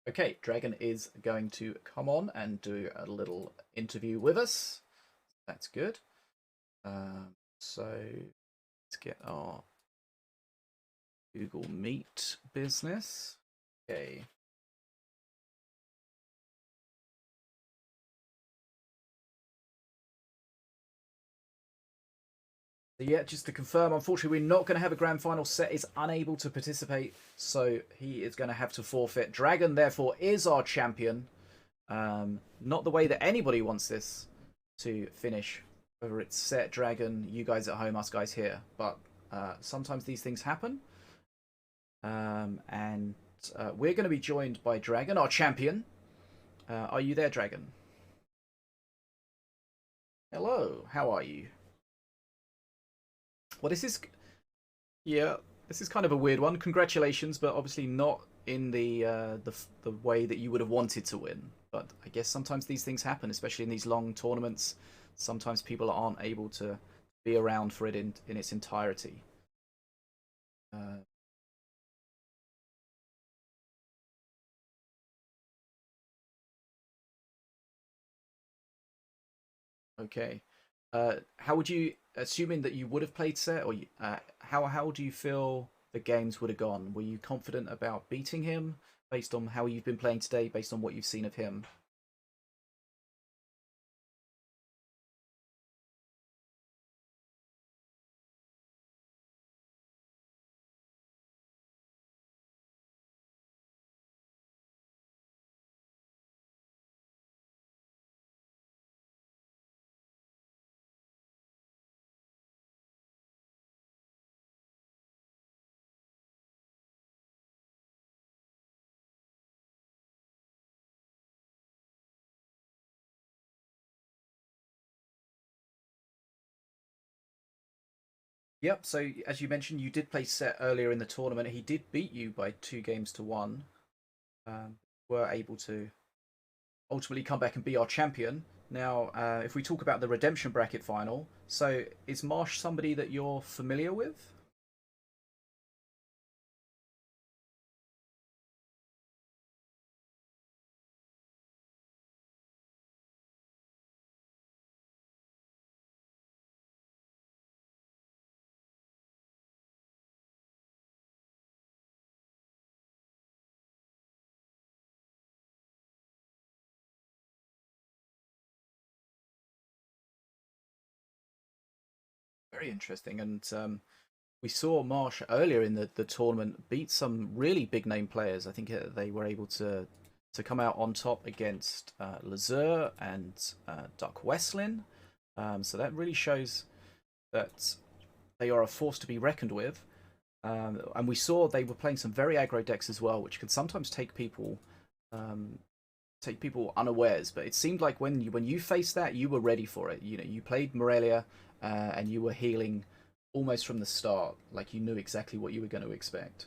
Okay, Dragon is going to come on and do a little interview with us. That's good. So let's get our Google Meet business. Okay. So yeah, just to confirm, unfortunately, we're not going to have a grand final. Set is unable to participate, so he is going to have to forfeit. Dragon, therefore, is our champion. Not the way that anybody wants this to finish, whether it's Set, Dragon, you guys at home, us guys here. But sometimes these things happen. And we're going to be joined by Dragon, our champion. Are you there, Dragon? Hello, how are you? Well, this is... Yeah, this is kind of a weird one. Congratulations, but obviously not in the way that you would have wanted to win. But I guess sometimes these things happen, especially in these long tournaments. Sometimes people aren't able to be around for it in its entirety. Okay. How would you, assuming that you would have played Set, or how do you feel the games would have gone? Were you confident about beating him based on how you've been playing today, based on what you've seen of him? Yep. So as you mentioned, you did play Set earlier in the tournament. He did beat you by 2 games to 1. Were able to ultimately come back and be our champion. Now, if we talk about the redemption bracket final, so is Marsh somebody that you're familiar with? Very interesting. And we saw Marsh earlier in the tournament beat some really big name players. I think they were able to come out on top against Lazur and DuckWestlin. So that really shows that they are a force to be reckoned with. And we saw they were playing some very aggro decks as well, which can sometimes um, take people unawares. But it seemed like when you faced that, you were ready for it. You know, you played Morelia and you were healing almost from the start, like you knew exactly what you were going to expect.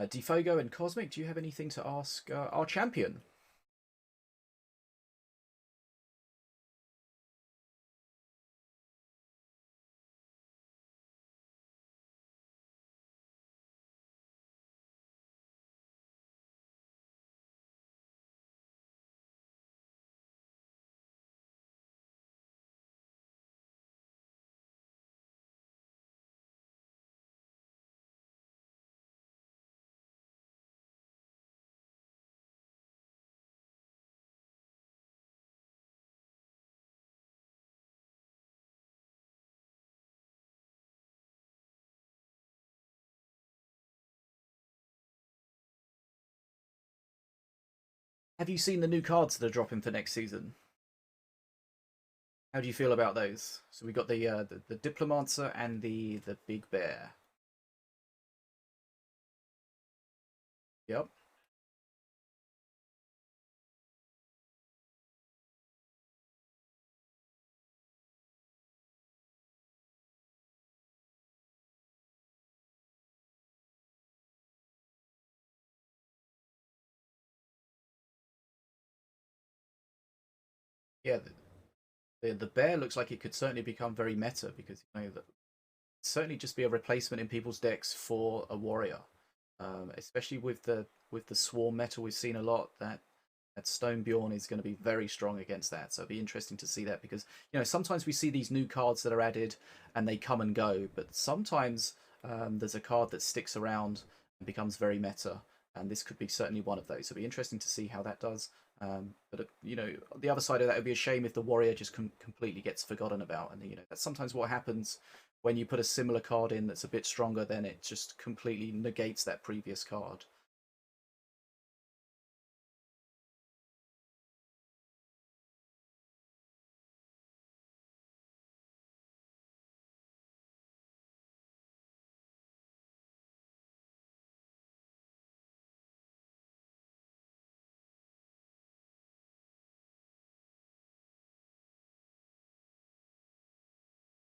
Defogo and Cosmic, do you have anything to ask our champion? Have you seen the new cards that are dropping for next season? How do you feel about those? So we got the Diplomancer and the Big Bear. Yep. Yeah, the bear looks like it could certainly become very meta because you know that certainly just be a replacement in people's decks for a warrior, especially with the swarm meta we've seen a lot. That Stone Bjorn is going to be very strong against that. So it'll be interesting to see that because you know sometimes we see these new cards that are added and they come and go, but sometimes there's a card that sticks around and becomes very meta, and this could be certainly one of those. So it'll be interesting to see how that does. But you know, the other side of that would be a shame if the warrior just completely gets forgotten about, and you know that's sometimes what happens when you put a similar card in that's a bit stronger. Then it just completely negates that previous card.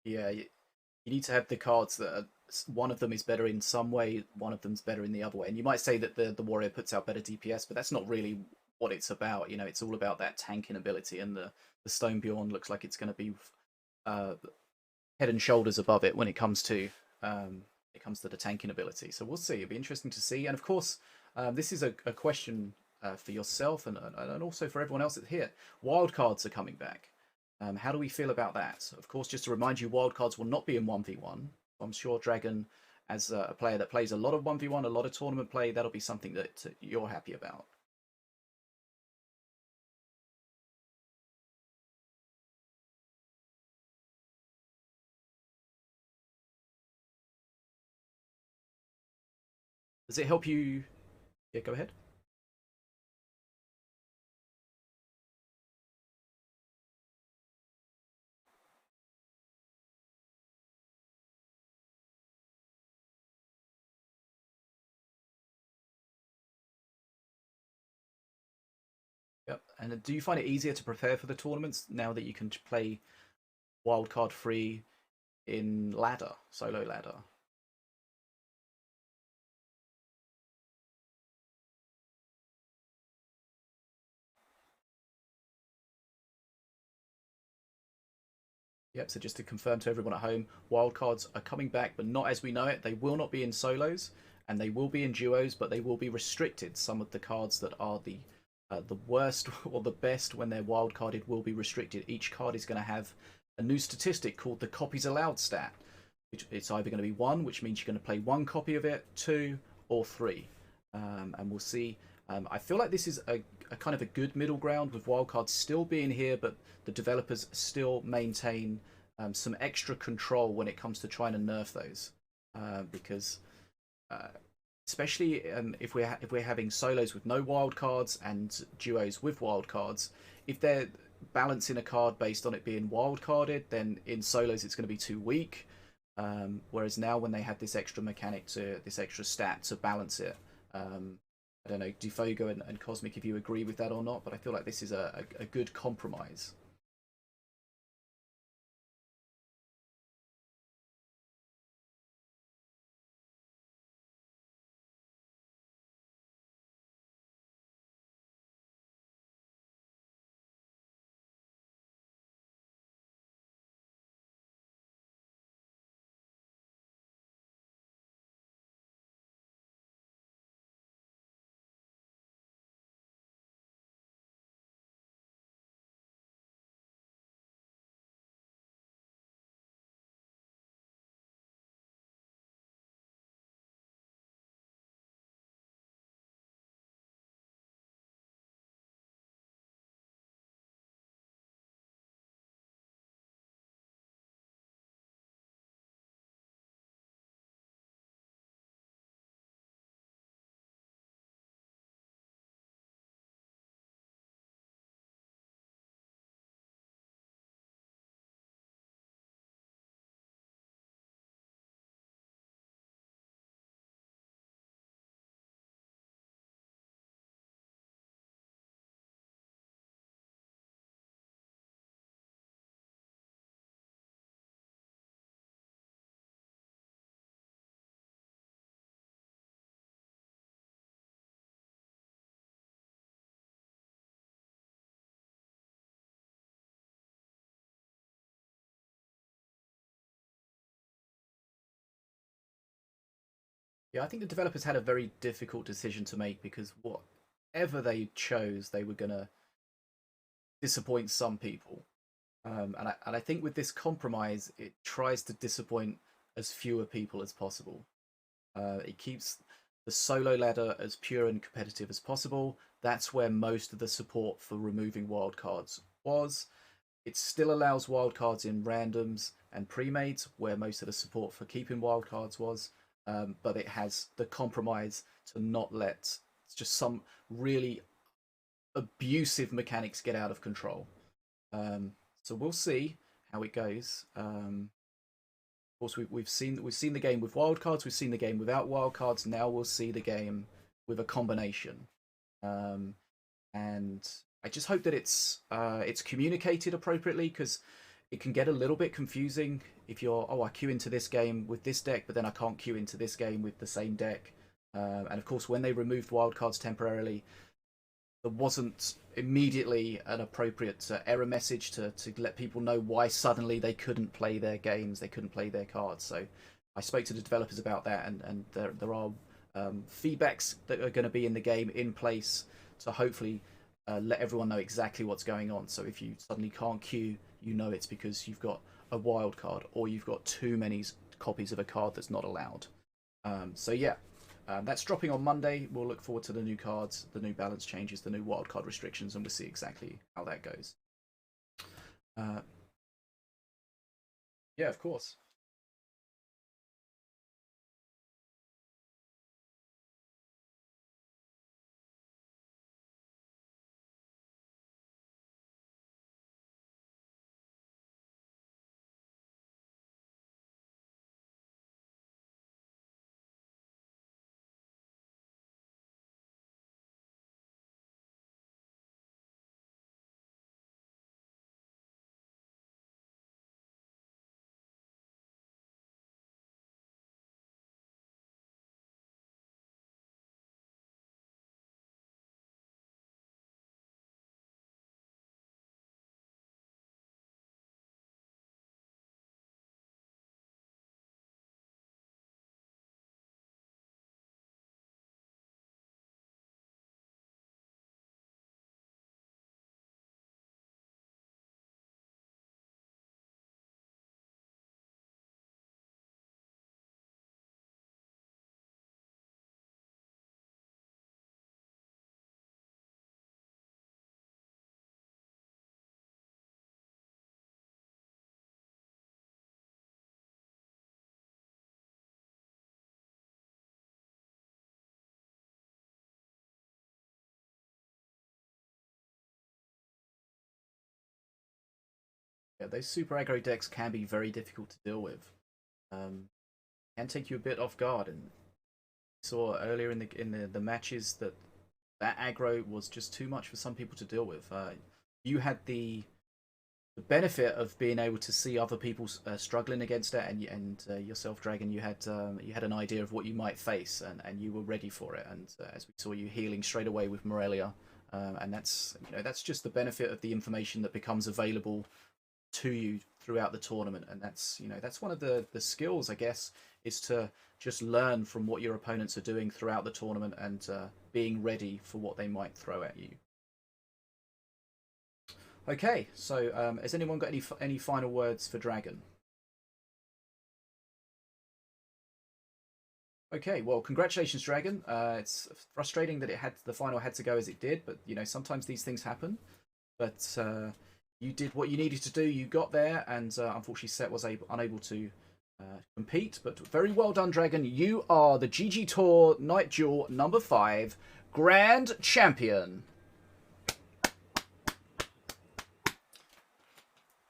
Yeah, you need to have the cards that are, one of them is better in some way, one of them's better in the other way. And you might say that the warrior puts out better DPS, but that's not really what it's about. You know, it's all about that tanking ability, and the Stone Bjorn looks like it's going to be uh, head and shoulders above it when it comes to the tanking ability. So we'll see. It'll be interesting to see. And of course, this is a question for yourself and also for everyone else that's here. Wildcards are coming back. How do we feel about that? Of course, just to remind you, wildcards will not be in 1v1. I'm sure Dragon, as a player that plays a lot of 1v1, a lot of tournament play, that'll be something that you're happy about. Does it help you? Yeah, go ahead. Yep. And do you find it easier to prepare for the tournaments now that you can play wildcard free in ladder, solo ladder? Yep, so just to confirm to everyone at home, wildcards are coming back, but not as we know it. They will not be in solos, and they will be in duos, but they will be restricted. Some of the cards that are the worst or the best when they're wildcarded will be restricted. Each card is going to have a new statistic called the copies allowed stat. It's either going to be 1, which means you're going to play 1 copy of it, 2, or 3. And we'll see. I feel like this is a kind of a good middle ground with wildcards still being here, but the developers still maintain some extra control when it comes to trying to nerf those. Because uh, especially if we're having solos with no wildcards and duos with wildcards, if they're balancing a card based on it being wildcarded, then in solos it's going to be too weak. Whereas now, when they have this extra mechanic this extra stat to balance it, I don't know, Defogo and Cosmic, if you agree with that or not, but I feel like this is a good compromise. Yeah, I think the developers had a very difficult decision to make because whatever they chose, they were gonna disappoint some people. And I think with this compromise, it tries to disappoint as fewer people as possible. It keeps the solo ladder as pure and competitive as possible. That's where most of the support for removing wildcards was. It still allows wildcards in randoms and pre-mades, where most of the support for keeping wildcards was. But it has the compromise to not let just some really abusive mechanics get out of control. So we'll see how it goes. Of course, we've seen the game with wildcards, we've seen the game without wildcards. Now we'll see the game with a combination. Um, and I just hope that it's communicated appropriately because it can get a little bit confusing if you're I queue into this game with this deck, but then I can't queue into this game with the same deck. And of course, when they removed wildcards temporarily, there wasn't immediately an appropriate error message to let people know why suddenly they couldn't play their games, they couldn't play their cards. So I spoke to the developers about that, and there are feedbacks that are going to be in the game in place to hopefully let everyone know exactly what's going on. So if you suddenly can't queue, you know it's because you've got a wild card or you've got too many copies of a card that's not allowed. So yeah, that's dropping on Monday. We'll look forward to the new cards, the new balance changes, the new wildcard restrictions, and we'll see exactly how that goes. Uh, yeah, of course. Yeah, those super aggro decks can be very difficult to deal with. Can take you a bit off guard, and saw earlier in the matches that aggro was just too much for some people to deal with. You had the benefit of being able to see other people struggling against it, and yourself, Dragon, you had an idea of what you might face, and you were ready for it. And as we saw you healing straight away with Morelia, and that's just the benefit of the information that becomes available to you throughout the tournament. And that's one of the skills, I guess, is to just learn from what your opponents are doing throughout the tournament, and being ready for what they might throw at you. Okay, so has anyone got any final words for Dragon? Okay, well, congratulations, Dragon. It's frustrating that the final had to go as it did, but sometimes these things happen. But you did what you needed to do. You got there, and unfortunately, Set was unable to compete. But very well done, Dragon. You are the GGtoor Night Duel number 5 Grand Champion.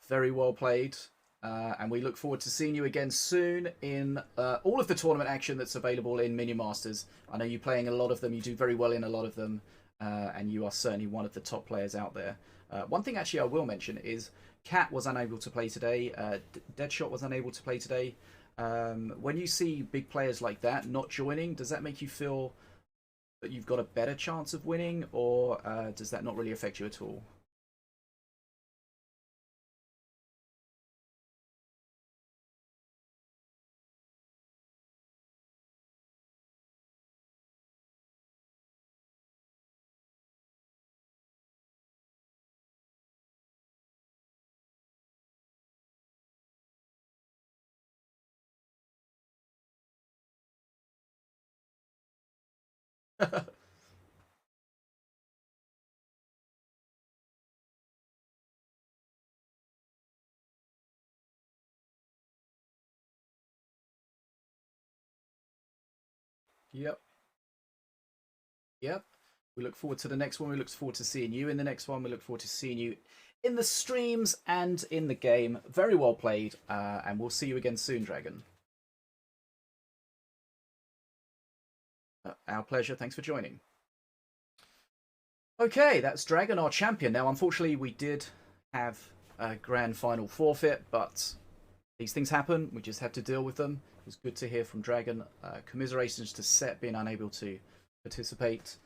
Very well played. And we look forward to seeing you again soon in all of the tournament action that's available in Minion Masters. I know you're playing a lot of them. You do very well in a lot of them. And you are certainly one of the top players out there. One thing actually I will mention is Cat was unable to play today. Deadshot was unable to play today. When you see big players like that not joining, does that make you feel that you've got a better chance of winning? Or does that not really affect you at all? Yep. Yep. We look forward to the next one. We look forward to seeing you in the next one. We look forward to seeing you in the streams and in the game. Very well played. And we'll see you again soon, Dragon. Our pleasure. Thanks for joining. Okay, that's Dragon, our champion. Now, unfortunately, we did have a grand final forfeit, but these things happen. We just had to deal with them. It was good to hear from Dragon. Commiserations to Set being unable to participate.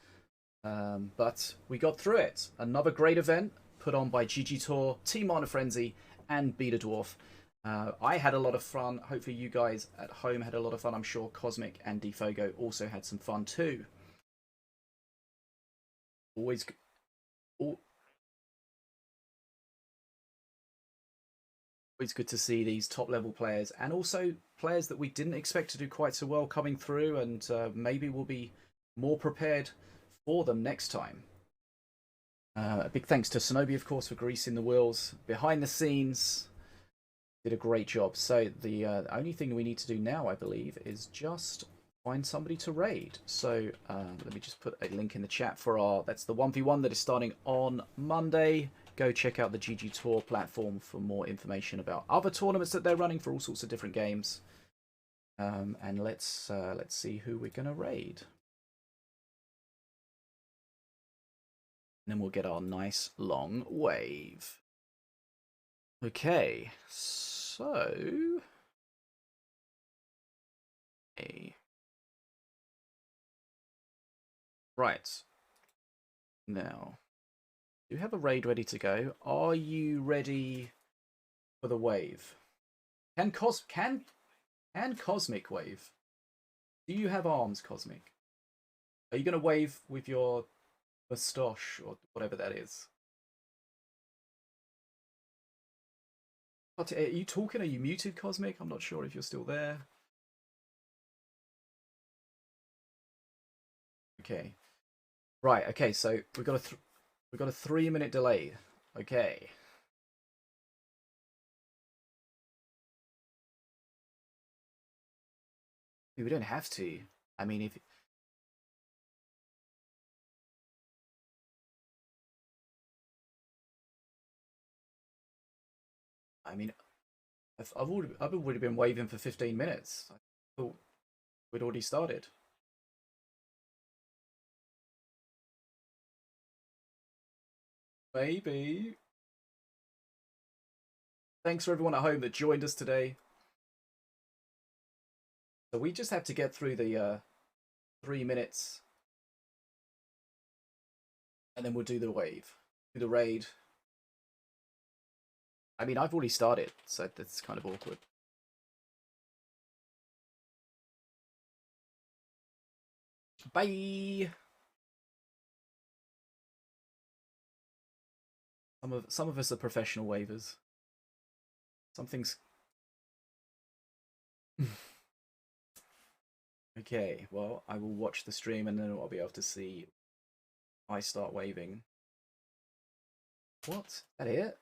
But we got through it. Another great event put on by GGtoor, Team Mana Frenzy, and Betadwarf. I had a lot of fun. Hopefully you guys at home had a lot of fun. I'm sure Cosmic and Dfogo also had some fun too. Always, always good to see these top level players, and also players that we didn't expect to do quite so well coming through, and maybe we'll be more prepared for them next time. A big thanks to Sinobii, of course, for greasing the wheels behind the scenes. Did a great job. So the only thing we need to do now, I believe, is just find somebody to raid. So let me just put a link in the chat for that's the 1v1 that is starting on Monday. Go check out the GGtoor platform for more information about other tournaments that they're running for all sorts of different games. And let's see who we're going to raid. And then we'll get our nice long wave. Okay, so... Right. Now, do you have a raid ready to go? Are you ready for the wave? Can Cosmic wave? Do you have arms, Cosmic? Are you going to wave with your moustache or whatever that is? Are you talking? Are you muted, Cosmic? I'm not sure if you're still there. Okay. Right. Okay. So we've got a 3-minute delay. Okay. We don't have to. I mean, if I mean, I've already been waving for 15 minutes. I thought we'd already started. Maybe. Thanks for everyone at home that joined us today. So we just have to get through the 3 minutes. And then we'll do the wave. Do the raid. I mean, I've already started, so that's kind of awkward. Bye! Some of us are professional wavers. Something's... Okay, well, I will watch the stream and then I'll be able to see I start waving. What? Is that it?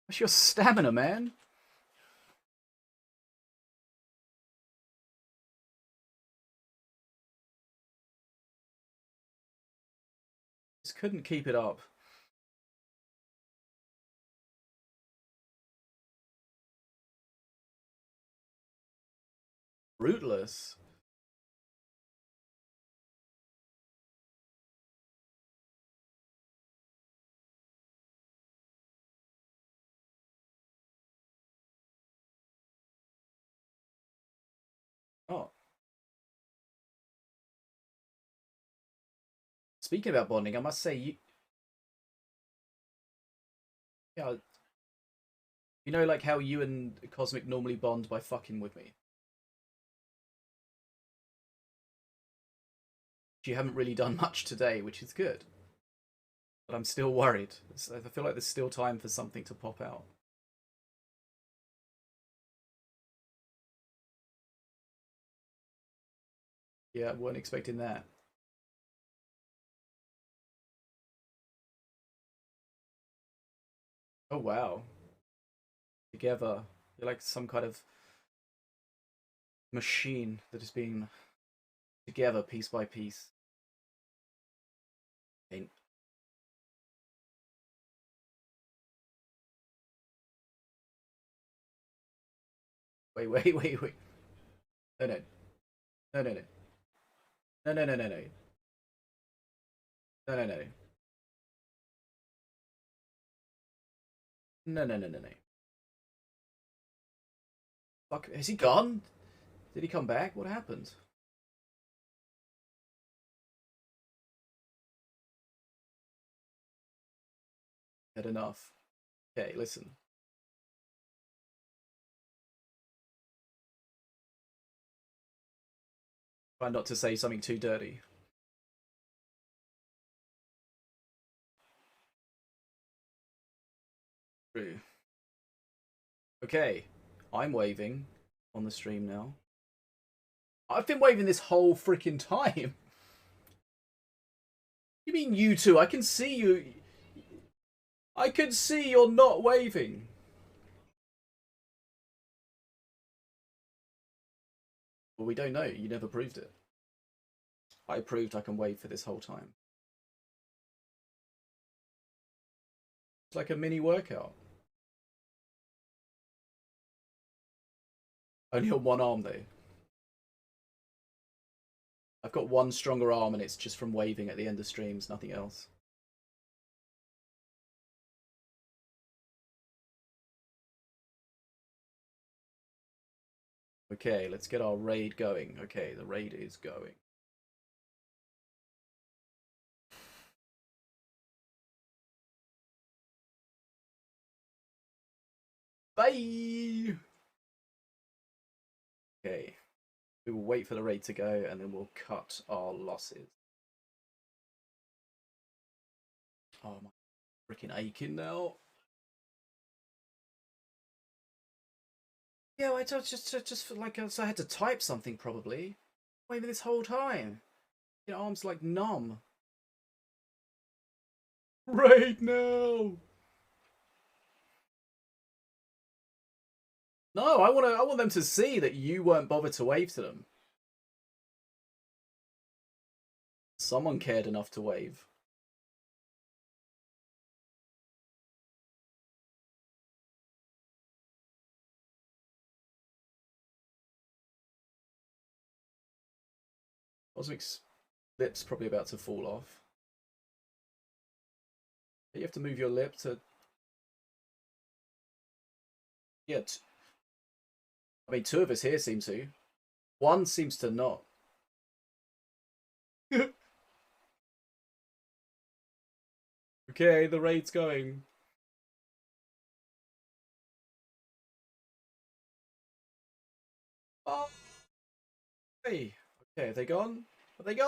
What's your stamina, man? Just couldn't keep it up. Rootless. Oh. Speaking about bonding, I must say you... Yeah, you know, like how you and Cosmic normally bond by fucking with me. You haven't really done much today, which is good. But I'm still worried. I feel like there's still time for something to pop out. Yeah, weren't expecting that. Oh wow. Together. You're like some kind of machine that is being together piece by piece. Ain't. Wait. No. No. No. No. No. Fuck, has he gone? Did he come back? What happened? Had enough. Okay, listen. Try not to say something too dirty. True. Okay, I'm waving on the stream now. I've been waving this whole freaking time. You mean you two? I can see you. I can see you're not waving. Well, we don't know. You never proved it. I proved I can wave for this whole time. It's like a mini workout. Only on one arm, though. I've got one stronger arm, and it's just from waving at the end of streams, nothing else. Okay, let's get our raid going. Okay, the raid is going. Bye! Okay. We will wait for the raid to go, and then we'll cut our losses. Oh, my freaking aching now. Yeah, I just feel like so I had to type something probably. Waving this whole time. Your arms like numb. Right now. No, I want them to see that you weren't bothered to wave to them. Someone cared enough to wave. Osmic's lip's probably about to fall off. You have to move your lip to... Yeah, I mean, two of us here seem to. One seems to not. Okay, the raid's going. Oh, hey. Okay, are they gone? Are they gone?